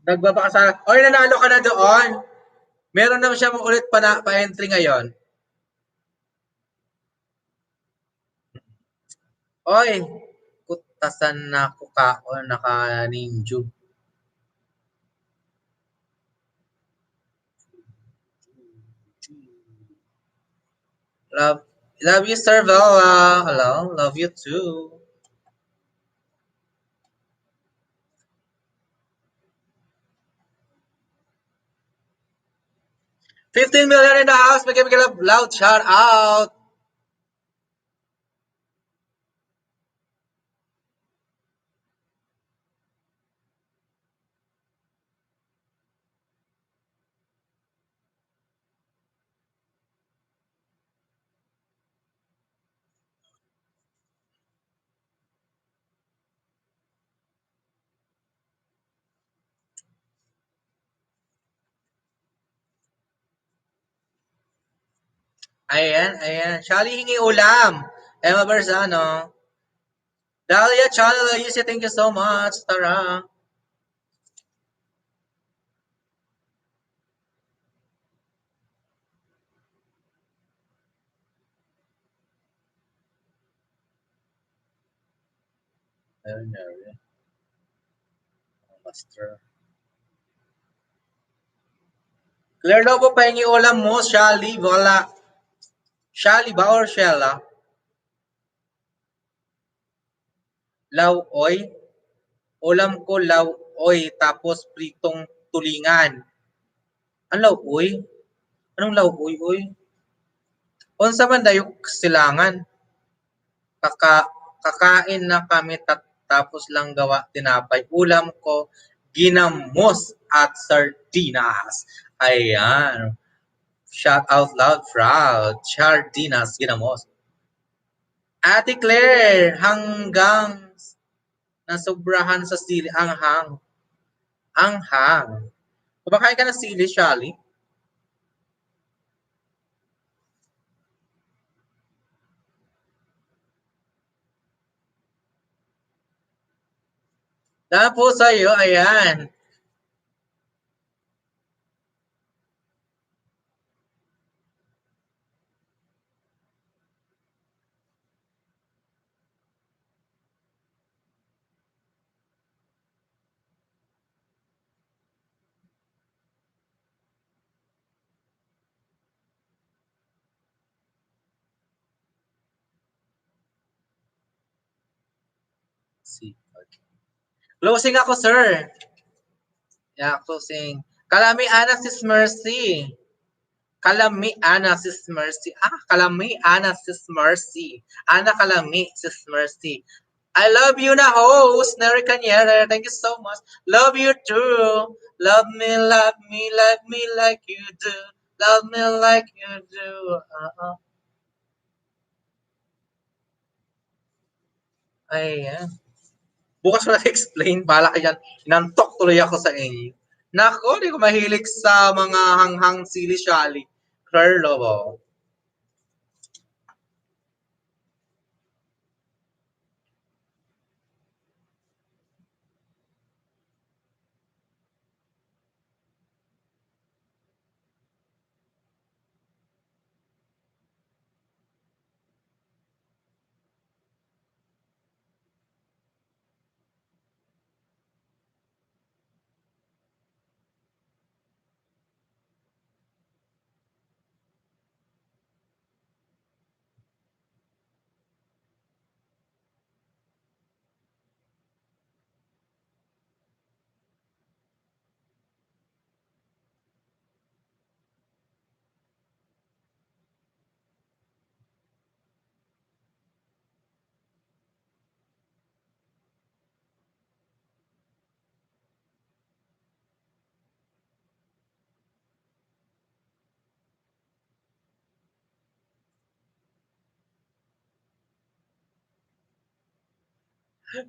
Nagbabakasala. Oy, nanalo ka na doon. Meron naman siya ulit pa-entry ngayon. Oy, kutasan na ko kaon naka-ninju. Love you, Sir Bella. Hello, love you too. $15 million in the house. Make a loud shout out. Ayan, ayan. Shali hingi ulam. Emma Berzano. Dahlia Channel, Ayusi, thank you so much. Tara. Ayun, ayun. Master. Claire Lobo, pahingi ulam mo. Shali, wala. Shali ba or Shella? Lauoy. Ulam ko lauoy tapos pritong tulingan. Ang lauoy? Anong lauoy, oy? Unsa man dayok silangan? Kakain na kami tapos lang gawa tinapay. Ulam ko ginamos at sardinas. Ayan. Shout out loud proud. Sardinas ginamos. Ate Claire, hanggang nasobrahan sa sili anghang. Anghang. Kumakain ka ng sili, Shali? Dahil po sa'yo, ayan. See, okay. Closing ako, sir. Yeah, closing. Kalami Ana sis Mercy. Kalami Ana sis Mercy. Kalami Ana sis Mercy. Ana Kalami sis Mercy. I love you na host, Neri Cañera. Thank you so much. Love you too. Love me, love me, love me like you do. Love me like you do. Ayan. Bukas ko na-explain. Bala ka dyan. Inantok tuloy ako sa inyo. Nako, di ko mahilig sa mga hanghang sili-shali. Curlo ba?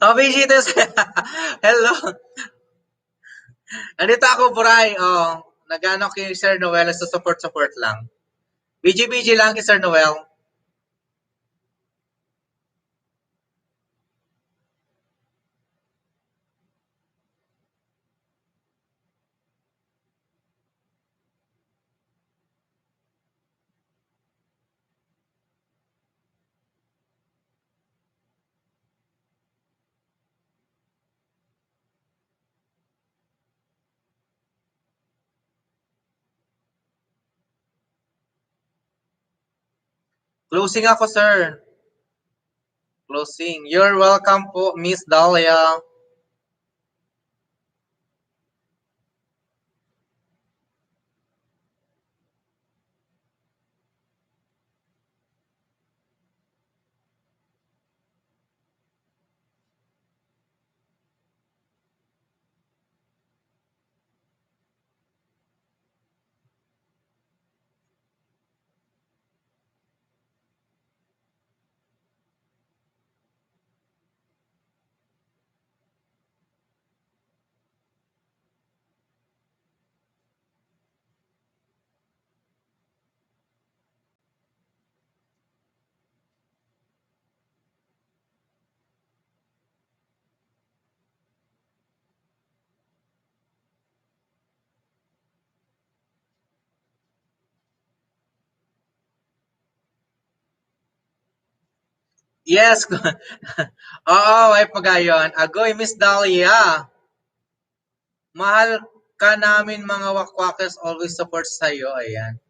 Oh, visitors. Hello. Andito ako, Buray. Oh, nagano kay Sir Noel sa support lang. BG lang kay Sir Noel. Closing ako, sir. Closing. You're welcome po, Miss Dahlia. Yes. Oo, ay pagayon. Agoy, Miss Dahlia. Mahal ka namin mga wakwakers, always support sa'yo. Ayan.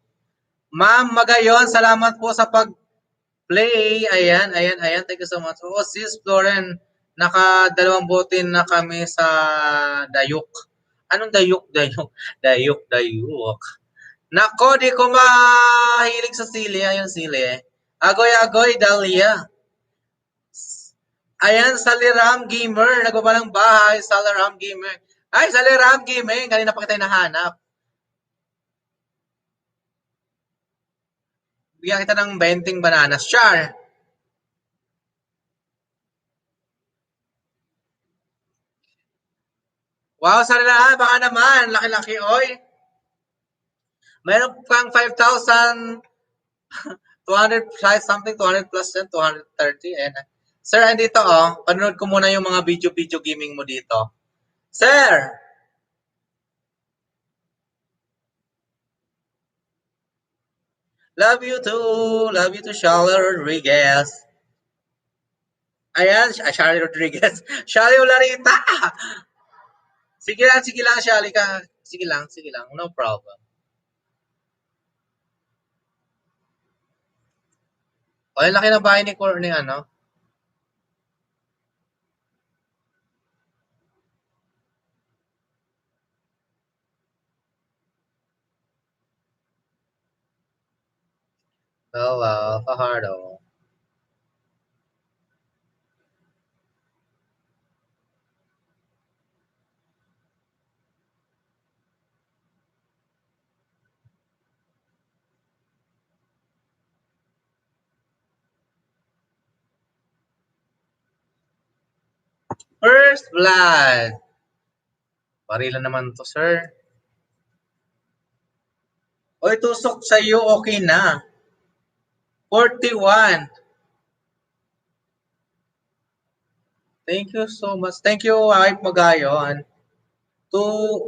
Ma'am Magayon, salamat po sa pag-play. Ayan. Thank you so much. Oo, sis Floren, naka-2 bote na kami sa Dayuk. Anong Dayuk? Dayuk. Nako, di ko mahilig sa sili. Ayun, sili. Agoy, Dahlia. Ayan, Saliram Gamer. Nagbaba ng bahay. Saliram Gamer. Ay, Saliram Gamer. Kanina pa kita nahanap. Bigyan kita ng 20 bananas. Char! Wow, Saliram. Baka naman. Laki-laki, oy. Meron kang 5,000 200 something, 200 plus yan, 230. Ayan. Sir, andito oh. Panood ko muna yung mga video gaming mo dito. Sir! Love you too, Charlie Rodriguez. Ayan, Charlie Rodriguez. Charlie Olarita! Sige lang, Charlie ka. Sige lang. No problem. O, yung laki ng bahay ni Courtney, ano? Hello, Fajardo. First blood. Barilan naman to, sir. Oy, tusok sa'yo, okay na. 41. Thank you so much. Thank you, Hype Magayon.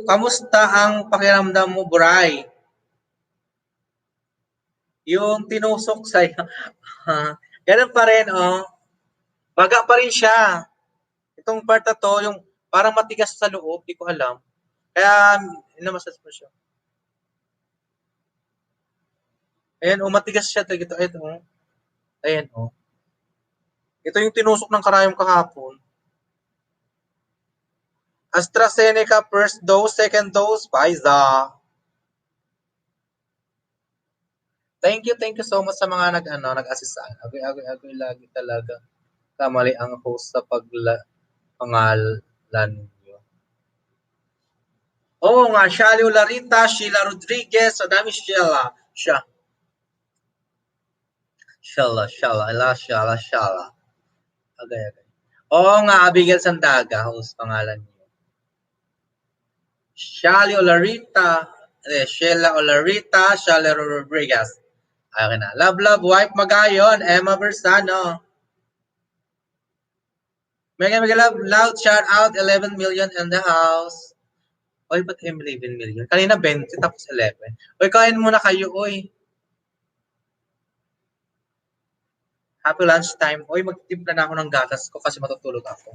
Kamusta ang pakiramdam mo, Bray? Yung tinusok sa'yo. Ganun pa rin, oh. Baga pa rin siya. Itong part na to, yung parang matigas sa loob, di ko alam. Kaya, inamasas mo siya. Ayan, oh, matigas siya. Ito, oh. Ayan, oh. Ito yung tinusok ng karayom kahapon. AstraZeneca first dose, second dose, Pfizer. Thank you so much sa mga nag-assist sa akin. Agoy lagi talaga. Kamali ang host sa pangalan niyo. Oo nga, Shali Olarita, Sheila Rodriguez, so dami Sheila. Shala. Agay. Oo nga, Abigail Sandaga, host pangalan niyo. Shally Olarita. Sheila Olarita, Shally Rodriguez. Okay na. Love, love, wife Magayon, Emma Bersano. Mega, mega love, loud shout out, 11 million in the house. Oy, ba't 11 million? Kanina 20, tapos 11. Oy, kain muna kayo, oy. Happy lunchtime. Oy, magtimpla na ako ng gatas ko kasi matutulog ako.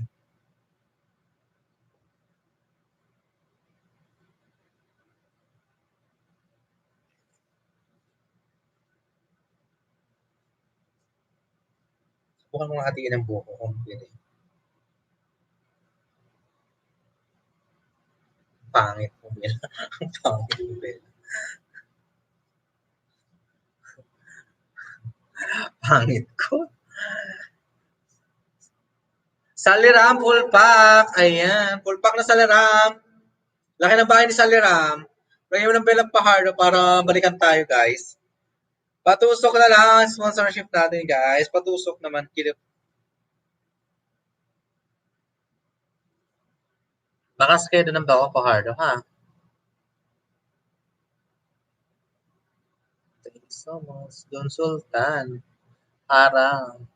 Subukan mo nga hatiin ang buko kung pwede. Pangit po, Bella. Ang pangit po, Bella. Pangit ko. Saliram, full pack. Ayan, full pack na Saliram. Laki ng bahay ni Saliram. Lagyan mo ng Bellang Pajardo para balikan tayo, guys. Patusok na lang ang sponsorship natin, guys. Patusok naman. Bakas kayo doon ng Bellang Pajardo, ha? Thank you so much. Don Sultan. Arang.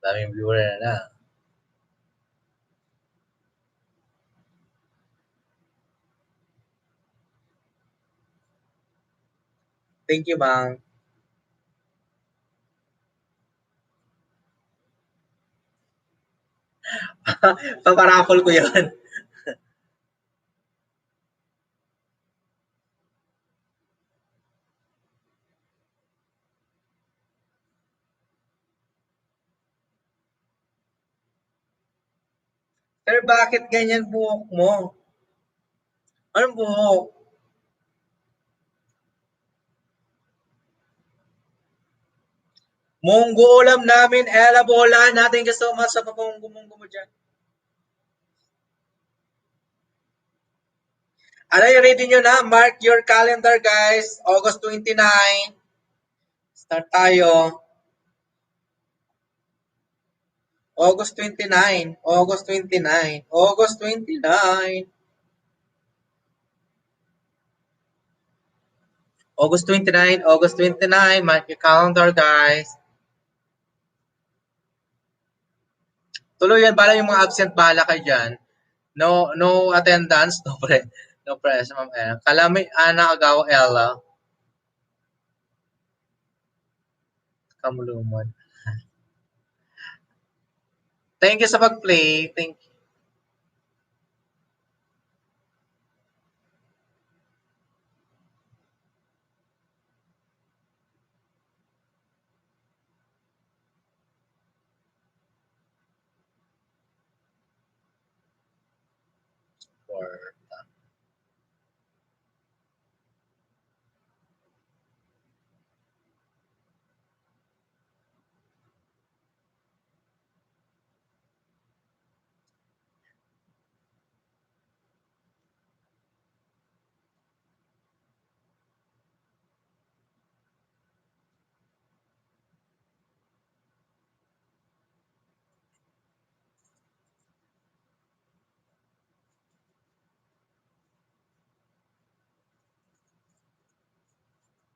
Daming viewer na. Thank you, Bang. Paparapol ko yun. Pero bakit ganyan buhok mo? Anong buhok? Munggo ulam namin, Ella Bola. Thank you so much sa papamunggo-munggo mo dyan. Ano yung ready nyo na? Mark your calendar, guys. August 29. Start tayo. August 29. August 29. August 29. August 29. August 29. Mark your calendar, guys. Tuloy yan. Bala yung mga absent, bahala kayo dyan. No attendance. No press, ma'am Ella. Kalami, Ana Agaw, Ella. Kamulumon. Thank you sa pag-play. Thank you. For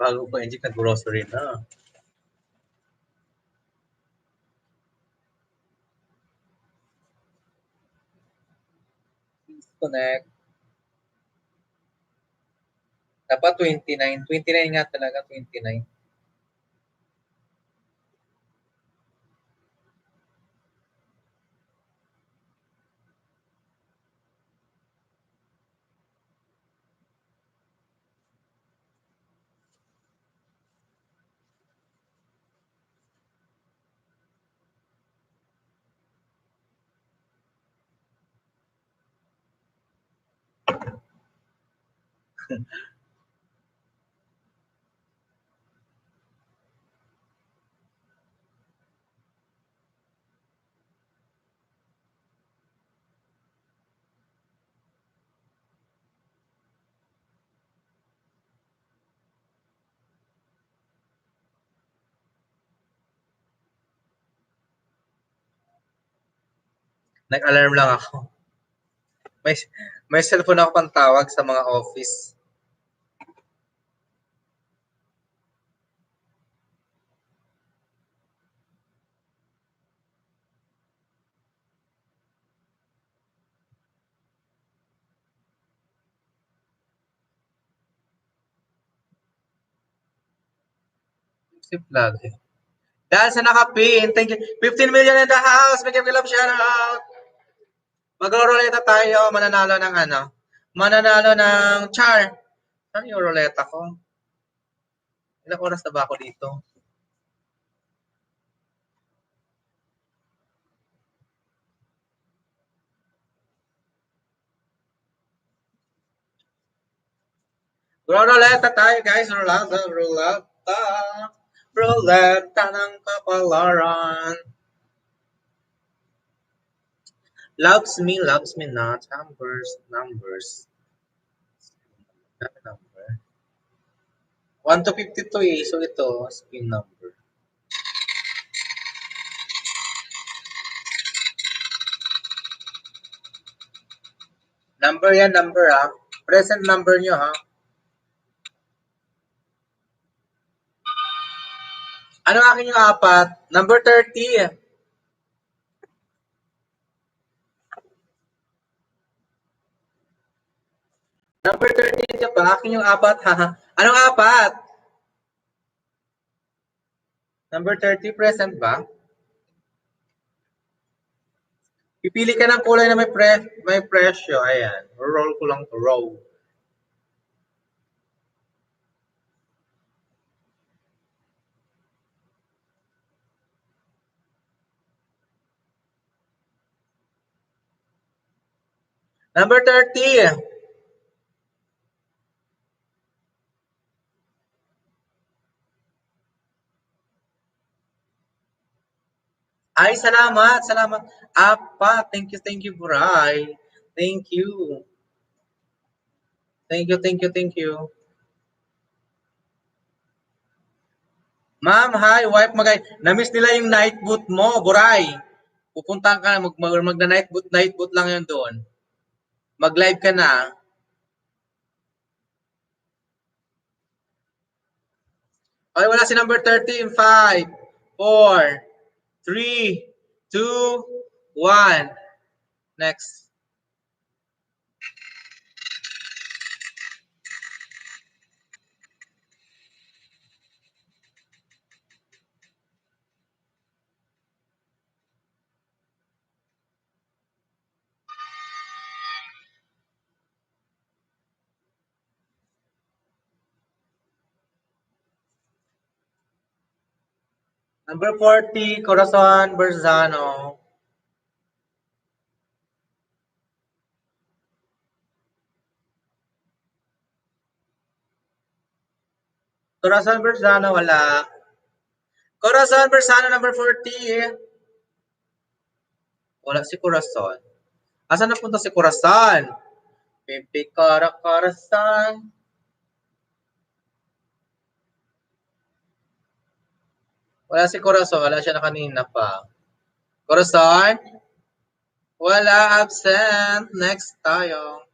bago ko enjik nag-grocery na. Connect. Dapat 29. 29 nga talaga, 29. Nag-alarm lang ako. May, may cellphone ako pang tawag sa mga office. Si vlog. Dahil sa nakapin, thank you. 15 million in the house. Bigyan ko love shout out. Magro-roleta tayo. Mananalo ng ano? Mananalo ng char. Saan yung roleta ko? Ilang oras na ba ako dito? Roleta tayo guys. Roleta. Roleta ng kapalaran. Loves me not. Numbers. Number. 1 to 52 eh. So ito, spin number. Number yan, number ha. Present number nyo ha. Ano akin yung apat? Number 30. Number 30 ka ba? Akin yung apat ha. Anong apat? Number 30 present ba? Pipili ka ng kulay na may presyo. Ayan. Roll ko lang to. Row. Number 30. Ay, salamat. Salamat. Apat. Thank you, Buray. Thank you. Thank you. Ma'am, hi, wife magay. Na-miss nila yung night boot mo, Buray. Pupunta ka, mag-night boot lang yun doon. Mag-live ka na. Okay, wala si number 30 in 5, 4, 3, 2, 1. Next. Number 40, Corazon Berzano. Corazon Berzano, wala. Corazon Berzano, number 40. Wala si Corazon. Asan napunta si Corazon? Pipi Corazon. Wala si Corazon. Wala siya na kanina pa. Corazon? Wala, absent. Next tayo.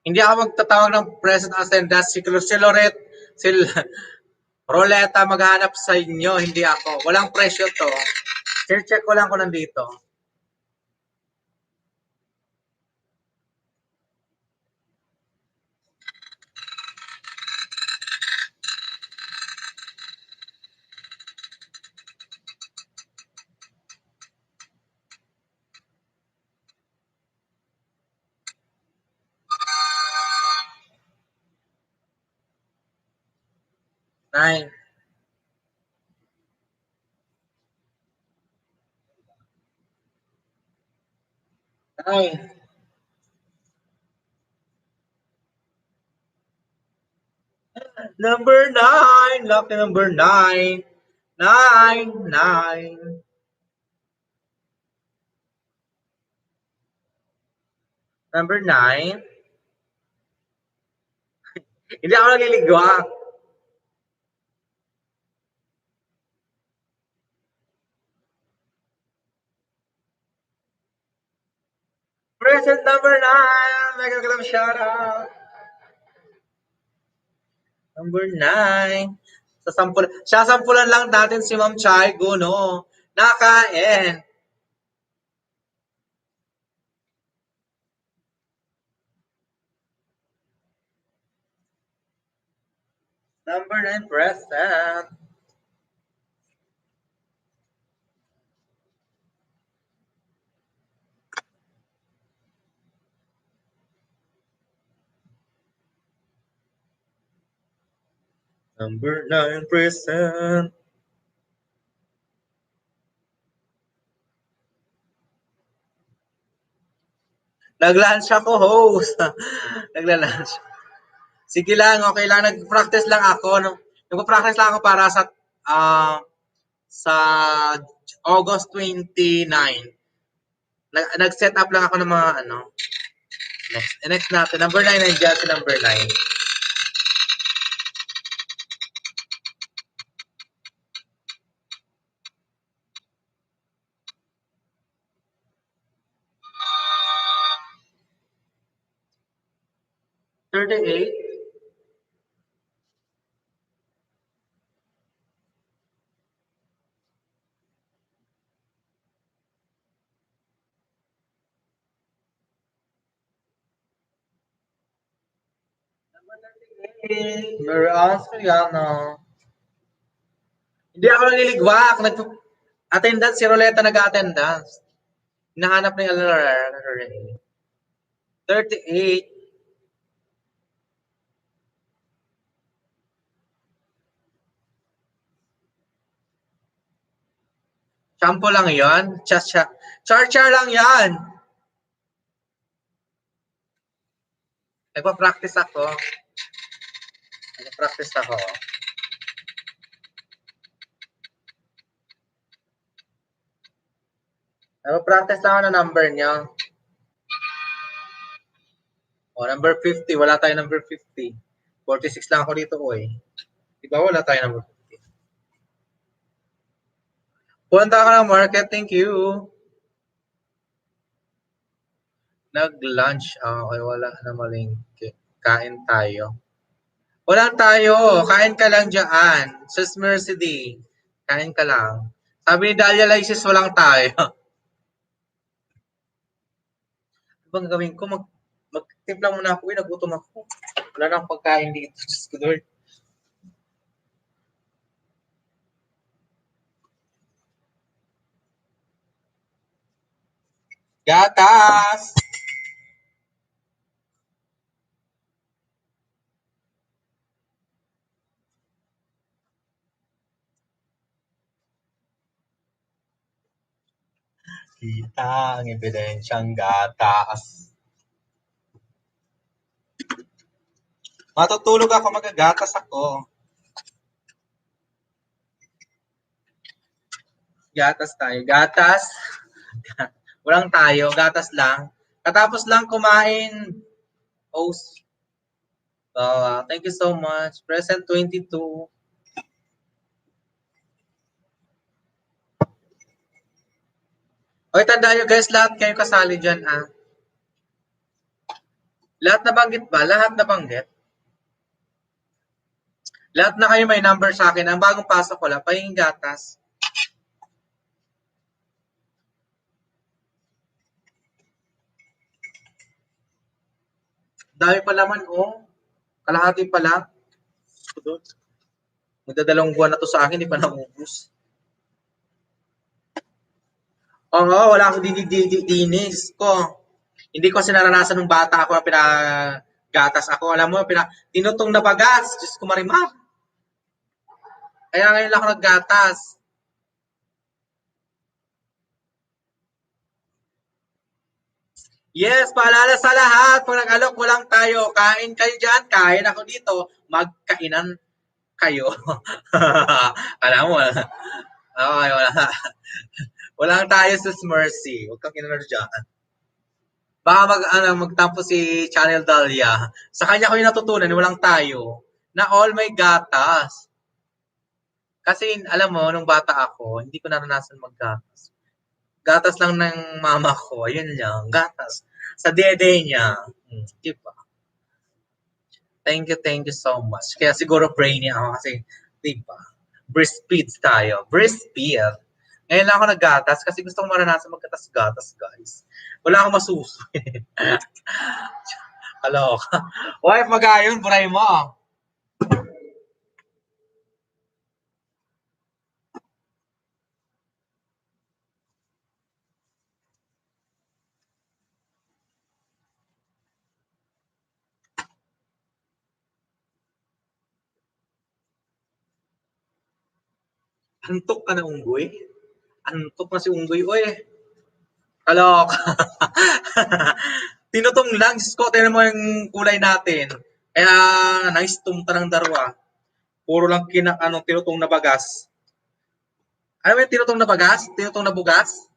Hindi ako magtatawag ng present attendance. Si Lorette, si Roleta maghanap sa inyo, hindi ako. Walang presyo to. Check ko lang kung nandito. Nine. Nine. Number 9. Lucky number 9. 9. Number 9. Hindi ako naliligwa. Present number 9. Mega Club shoutout. Number 9. Sasampulan lang natin si Ma'am Chai Guno. Nakain. Number 9 present. Number 9 present. Nag-lunch ako, host. Nagla-lunch. Sige lang, okay lang. Nag-practice lang ako. Nag-practice lang ako para sa August 29. Nag-set up lang ako ng mga Next natin. Number 9, nandiyan si number 9. $38. Mary Ansriano. Hindi ako naliligwak. Attendance si Roleta nag-attendance. Hinahanap na yung LRR. 38. Shampoo lang yon. Char-char lang yan. Nagpa-practice ako. Nagpa-practice lang ako ng number niya. Number 50. Wala tayo number 50. 46 lang ako dito, Diba wala tayo number 50? Punta ka ng market. Thank you. Nag-lunch. Okay, wala na malingki. Kain tayo. Wala tayo. Kain ka lang dyan. Sis Mercy D. Kain ka lang. Sabi ni Dahlia Lysis, walang tayo. Ano bang gawin ko? Magtimpla muna ako. Nagutom ako. Wala nang pagkain dito. Diyos ko, Lord. Gatas! Kita ang ebidensyang gatas. Matutulog ako, magagatas ako. Gatas tayo. Gatas. Walang tayo. Gatas lang. Katapos lang kumain. Host. Thank you so much. Present 22. Okay, tandaan nyo guys, lahat kayo kasali dyan, Lahat nabanggit ba? Lahat nabanggit? Lahat na kayo may number sa akin. Ang bagong pasok ko lang, pahinging gatas. Dami pa laman, Kalahati pa lang. Magdadalawang buwan na to sa akin, hindi pa naubos. Wala akong dinis ko. Hindi ko sinaranasan ng bata ako na pinagatas ako. Alam mo, tinutong na bagas. Diyos ko marimar. Kaya ngayon lang ako naggatas. Yes, paalala sa lahat. Pag nag-alok, walang tayo. Kain kayo dyan. Kain ako dito. Magkainan kayo. Alam mo, okay, wala. Walang tayo sa Mercy. Huwag kang kinunod dyan. Baka magtampo si Channel Dahlia. Sa kanya ko yung natutunan, walang tayo, na all may gatas. Kasi alam mo, nung bata ako, hindi ko naranasan maggatas. Gatas lang ng mama ko. Ayun lang, gatas. Sa dede niya. Diba? Thank you so much. Kaya siguro brainy ako kasi, diba? Breastfeed tayo. Breastfeed. Ngayon lang ako naggatas kasi gusto kong maranasan maggatas-gatas, guys. Wala akong masuso. Kaloka. Wife, magayon, buray mo. Antok ka na, unggoy? Antok na si unggoy, oy. Kaloka. Tinutong lang, Diyos ko, tingnan mo yung kulay natin. Kaya, nice tumta ng darwa. Puro lang tinutong na bagas. Ano yung tinutong na bagas? Tinutong na bugas?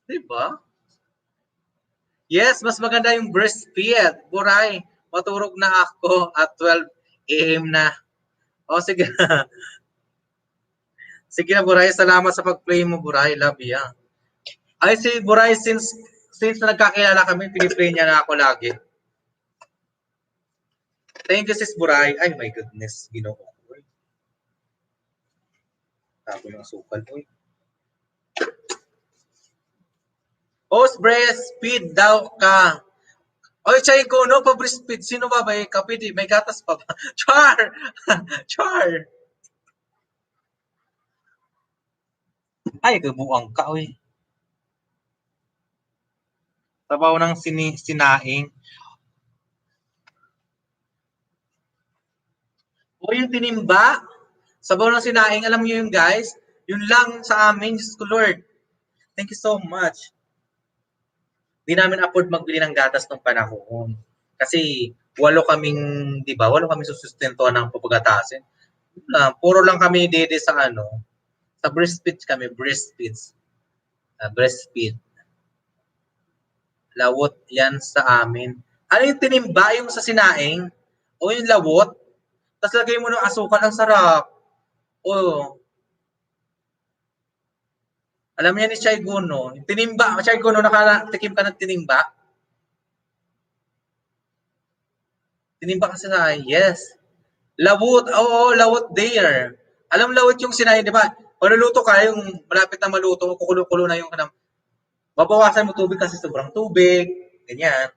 Diba? Yes, mas maganda yung breastfeed. Buray, maturog na ako at 12 a.m. na. O, sige. Sige na, Buray. Salamat sa pag-play mo, Buray. Love you. Ay, si Buray, since nagkakilala kami, piniplay niya na ako lagi. Thank you, sis Buray. Ay, my goodness. Ginoo ko. Tapo ng sukal. Uy. Host breastfeed daw ka. Oy, chay ko, no? Pa-breastfeed. Sino ba? May kapiti. May gatas pa ba? Char! Char! Ay, kabuang ka, uy. Sabaw ng sinaing. O yung tinimba. Sabaw ng sinaing. Alam niyo yun, guys? Yun lang sa amin. Diyos ko, Lord. Thank you so much. Di namin afford magbili ng gatas nung panahon. Kasi di ba, walo kaming susustentuhan ng papagatasin. Puro lang kami dede sa sa breastfeed kami, breastfeeds. Breastfeed. Lawot yan sa amin. Ano yung tinimba, yung sa sinaing? O yung lawot? Tapos lagay mo ng asukal, ang sarap. O, alam niya ni Chay Guno, tinimba, Chay Guno, nakatikim ka ng tinimba? Tinimba kasi na, yes. Lawot, oo, lawot there. Alam lawot yung sinayin, di ba? Maluluto ka, yung malapit na maluto, kukulo-kulo na yung babawasan mo tubig kasi sobrang tubig, ganyan.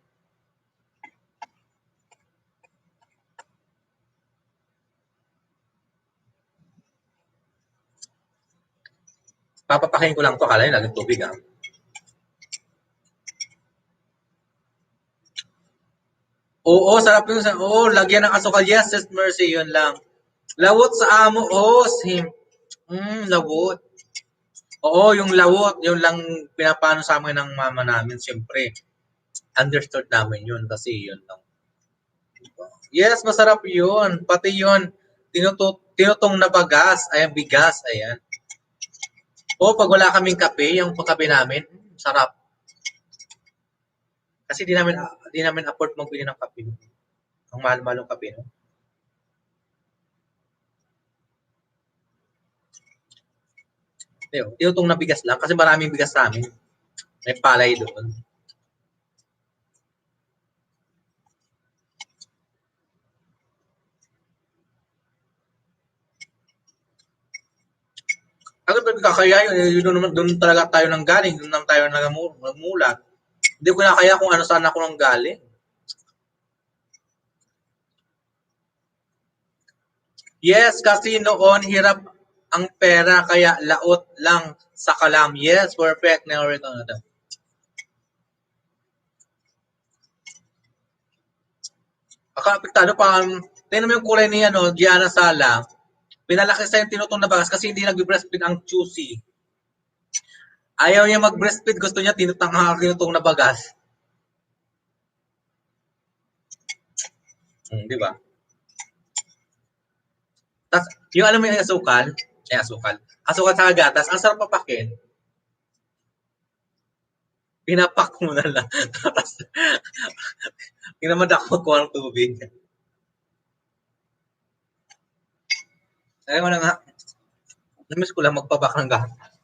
Papapakin ko lang to, akala nyo laging tubig, ah. Oo, sarap yung, lagyan ng asukal, yes, just mercy, yun lang. Lawot sa amo, same. Lawot. Oo, yung lawot, yun lang pinapano sa amin ng mama namin, siyempre. Understood namin yun kasi yun lang. Yes, masarap yun. Pati yun, tinutong na bagas, ayan, bigas, ayan. O, pag wala kaming kape, yung pagkape namin, sarap. Kasi di namin afford magbili ng kape. Ang mahal-mahal ng kape. No? Tinutong na bigas lang kasi maraming bigas sa amin. May palay doon. Agad ba kakaya yun, doon talaga tayo nang galing, doon lang tayo nagmulat. Hindi ko na kaya kung ano saan ako nang galing. Yes, kasi noon hirap ang pera kaya laot lang sa kalam. Yes, perfect. Na-orito na daw. Apektado pa, tingnan mo yung kulay ni Gianna Sala. Pinalaki sa yung tinutong na bagas kasi hindi nag-breastfeed ang juicy. Ayaw niya mag-breastfeed, gusto niya tinutong na bagas. Di ba? Tapos, yung alam mo yung asukal, asukal sa gatas, ang sarap papakin. Pinapak mo na lang. Tapos, pinamadak ko ang tubig. Ayaw mo na nga. Namiss ko lang magpabak ng gatas.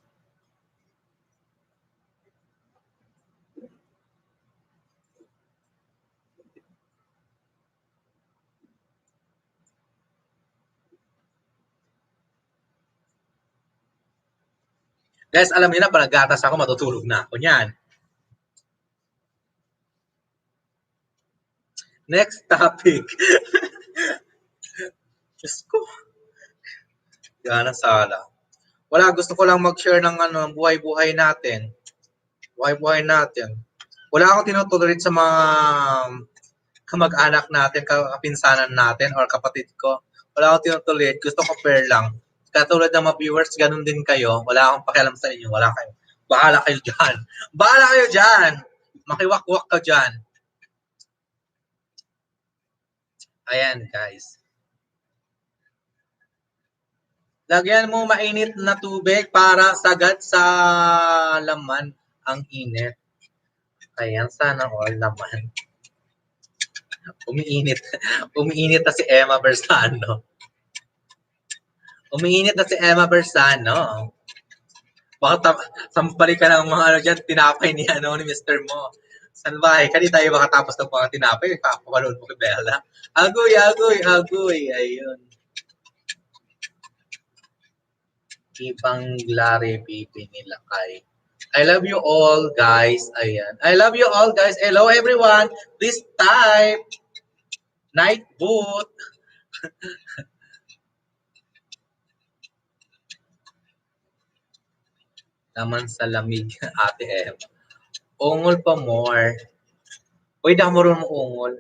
Guys, alam niyo na, pag naggatas ako, matutulog na ako niyan. Next topic. Diyos ko. Gana sala. Wala, gusto ko lang mag-share ng buhay-buhay natin. Buhay-buhay natin. Wala akong tinutolerate sa mga kamag-anak natin, kapinsanan natin, or kapatid ko. Wala akong tinutolerate. Gusto ko fair lang. Katulad ng mga viewers, ganun din kayo. Wala akong pakialam sa inyo. Wala kayo. Bahala kayo dyan. Bahala kayo dyan. Makiwak-wak ka dyan. Ayan, guys. Lagyan mo mainit na tubig para sagad sa laman ang init. Ayan, sana all naman. Umiinit. Umiinit na si Emma Bersano. Umiinit na si Emma Bersano. Baka sampali ka ng mga dyan, tinapay ni Mr. Mo. San ba? Kani tayo makatapos ng mga tinapay, kakapalood mo kay Bella. Agoy, agoy, agoy. Ayun. Ibang Glary Baby nila kay. I love you all, guys. Ayan. I love you all, guys. Hello, everyone. Please type. Night boot. Naman sa lamig, Ate Em. Ungol pa more. Uy, damo rin mo ungol.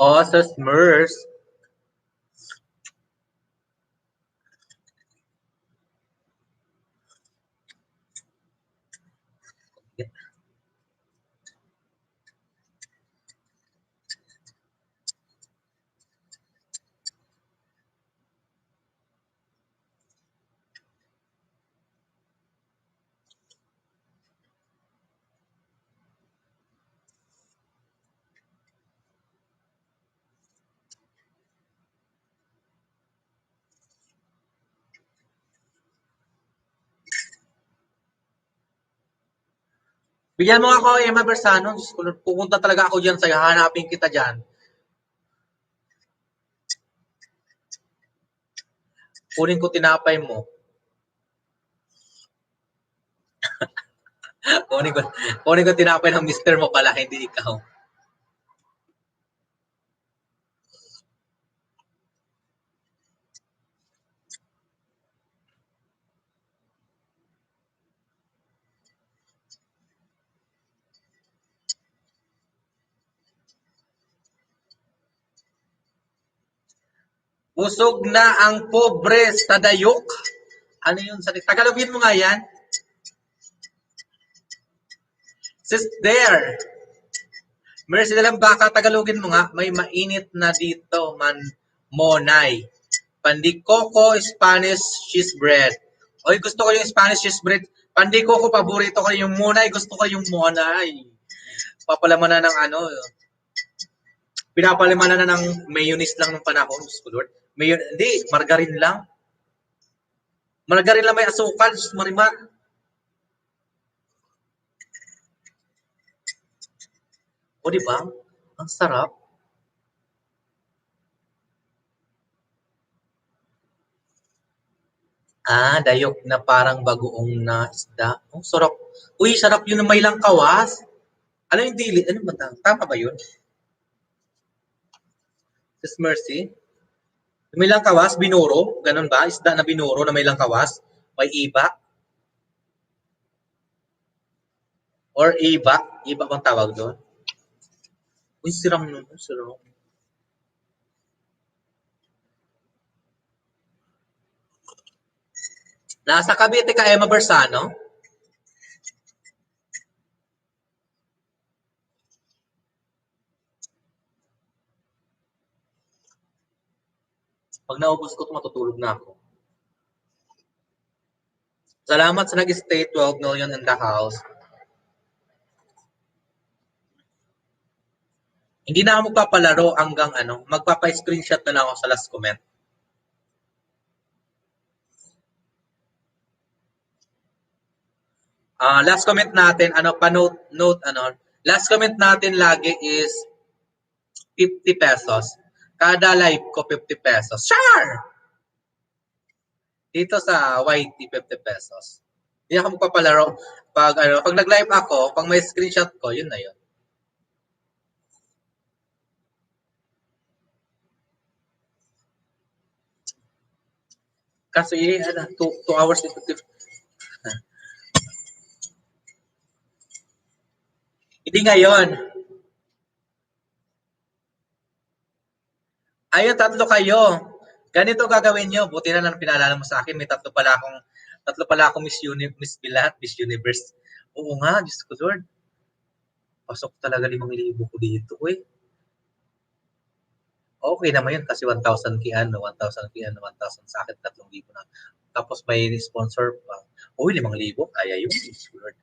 Oh, sa Smurfs. Bigyan mo ako, Emma Bersano. Diyos ko, pupunta talaga ako dyan sa'yo. Hanapin kita dyan. Kunin ko tinapay mo. kunin ko tinapay ng mister mo pala, hindi ikaw. Busog na ang pobre sa dayok. Ano yun? Tagalogin mo nga yan. Sis there. Mercy na lang baka Tagalogin mo nga. May mainit na dito man monay. Pandikoko Spanish cheese bread. Oy, gusto ko yung Spanish cheese bread. Pandikoko, paborito ko yung monay. Gusto ko yung monay. Papalaman na ng pinapaliman na ng mayonnaise lang ng panahon. Hindi, margarine lang. Margarine lang may asukal, marimar. O, di ba? Ang sarap. Dayok na parang bagoong na isda. Oh, sarap. Uy, sarap yun ng may langkawas. Ano yung dili? Ano ba? Tama ba yun? Sis Mercy? May langkawas, binuro? Ganun ba? Isda na binuro na may langkawas? May iba? Or iba? Iba bang tawag doon? Uy, siram nun. Siram. Nasa Cavite ka, Emma Bersano? Pag naubos ko, matutulog na ako. Salamat sa nag-stay, 12 million in the house. Hindi na ako magpapalaro hanggang magpapa-screenshot na lang ako sa last comment. Last comment natin, last comment natin lagi is 50 pesos. Kada live ko, 50 pesos. Sure! Dito sa YT, 50 pesos. Hindi ako magpapalaro. Pag nag-live ako, pag may screenshot ko, yun na yun. Kasi, 2 hours and 50. Hindi ngayon. Ayun, 3 kayo. Ganito gagawin nyo. Buti na lang pinaalala mo sa akin. May 3 pala akong Miss Bilat, Miss Universe. Oo nga, Diyos ko Lord. Pasok talaga 5,000 ko dito, eh. Okay naman yun kasi 1,000 1,000 sa akin, 3,000 na. Tapos may sponsor pa. Uy, 5,000. Kaya yun, Diyos ko Lord.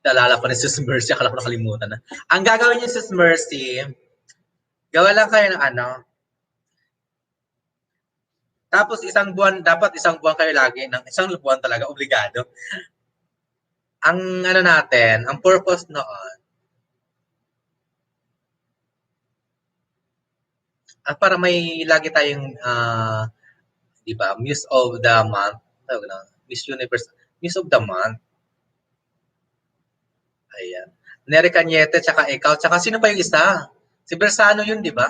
Naalala ko ni Sis Mercy, akala ko nakalimutan na. Ang gagawin niyo, Sis Mercy, gawa lang kayo ng tapos dapat isang buwan kayo lagi, ng isang buwan talaga, obligado. Ang natin, ang purpose noon, para may lagi tayong, di ba, Miss of the Month, Miss Universe, Miss of the Month. Ayan. Nery Cañete, tsaka ikaw. Tsaka sino pa yung isa? Si Bersano yun, di ba?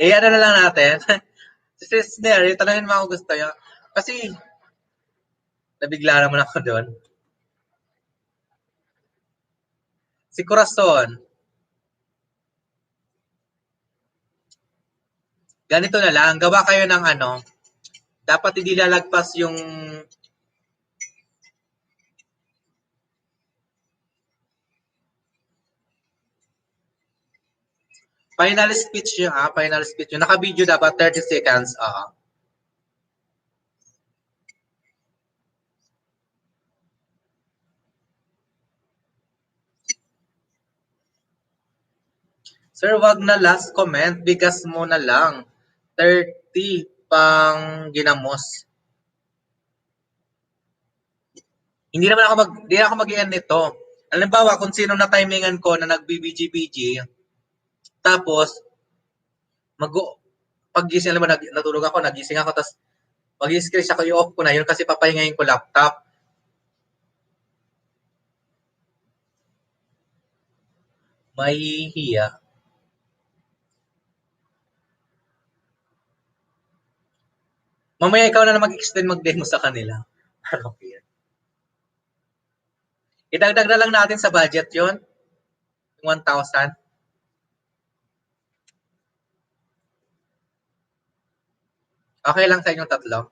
Ano na lang natin. Si Sis Nery, tanongin mo ako gusto niya. Kasi, nabigla naman ako doon. Si Corazon. Ganito na lang. Gawa kayo ng dapat hindi lalagpas yung final speech yun, final speech yun. Naka-video dapat 30 seconds, Sir, wag na last comment. Bigas mo na lang. 30 pang ginamos. Hindi ako mag-i-end nito. Halimbawa, kung sino na timingan ko na nag-BBG-BG, tapos, pag-gising, alam mo, natulog ako, nagising ako, tapos, mag-i-scratch ako, i-off ko na yun kasi papahingayin ko laptop. Mahihiya. Mamaya ikaw na mag-extend mag-demo sa kanila. Okay. Idagdag na lang natin sa budget yon 1,000. Okay lang sa inyong tatlo.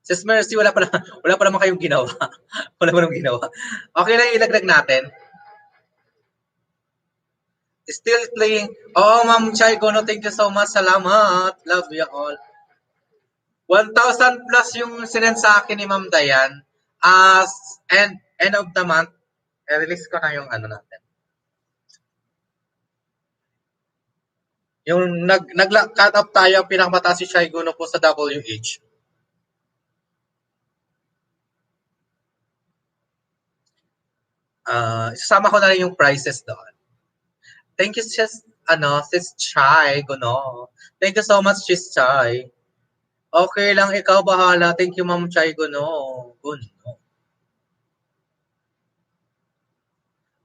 Sis Mercy, wala pa naman kayong ginawa. Wala pa naman ginawa. Okay lang ilagdag natin. Still playing. Oh, Ma'am Chay Gono, thank you so much. Salamat. Love you all. 1,000 plus yung sinend sa akin ni Ma'am Dayan. End of the month, release ko na yung natin. Yung nag-cut up tayo, ang pinakamataas si Chay Gono po sa WH. Isasama ko na rin yung prices doon. Thank you, Sis Chay Gono. Thank you so much, Sis Chay. Okay lang, ikaw bahala. Thank you, Ma'am Chay Gono.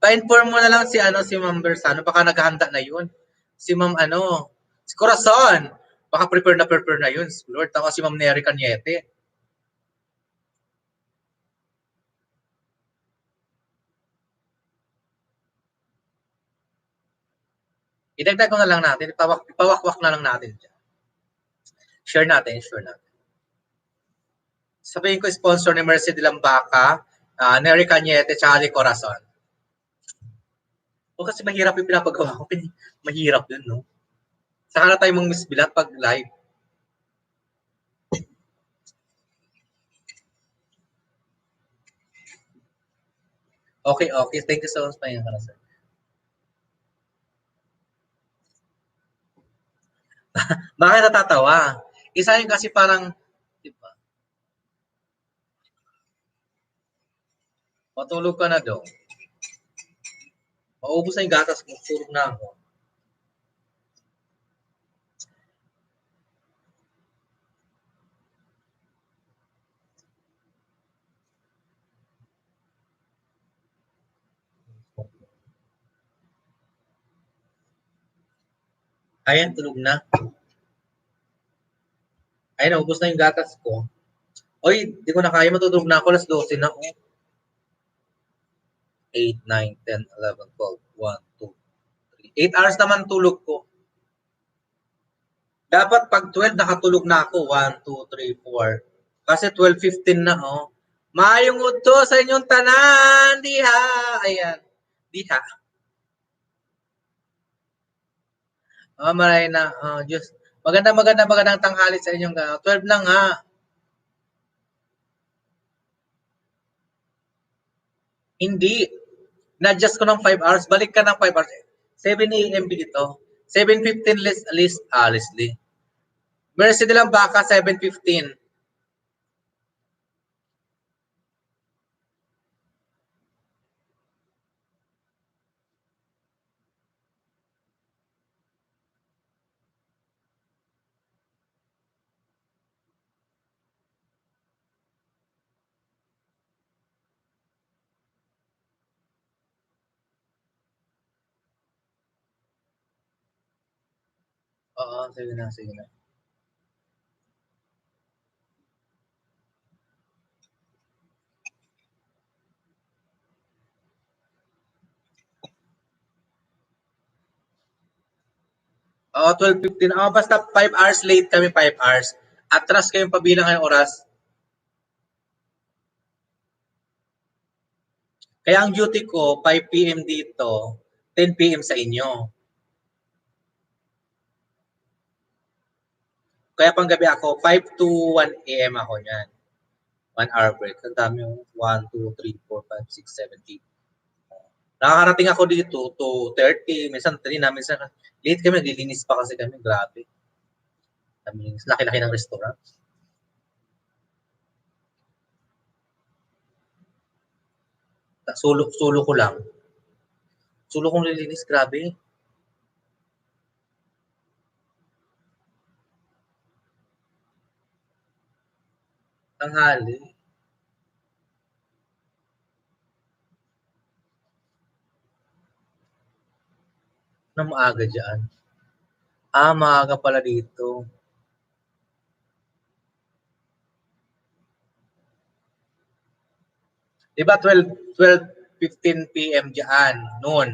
Pa-inform mo na lang si Ma'am Bersano, baka naghahanda na yun. Si Ma'am si Corazon, baka prepare na yun. Lord, tapos si Ma'am Nery Cañete. Idagdag ko na lang natin, ipawakwak na lang natin dyan. Share natin. Sabihin ko, sponsor ni Mercy de Lambaca, Nery Cañete, tsaka Corazon. O kasi mahirap yung pinapagawa ko. Mahirap yun, no? Saka na tayo Miss Bilat pag live. Okay, okay. Thank you so much. Pahinga ka na, sir. Bakit natatawa? Isa yun kasi parang, di ba? Matulog ka na daw. Maubos na yung gatas mo. Tulog na ako. Ayan, tulog na. Ayan, naubos na yung gatas ko. Oy, di ko na kaya. Matutulog na ako. Alas 12 na ako. 8, 9, 10, 11, 12, 1, 2, 3. 8 hours naman tulog ko. Dapat pag 12, nakatulog na ako. 1, 2, 3, 4. Kasi 12:15 na, oh. Maayong udto sa inyong tanan, diha. Ayan, diha. Maray na. Diyos. Magandang tanghali sa inyong 12 na nga. Hindi. Na-adjust ko ng 5 hours. Balik ka ng 5 hours. 7 a.m. dito. 7:15 Leslie. Mercy de lang baka 7:15. Oo, sige na, sige na. Oo, 12:15. Basta 5 hours late kami, 5 hours. Atras kayong pabilang ng oras. Kaya ang duty ko, 5 p.m. dito, 10 p.m. sa inyo. Kaya panggabi ako, 5 to 1 a.m. ako niyan. 1 hour break. Ang dami yung 1, 2, 3, 4, 5, 6, 7, 8. Nakakarating ako dito, 2:30, minsan 3 na, minsan late kami, naglilinis pa kasi kami, grabe. Laki-laki ng restaurant. Sulo ko lang. Sulo kong lilinis, grabe. Tanghali. Na maaga dyan. Maaga pala dito. Diba 12:15 p.m. dyan, noon.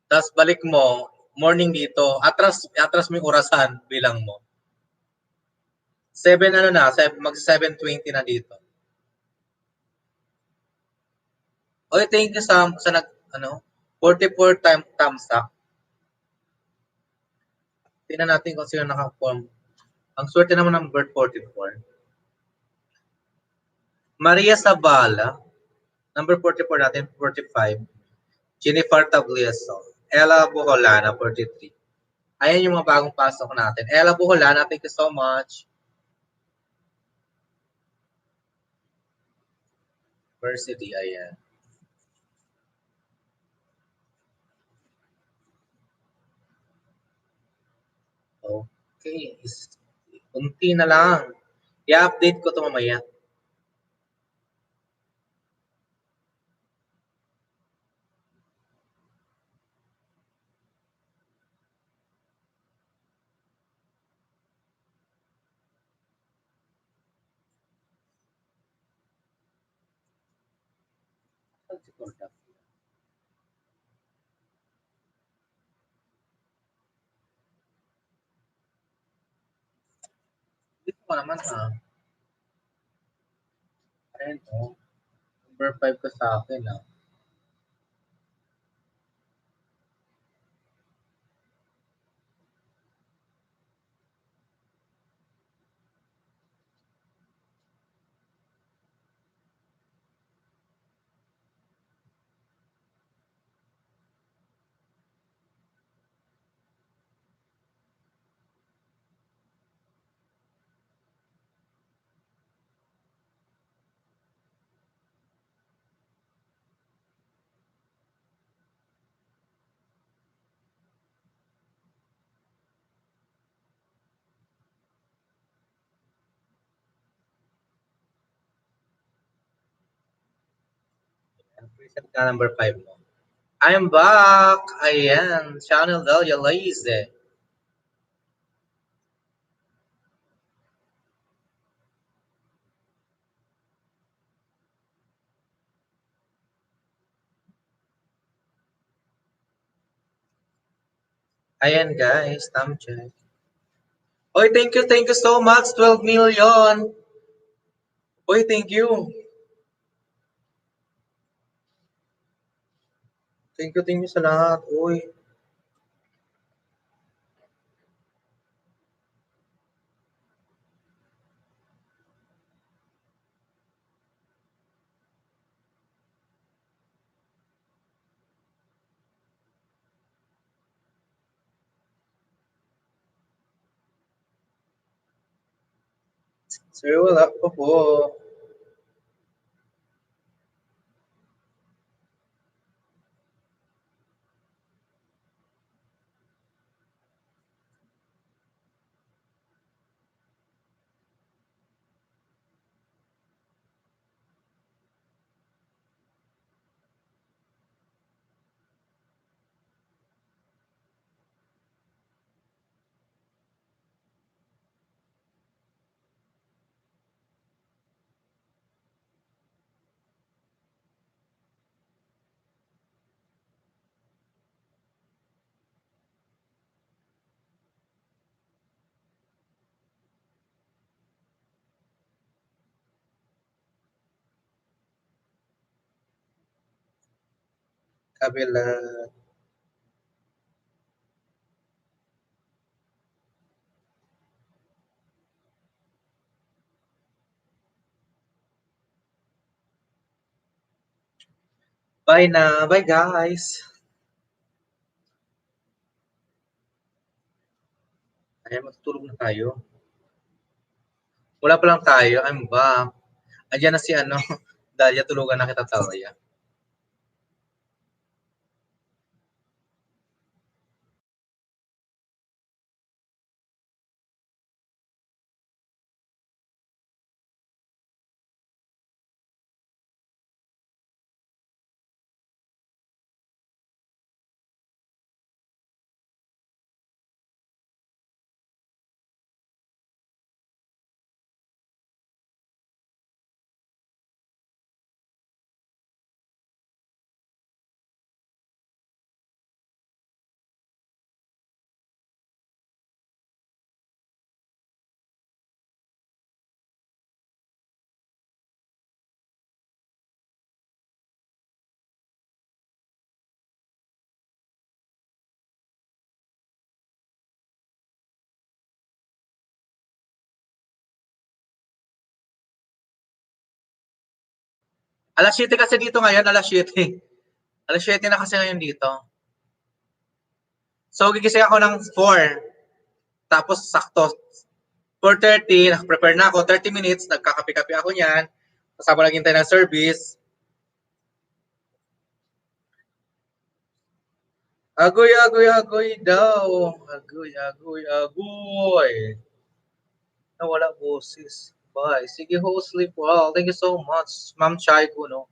Tapos balik mo, morning dito, atras mo yung orasan, bilang mo. 7 ano na, mag 7:20 na dito. Okay, thank you sa nag, 44 thumbs up. Tingnan natin kung sino naka-form. Ang swerte naman ng birth 44. Maria Sabala, number 44 natin, 45. Jennifer Tablieso. Ella Buholana, 43. Ayan yung mga bagong pasok natin. Ella Buholana, thank you so much. University, ayan. Okay. Kunti na lang. I-update ko ito mamaya. Dito pa naman ha. Ayan o. Number 5 ko sa akin ha. Present ka number 5 mo. I'm back! Ayan, Channel Delia Laze. Ayan guys, time check. Oy, thank you so much, 12 million. Oy, thank you. Thank you sa lahat. Uy, sir, wala pa po. Kabila. Bye na. Bye guys. Ayan, matutulog na tayo. Wala pa lang tayo. I'm back. Andiyan na si ano, Dalia, tulugan na kita Talia. Alas 7 kasi dito ngayon, alas 7. Alas 7 na kasi ngayon dito. So, gigising ako ng 4. Tapos, sakto, 4:30, nakaprepare na ako, 30 minutes, nagkakape-kape ako niyan. Kasama naghintay ng service. Agoy, agoy, agoy daw. Agoy, agoy, agoy. Nawala boses. Bye. Sige, host, sleep well. Thank you so much, Ma'am Chai ko, no?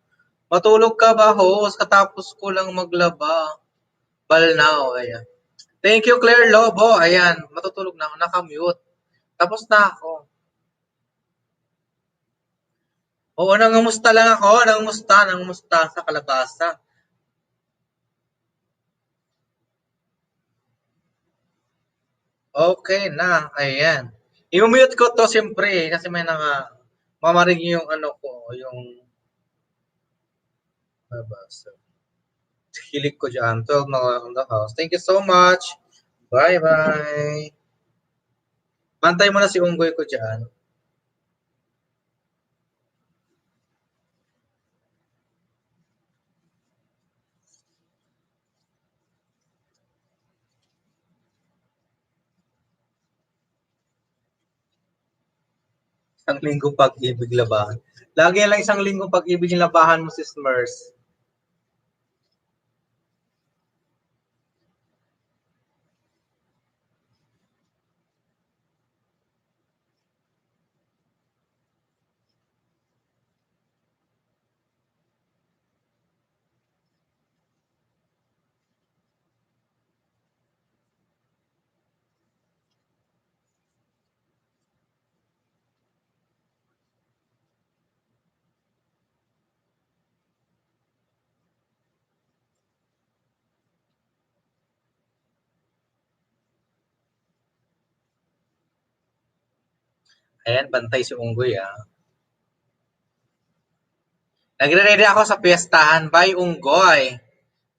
Matulog ka ba, host? Katapos ko lang maglaba. Balnaw, ayan. Thank you, Claire Lobo. Ayan, matutulog na ako. Nakamute. Tapos na ako. Oo, nangamusta lang ako. Nangamusta sa kalabasa. Okay na. Ayan. I-mute ko to siyempre kasi may mamarig yung ano ko, yung nabasa. Hilig ko dyan. 12 na on the house. Thank you so much. Bye-bye. Bantay mo na si Unggoy ko dyan. Isang linggo pag-ibig labahan. Lagi lang isang linggo pag-ibig yung labahan mo, sis Mers. Ayan, bantay si Unggoy, ah. Nagre-ready ako sa piyestahan. Bye, Unggoy.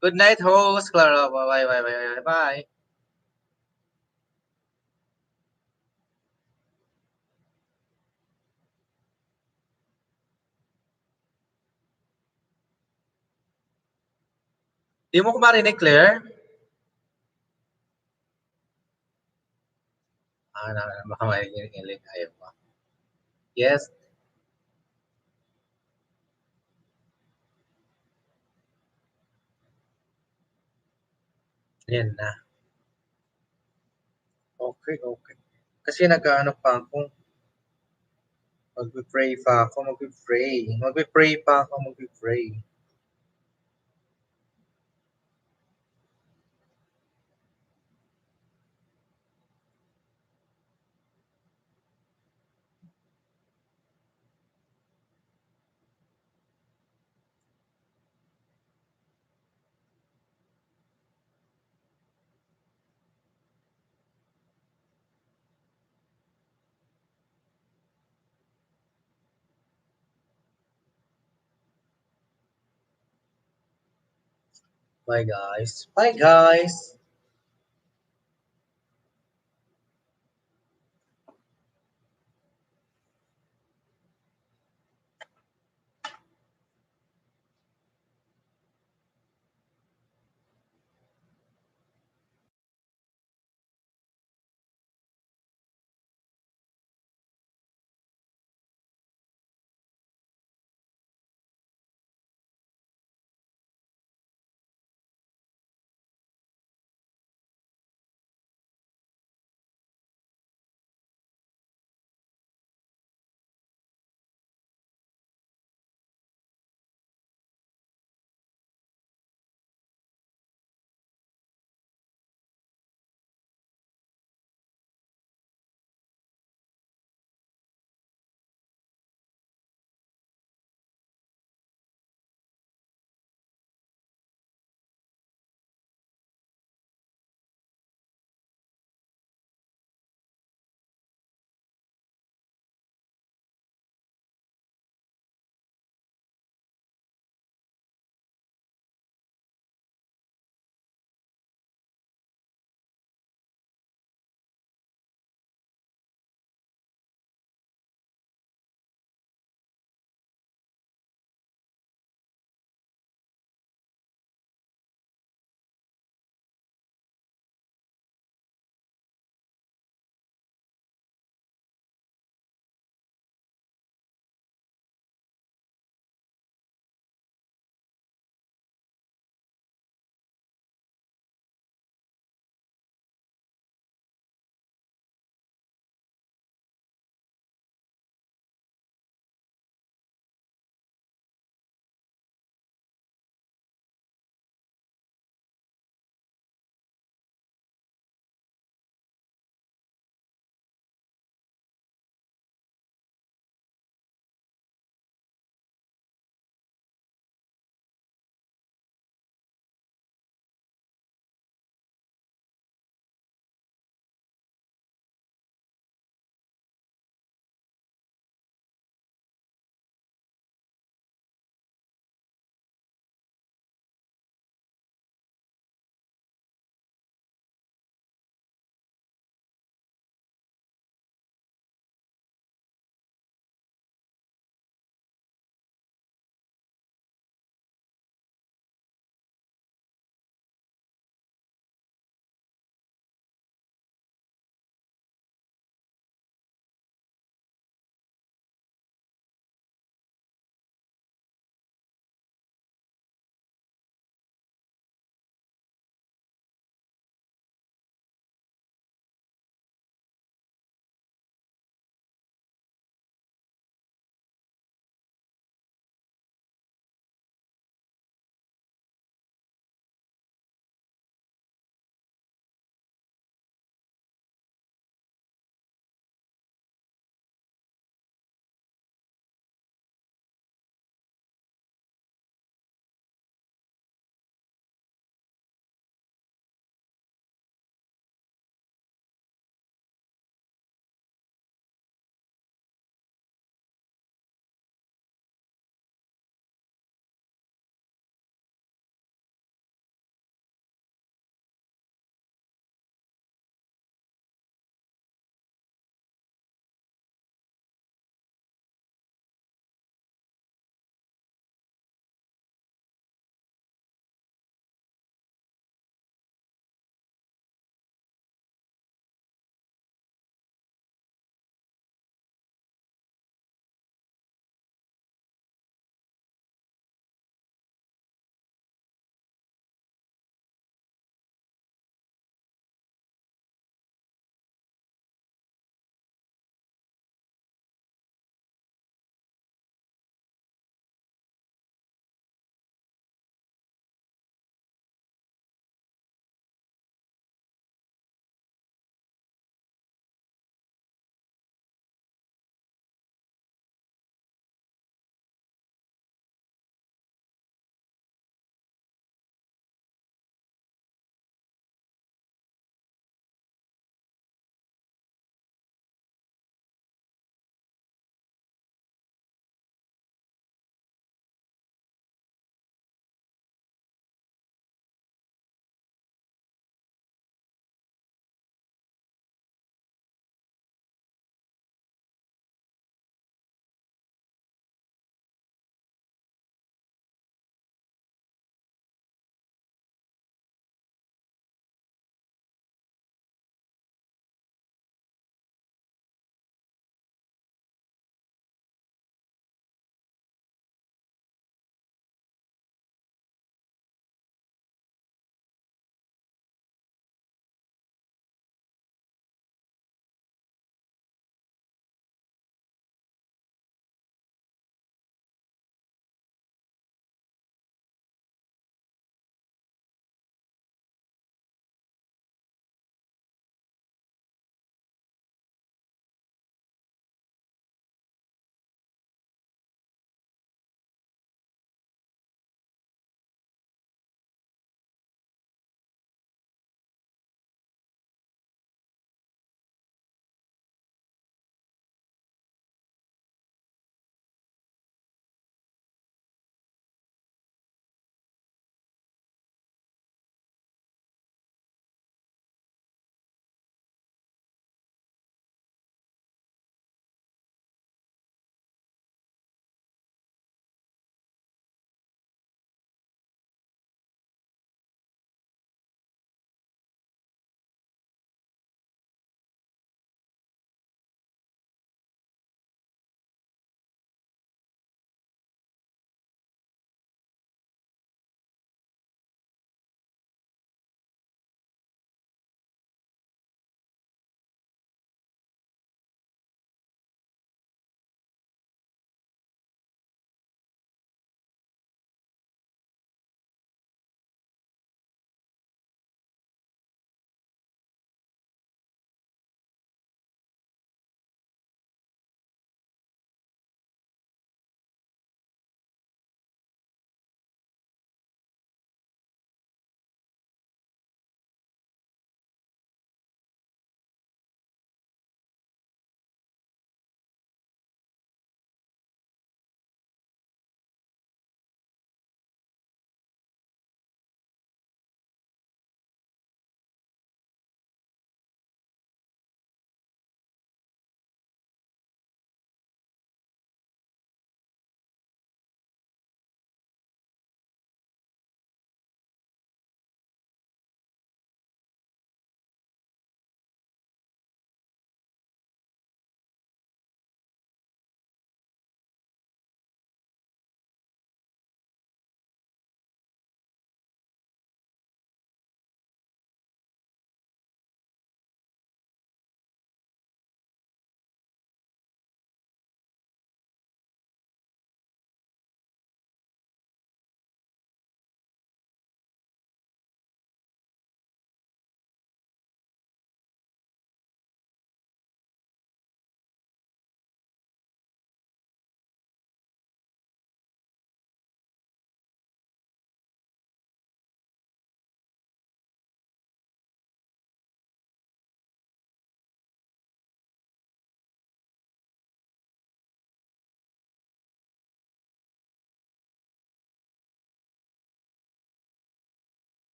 Good night, host. Clara, bye, bye, bye, bye, bye. Di mo ko marinig, Claire? Baka marinig. Ayaw pa. Yes. Ayan na. Okay, okay. Kasi nag-ano pa ako. Magbe-pray pa ako. Magbe-pray. Bye, guys. Bye, guys.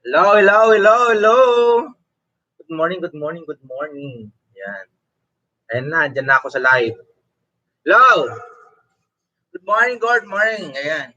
Hello, hello, hello, hello. Good morning, good morning, good morning. Yan. Ayan na, dyan na ako sa live. Hello! Good morning, good morning. Ayan.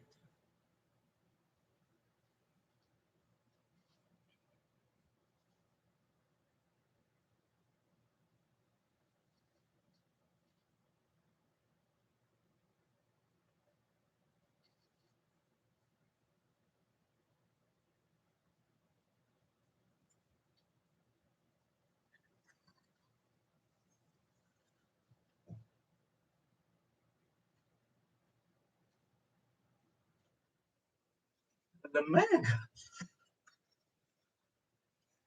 Lamig.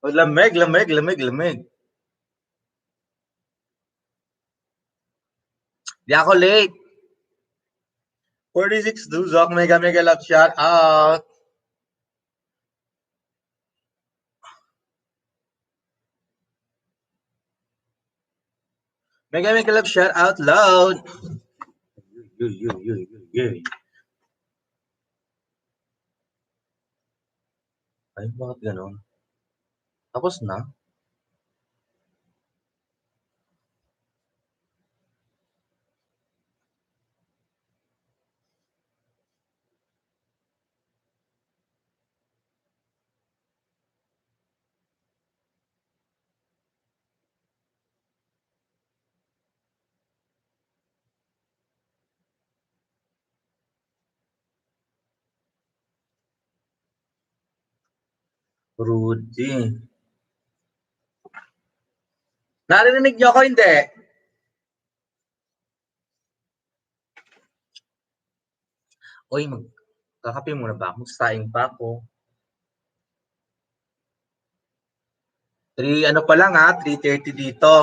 Oh, lamig, lamig, lamig, lamig. Di ako late. 46 Duzok, mega mega love shout out. Mega mega love shout out loud. Yay. Ay, bakit ganun? Tapos na? Rudy. Narinig niyo ako, hindi? Uy, magkakape muna ba ako? Saing pa ako. 3, ano pa lang ha? 3:30 dito.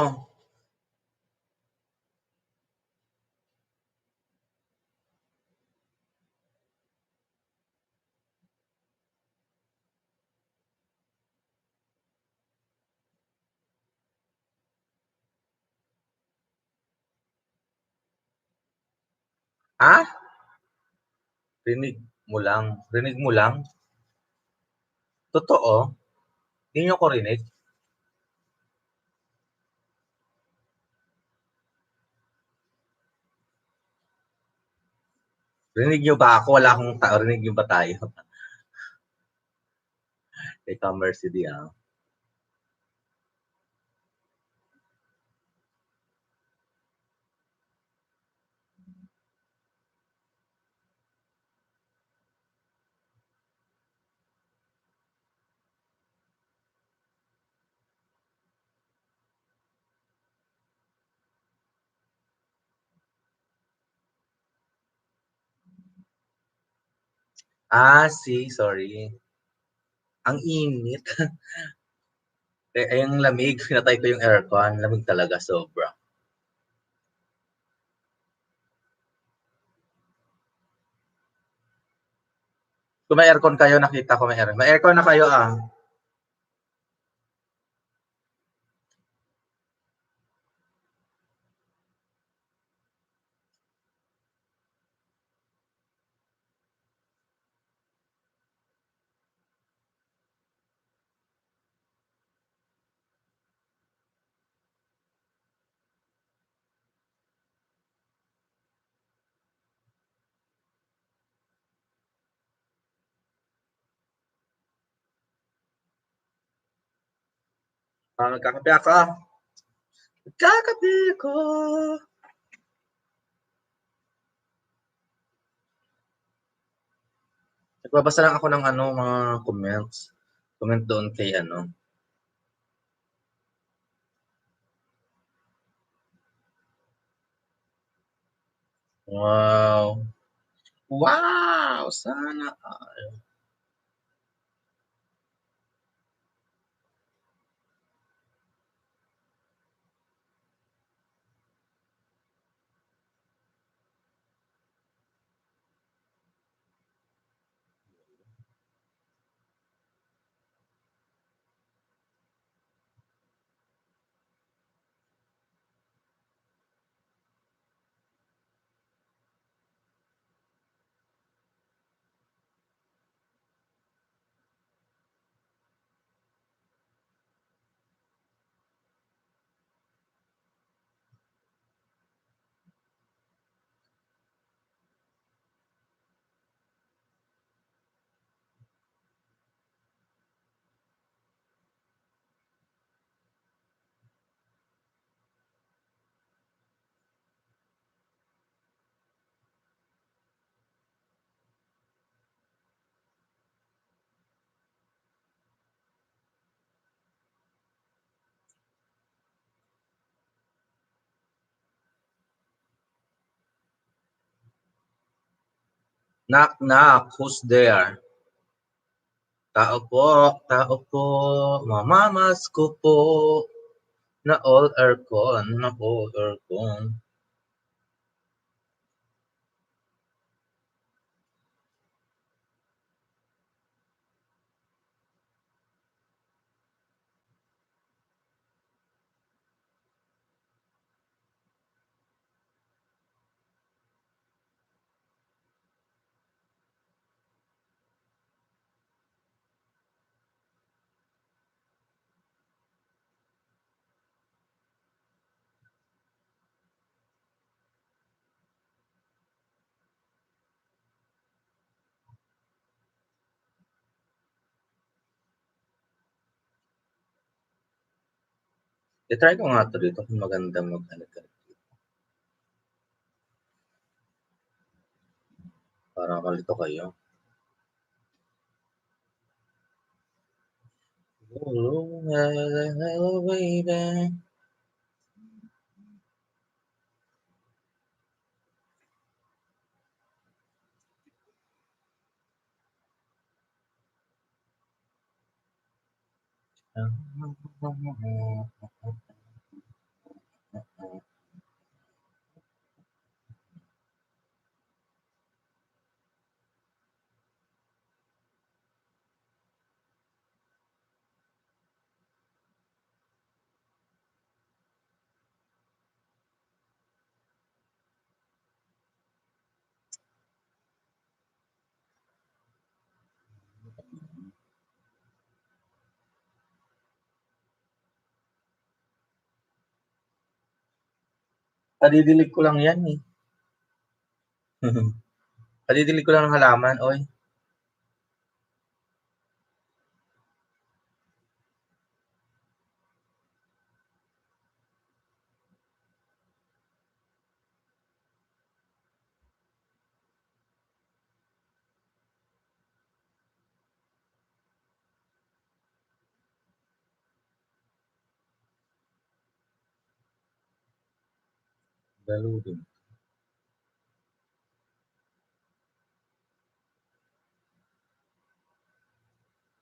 Ha? Rinig mo lang. Rinig mo lang? Totoo? Hindi niyo ko rinig? Rinig niyo ba ako? Wala akong tao. Rinig niyo ba tayo? Teka, Mercy di ah. Sorry. Ang init. Yung lamig, pinatay ko yung aircon. Lamig talaga, sobra. Kung may aircon kayo, nakita ko may aircon. May aircon na kayo ah. Magkakape ako. Magkakape ako. Nagbabasa lang ako ng mga comments. Comment doon kay Wow. Wow! Sana Knock, knock. Who's there? Tao po, mamamas ko po, na all aircon, na all aircon. I-try ko nga 'to dito kung maganda mag-ano ka para malito kayo. Hello, hello, hello, baby. Kadidilig ko lang yan eh. Kadidilig ko lang ng halaman, oy. Lalo din.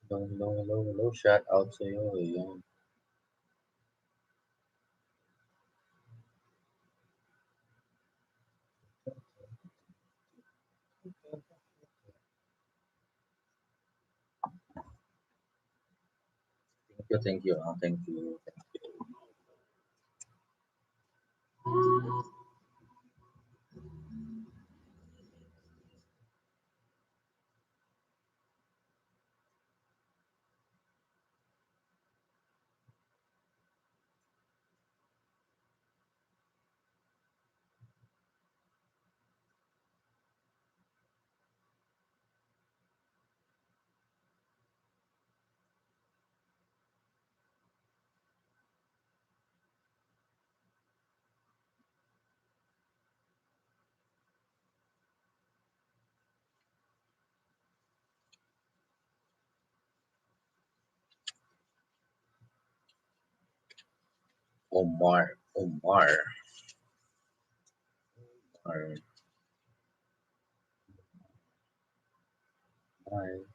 Hello, hello, hello, hello. Shout out sa'yo. Ayan. Thank you, thank you. Thank you. Thank you. Omar. Omar. Omar. Omar.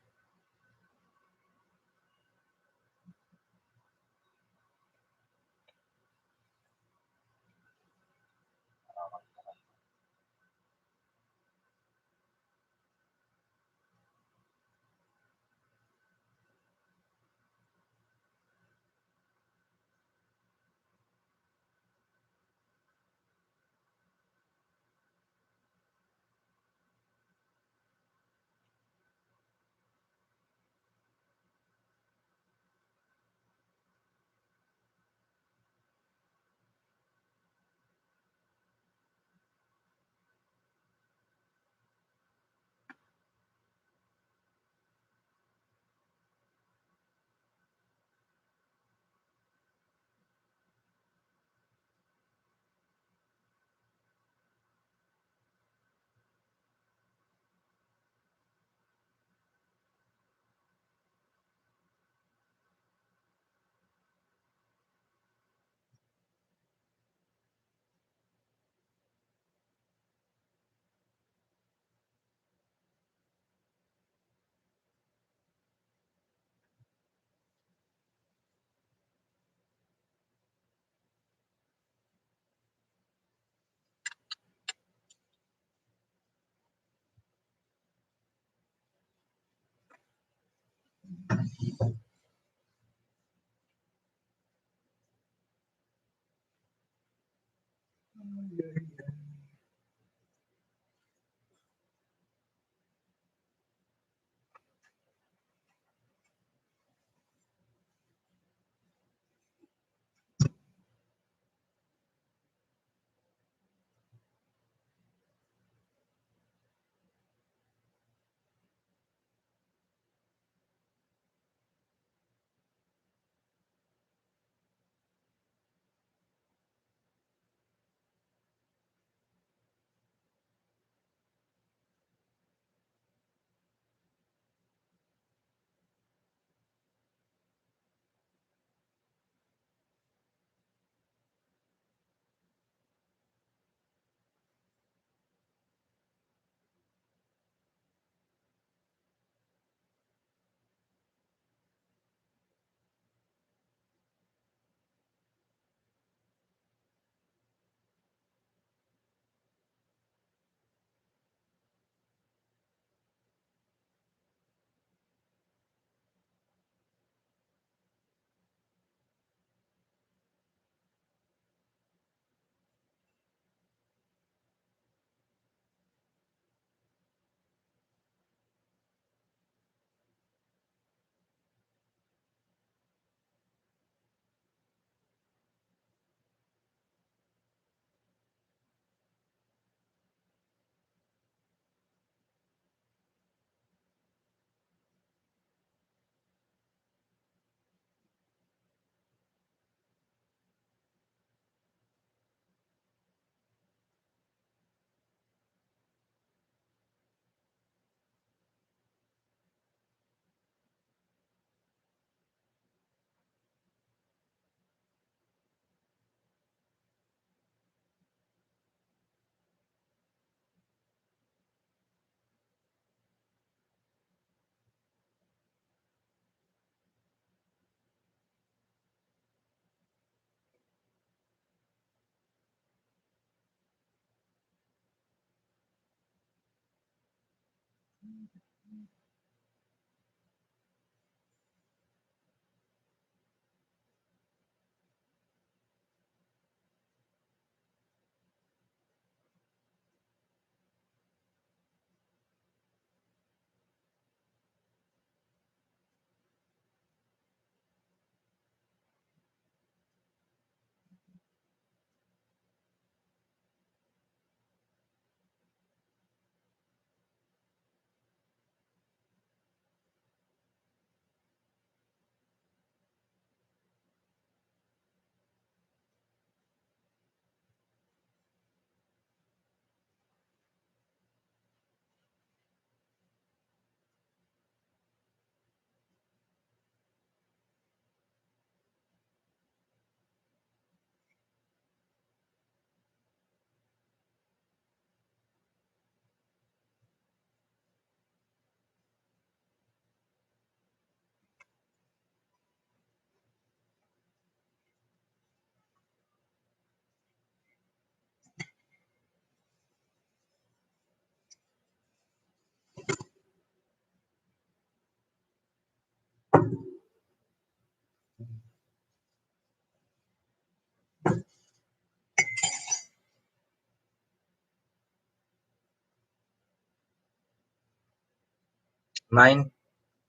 Mine,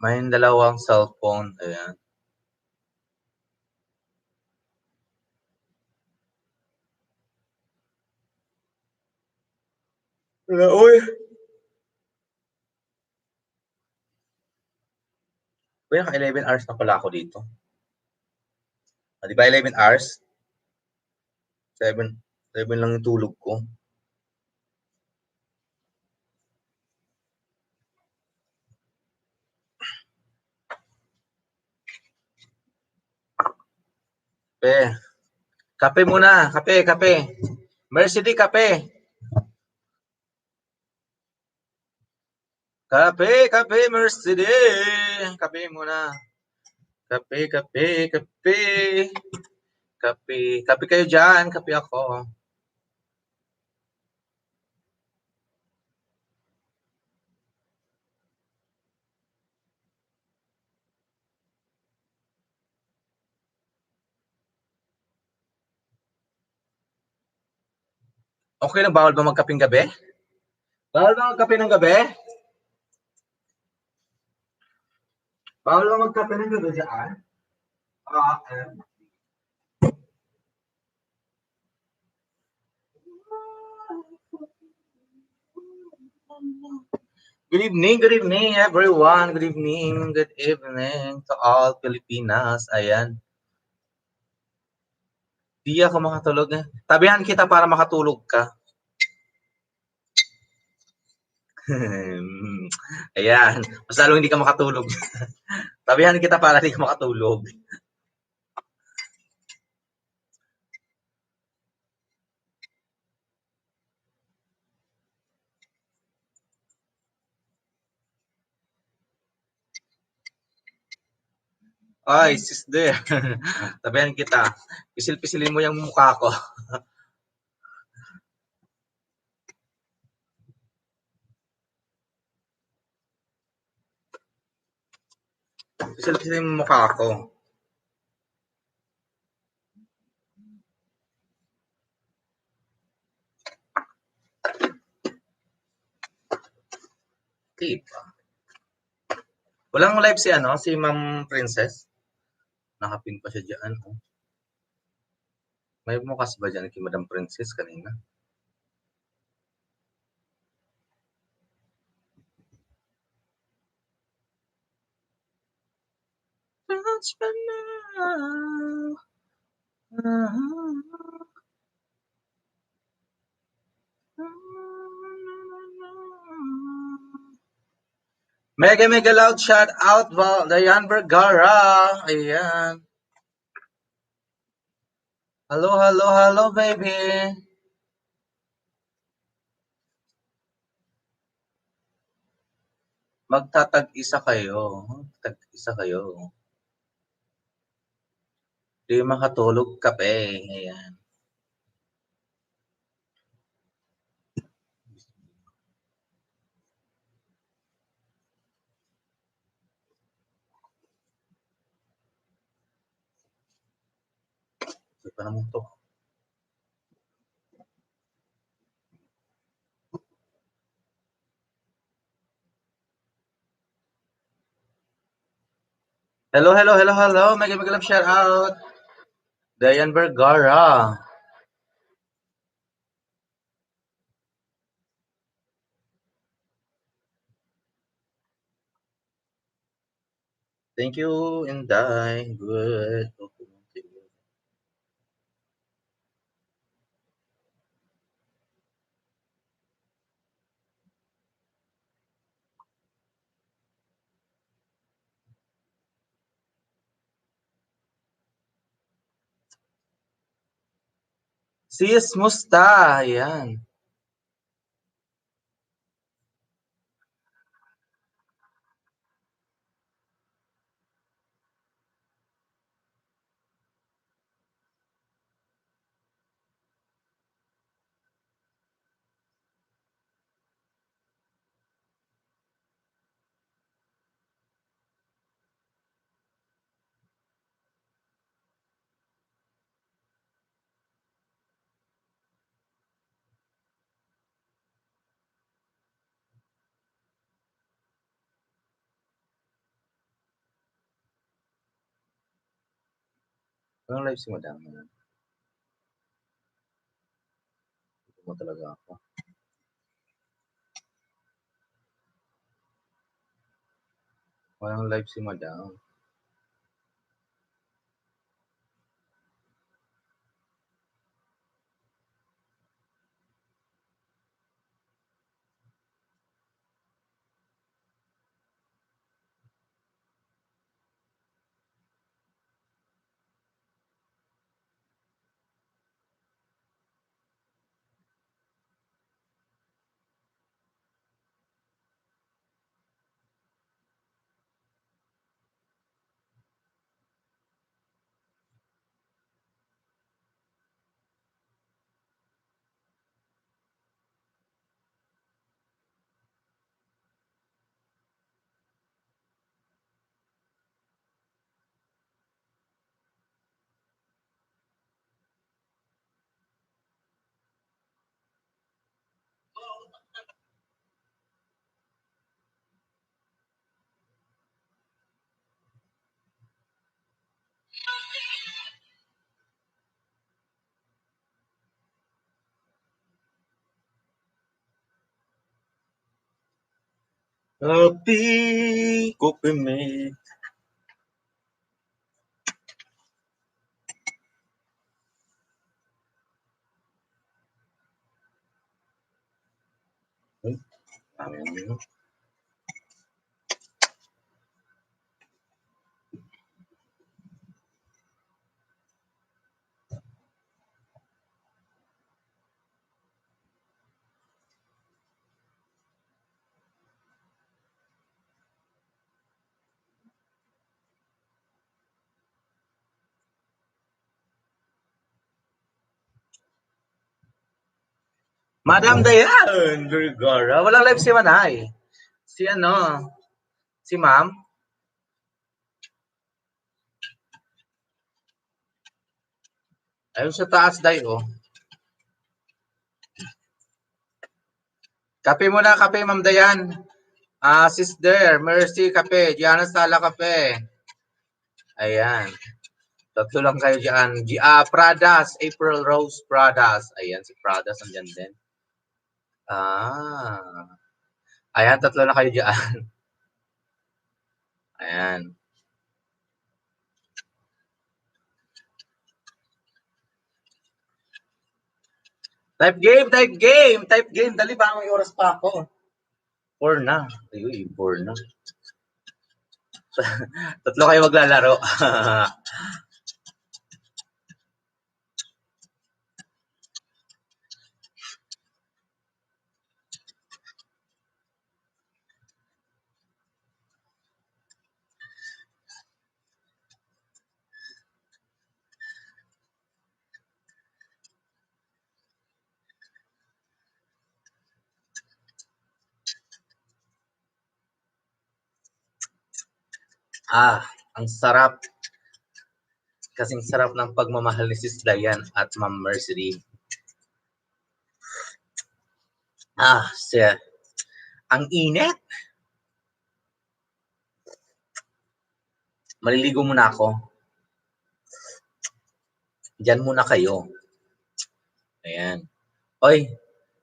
mine dalawang cellphone. Ayan. Wala, uy. Uy, naka 11 hours na pala ako dito. Ah, di ba 11 hours? 7, 7 lang yung tulog ko. Kape. Kape muna. Kape, kape. Mercy D, kape. Kape, kape, Mercy D. Kape muna. Kape, kape, kape. Kape. Kape kayo dyan. Kape ako. Okay lang, bawal ba magkapeng gabi? Bawal ba magkape ng gabi? Bawal ba magkape ng gabi dyan? Good evening everyone. Good evening to all Pilipinas. Ayan. Di ako makatulog. Tabihan kita para makatulog ka. Ayan. Mas lalo hindi ka makatulog. Tabihan kita para hindi ka makatulog. Ay, sis there. Tabihan kita. Pisil-pisilin mo yung mukha ko. Pisil-pisilin mo yung mukha ko. Diba? Walang live si si Ma'am Princess. Nakapin pa siya dyan. Oh. May bukas ba dyan kay Madam Princess kanina? Mega loud shout out Diane Vergara. Ayan. Hello baby. Magtatag-isa kayo. Tag-isa kayo. Di makatulog kape. Ayan. Ito pa naman to. Hello. Mega love shout out. Diane Vergara. Thank you, Inday. Good. Sis, musta? Ayan. Walang live si Madam. Ito mo talaga ako. Walang live si Madam. Happy Kupimik. Madam Dayan Vergara. Walang live si Manay. Si ano? Si Ma'am? Ayun sa taas, Day, oh. Kape muna, kape, Ma'am Dayan. Sister, Mercy, kape. Gianna Sala, kape. Ayan. Tatlo lang kayo dyan. Pradas, April Rose Pradas. Ayan, si Pradas andyan din. Ayan, tatlo na kayo dyan. Ayan. Type game, type game, type game. Dali ba, may oras pa ako. 4 na. Ayun, 4 na. Tatlo kayo maglalaro. Ang sarap. Kasing sarap ng pagmamahal ni Sis Dayan at Ma'am Mercy. Siya. Ang init. Maliligo muna ako. Diyan muna kayo. Ayan. Oy,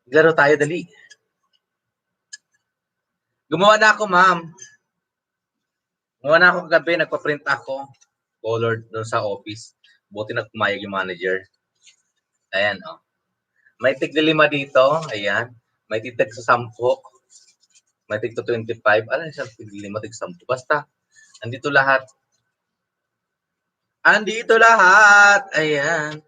laro tayo, dali. Gumawa na ako, ma'am. Gumawa na ako kagabi, nagpa-print ako. Colored doon sa office. Buti na pumayag yung manager. Ayan, oh. May tig-5 dito. Ayan. May tig sa 10. May tig 25. Ano yung tig-5, tig-10? Basta, andito lahat. Andito lahat. Ayan.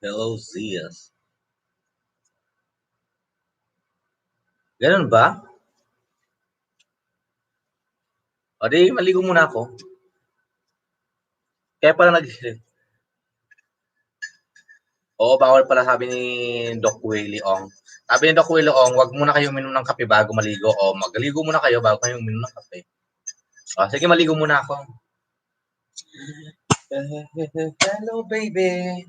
Hello, Zias. Ganun ba? O di, maligo muna ako. Kaya pala Oo, bawal pala sabi ni Doc Willie Ong. Sabi ni Doc Willie Ong, wag muna kayo uminom ng kape bago maligo. O, magligo muna kayo bago kayo uminom ng kape. O, sige, maligo muna ako. Hello, baby.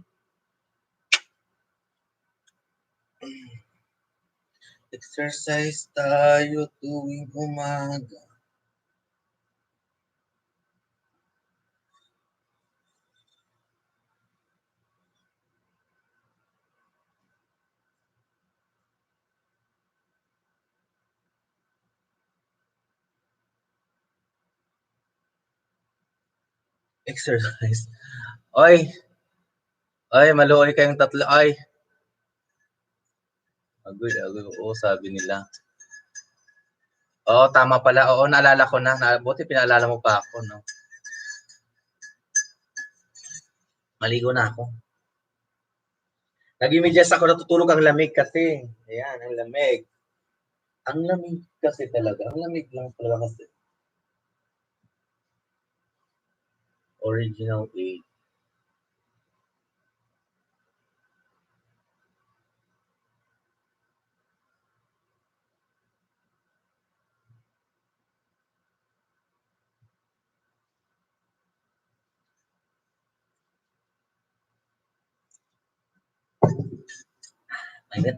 Exercise tayo tuwing umaga. Exercise. Oy, maluoy kayong tatlo. Oy. Agoy. Oo, sabi nila. Oo, tama pala. Oo, naalala ko na. Buti pinaalala mo pa ako, no? Maligo na ako. Nag-imedyas ako, natutulog ang lamig kasi. Ayan, ang lamig. Ang lamig kasi talaga. Ang lamig lang talaga kasi. Original 8. Ayun.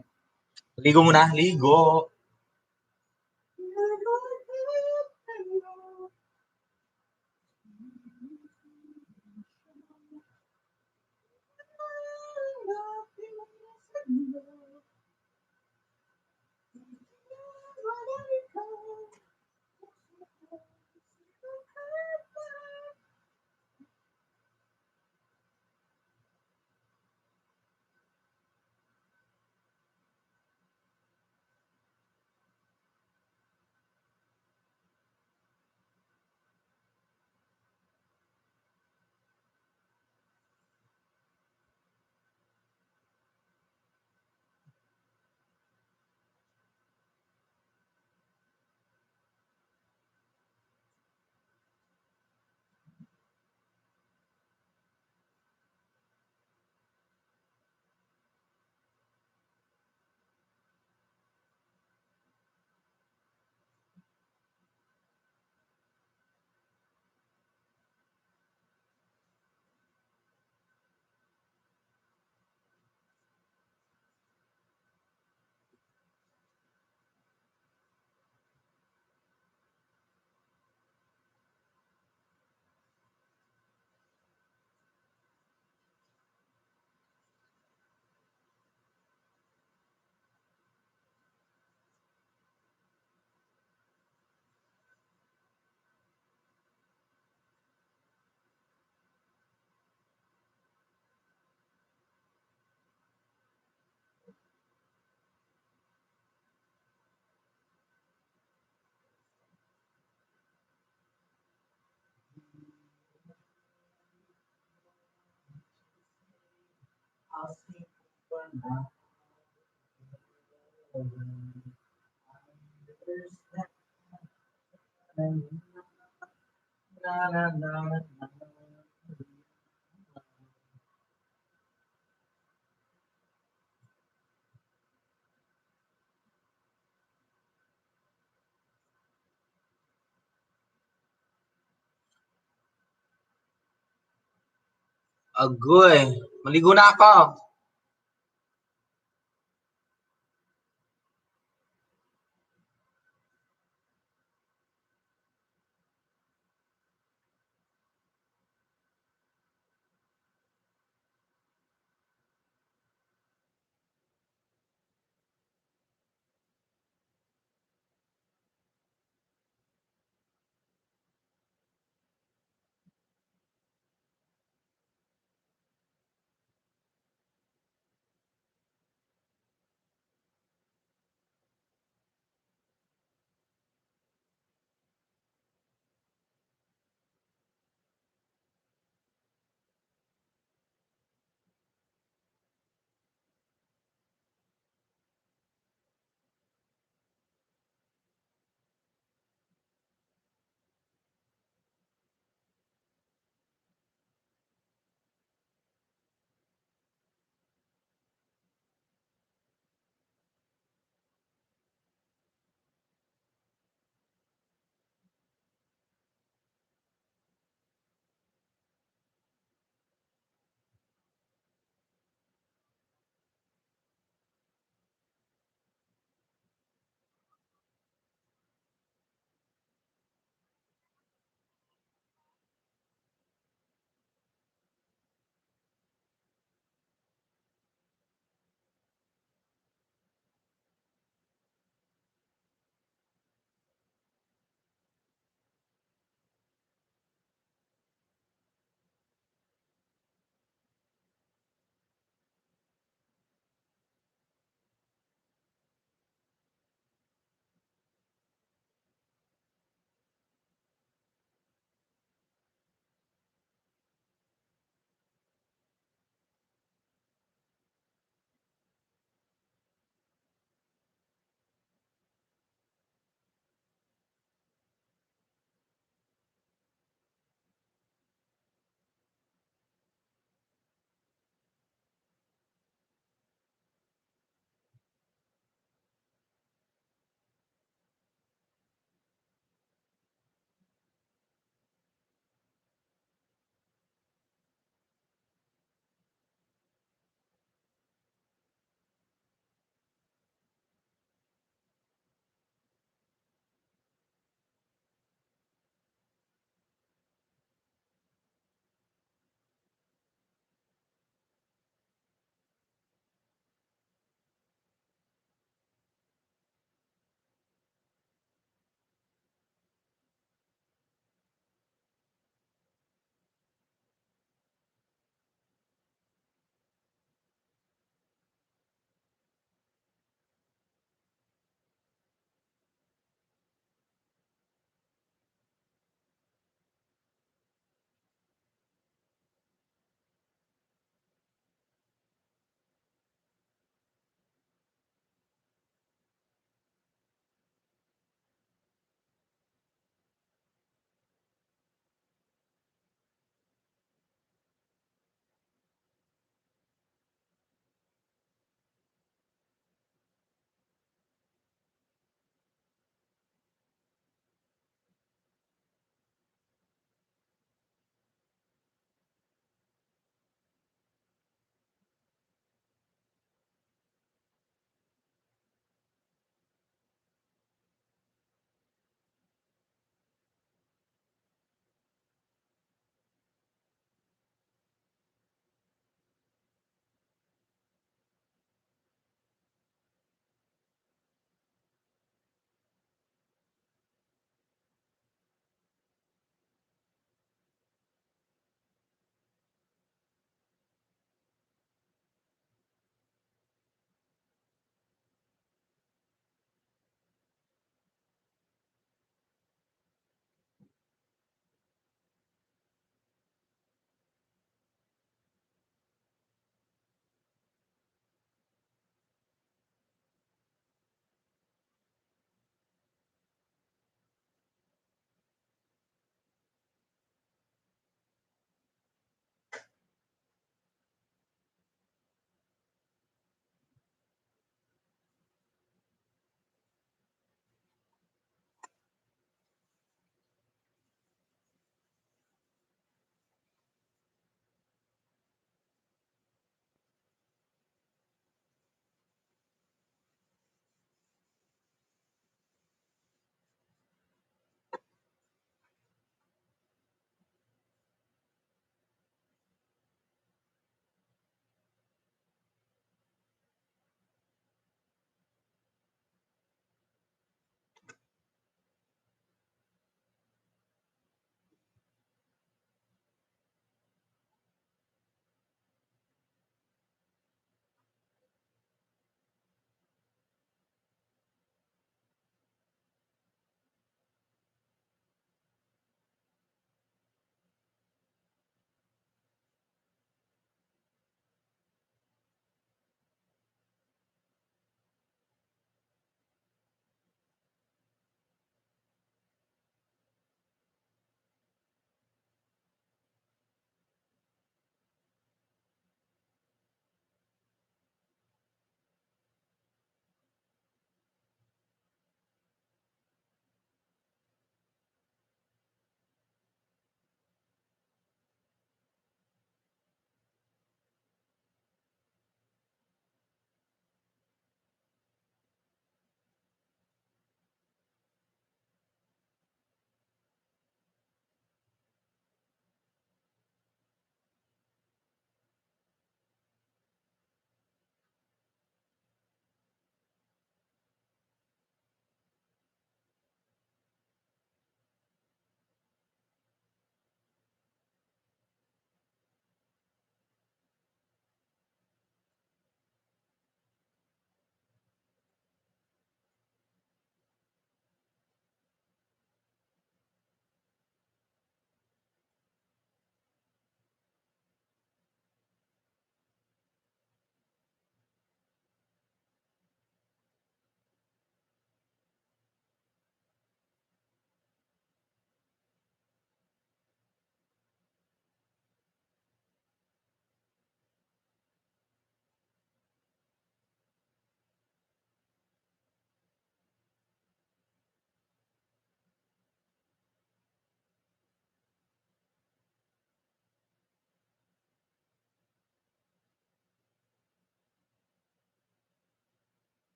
Ligo muna. Ligo. Agoy, maligo na ako.